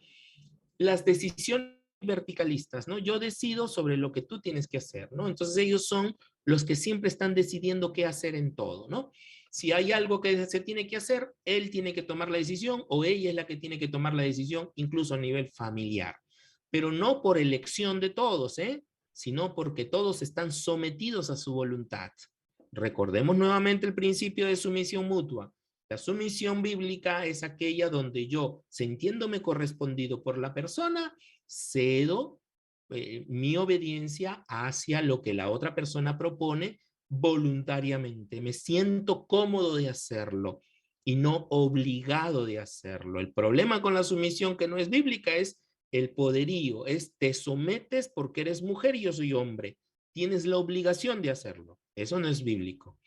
Las decisiones verticalistas, ¿no? Yo decido sobre lo que tú tienes que hacer, ¿no? Entonces ellos son los que siempre están decidiendo qué hacer en todo, ¿no? Si hay algo que se tiene que hacer, él tiene que tomar la decisión o ella es la que tiene que tomar la decisión, incluso a nivel familiar. Pero no por elección de todos, sino porque todos están sometidos a su voluntad. Recordemos nuevamente el principio de sumisión mutua. La sumisión bíblica es aquella donde yo, sintiéndome correspondido por la persona, cedo mi obediencia hacia lo que la otra persona propone voluntariamente. Me siento cómodo de hacerlo y no obligado de hacerlo. El problema con la sumisión que no es bíblica es el poderío, es te sometes porque eres mujer y yo soy hombre. Tienes la obligación de hacerlo. Eso no es bíblico.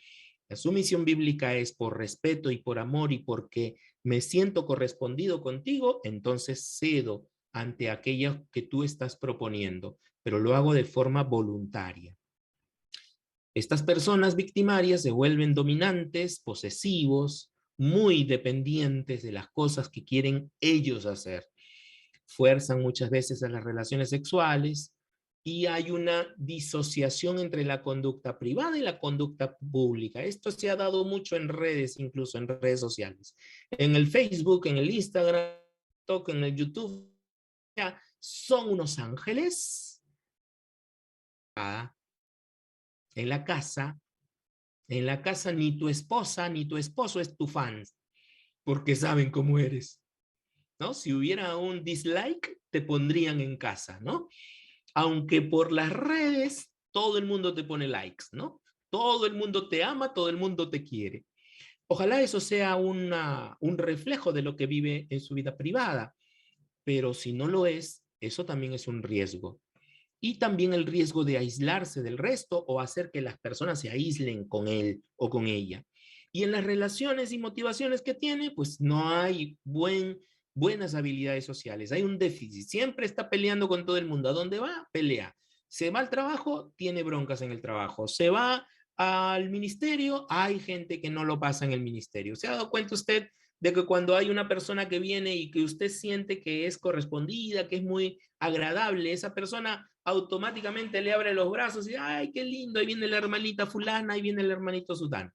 La sumisión bíblica es por respeto y por amor y porque me siento correspondido contigo, entonces cedo ante aquello que tú estás proponiendo, pero lo hago de forma voluntaria. Estas personas victimarias se vuelven dominantes, posesivos, muy dependientes de las cosas que quieren ellos hacer. Fuerzan muchas veces a las relaciones sexuales, y hay una disociación entre la conducta privada y la conducta pública. Esto se ha dado mucho en redes, incluso en redes sociales. En el Facebook, en el Instagram, en el YouTube, son unos ángeles. En la casa ni tu esposa ni tu esposo es tu fan, porque saben cómo eres, ¿no? Si hubiera un dislike, te pondrían en casa, ¿no? Aunque por las redes todo el mundo te pone likes, ¿no? Todo el mundo te ama, todo el mundo te quiere. Ojalá eso sea un reflejo de lo que vive en su vida privada, pero si no lo es, eso también es un riesgo. Y también el riesgo de aislarse del resto o hacer que las personas se aíslen con él o con ella. Y en las relaciones y motivaciones que tiene, pues no hay buenas habilidades sociales. Hay un déficit. Siempre está peleando con todo el mundo. ¿A dónde va? Pelea. Se va al trabajo, tiene broncas en el trabajo. Se va al ministerio, hay gente que no lo pasa en el ministerio. ¿Se ha dado cuenta usted de que cuando hay una persona que viene y que usted siente que es correspondida, que es muy agradable, esa persona automáticamente le abre los brazos y, ay, qué lindo, ahí viene la hermanita fulana, ahí viene el hermanito sudán?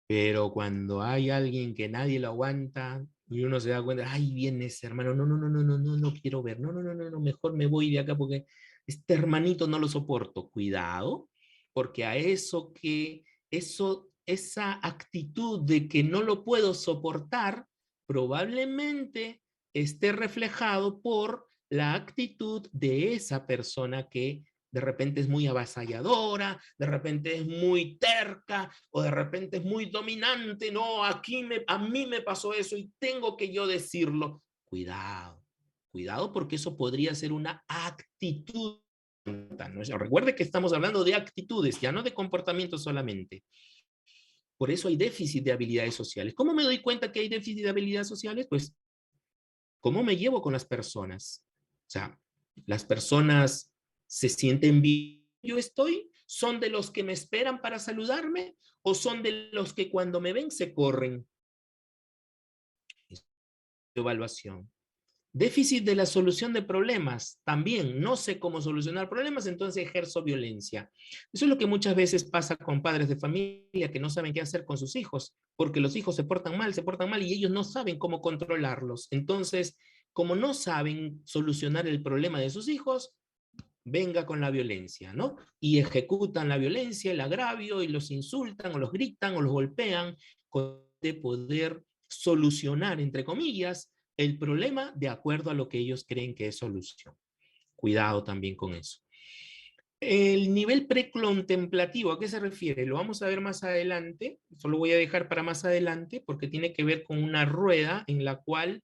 Pero cuando hay alguien que nadie lo aguanta y uno se da cuenta, ay, viene ese hermano, no, no, no, no, no, no, no quiero ver, no, no, no, no, no, mejor me voy de acá porque este hermanito no lo soporto. Cuidado, porque a esa actitud de que no lo puedo soportar, probablemente esté reflejado por la actitud de esa persona que de repente es muy avasalladora, de repente es muy terca o de repente es muy dominante. No, a mí me pasó eso y tengo que yo decirlo. Cuidado, cuidado, porque eso podría ser una actitud. Recuerde que estamos hablando de actitudes, ya no de comportamiento solamente. Por eso hay déficit de habilidades sociales. ¿Cómo me doy cuenta que hay déficit de habilidades sociales? Pues, ¿cómo me llevo con las personas? O sea, las personas se sienten bien, yo estoy, son de los que me esperan para saludarme o son de los que cuando me ven se corren. Es evaluación. Déficit de la solución de problemas. También no sé cómo solucionar problemas, entonces ejerzo violencia. Eso es lo que muchas veces pasa con padres de familia que no saben qué hacer con sus hijos, porque los hijos se portan mal y ellos no saben cómo controlarlos. Entonces, como no saben solucionar el problema de sus hijos, venga con la violencia, ¿no? Y ejecutan la violencia, el agravio, y los insultan, o los gritan, o los golpean, con de poder solucionar, entre comillas, el problema de acuerdo a lo que ellos creen que es solución. Cuidado también con eso. El nivel precontemplativo, ¿a qué se refiere? Lo vamos a ver más adelante, solo voy a dejar para más adelante, porque tiene que ver con una rueda en la cual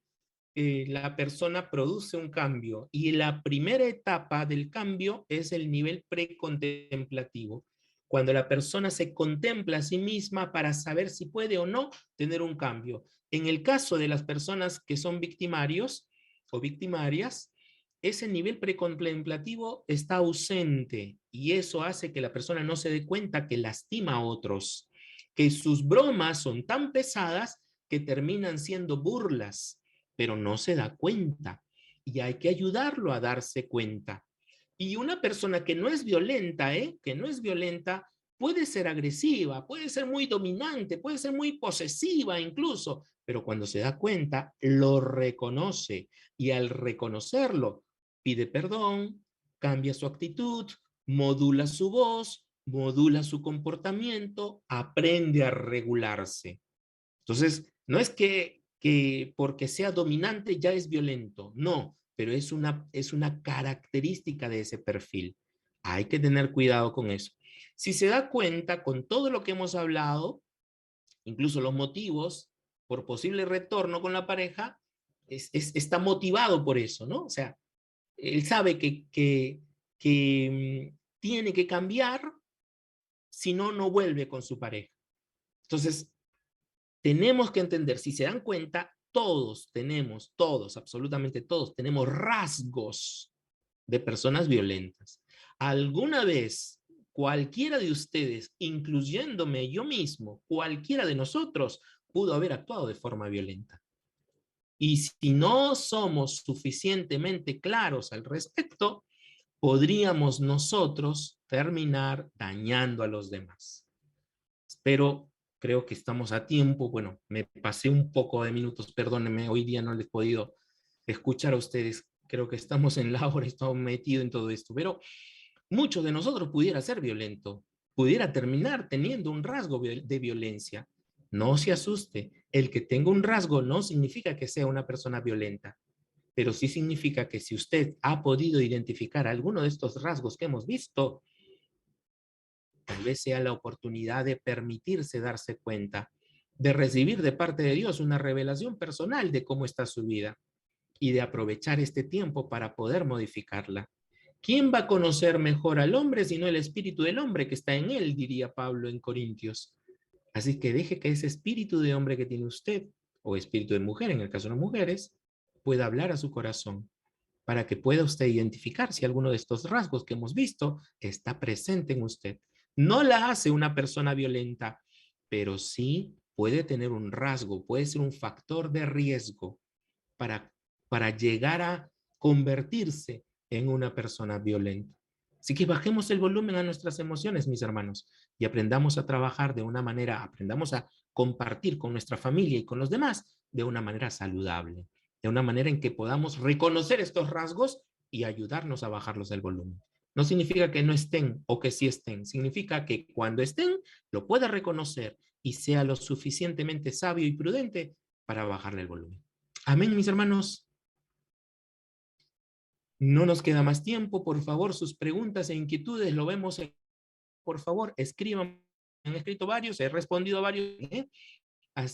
la persona produce un cambio, y la primera etapa del cambio es el nivel precontemplativo, cuando la persona se contempla a sí misma para saber si puede o no tener un cambio. En el caso de las personas que son victimarios o victimarias, ese nivel precontemplativo está ausente, y eso hace que la persona no se dé cuenta que lastima a otros, que sus bromas son tan pesadas que terminan siendo burlas, pero no se da cuenta, y hay que ayudarlo a darse cuenta. Y una persona que no es violenta, que no es violenta, puede ser agresiva, puede ser muy dominante, puede ser muy posesiva incluso, pero cuando se da cuenta, lo reconoce, y al reconocerlo, pide perdón, cambia su actitud, modula su voz, modula su comportamiento, aprende a regularse. Entonces, no es que porque sea dominante ya es violento, no, pero es una característica de ese perfil. Hay que tener cuidado con eso. Si se da cuenta, con todo lo que hemos hablado, incluso los motivos por posible retorno con la pareja, está motivado por eso, ¿no? O sea, él sabe que tiene que cambiar, si no, no vuelve con su pareja. Entonces, tenemos que entender, si se dan cuenta, todos, absolutamente todos, tenemos rasgos de personas violentas. ¿Alguna vez cualquiera de ustedes, incluyéndome yo mismo, cualquiera de nosotros, pudo haber actuado de forma violenta? Y si no somos suficientemente claros al respecto, podríamos nosotros terminar dañando a los demás. Espero, creo que estamos a tiempo. Bueno, me pasé un poco de minutos, perdónenme, hoy día no les he podido escuchar a ustedes. Creo que estamos en la hora, estamos metidos en todo esto, pero muchos de nosotros pudiera ser violento, pudiera terminar teniendo un rasgo de violencia. No se asuste, el que tenga un rasgo no significa que sea una persona violenta, pero sí significa que si usted ha podido identificar alguno de estos rasgos que hemos visto, tal vez sea la oportunidad de permitirse darse cuenta, de recibir de parte de Dios una revelación personal de cómo está su vida, y de aprovechar este tiempo para poder modificarla. ¿Quién va a conocer mejor al hombre sino el espíritu del hombre que está en él?, diría Pablo en Corintios. Así que deje que ese espíritu de hombre que tiene usted, o espíritu de mujer en el caso de las mujeres, pueda hablar a su corazón, para que pueda usted identificar si alguno de estos rasgos que hemos visto está presente en usted. No la hace una persona violenta, pero sí puede tener un rasgo, puede ser un factor de riesgo para llegar a convertirse en una persona violenta. Así que bajemos el volumen a nuestras emociones, mis hermanos, y aprendamos a trabajar de una manera, aprendamos a compartir con nuestra familia y con los demás de una manera saludable, de una manera en que podamos reconocer estos rasgos y ayudarnos a bajarlos del volumen. No significa que no estén o que sí estén, significa que cuando estén lo pueda reconocer y sea lo suficientemente sabio y prudente para bajarle el volumen. Amén, mis hermanos. No nos queda más tiempo. Por favor, sus preguntas e inquietudes lo vemos. Por favor, escriban. Han escrito varios, he respondido a varios. Así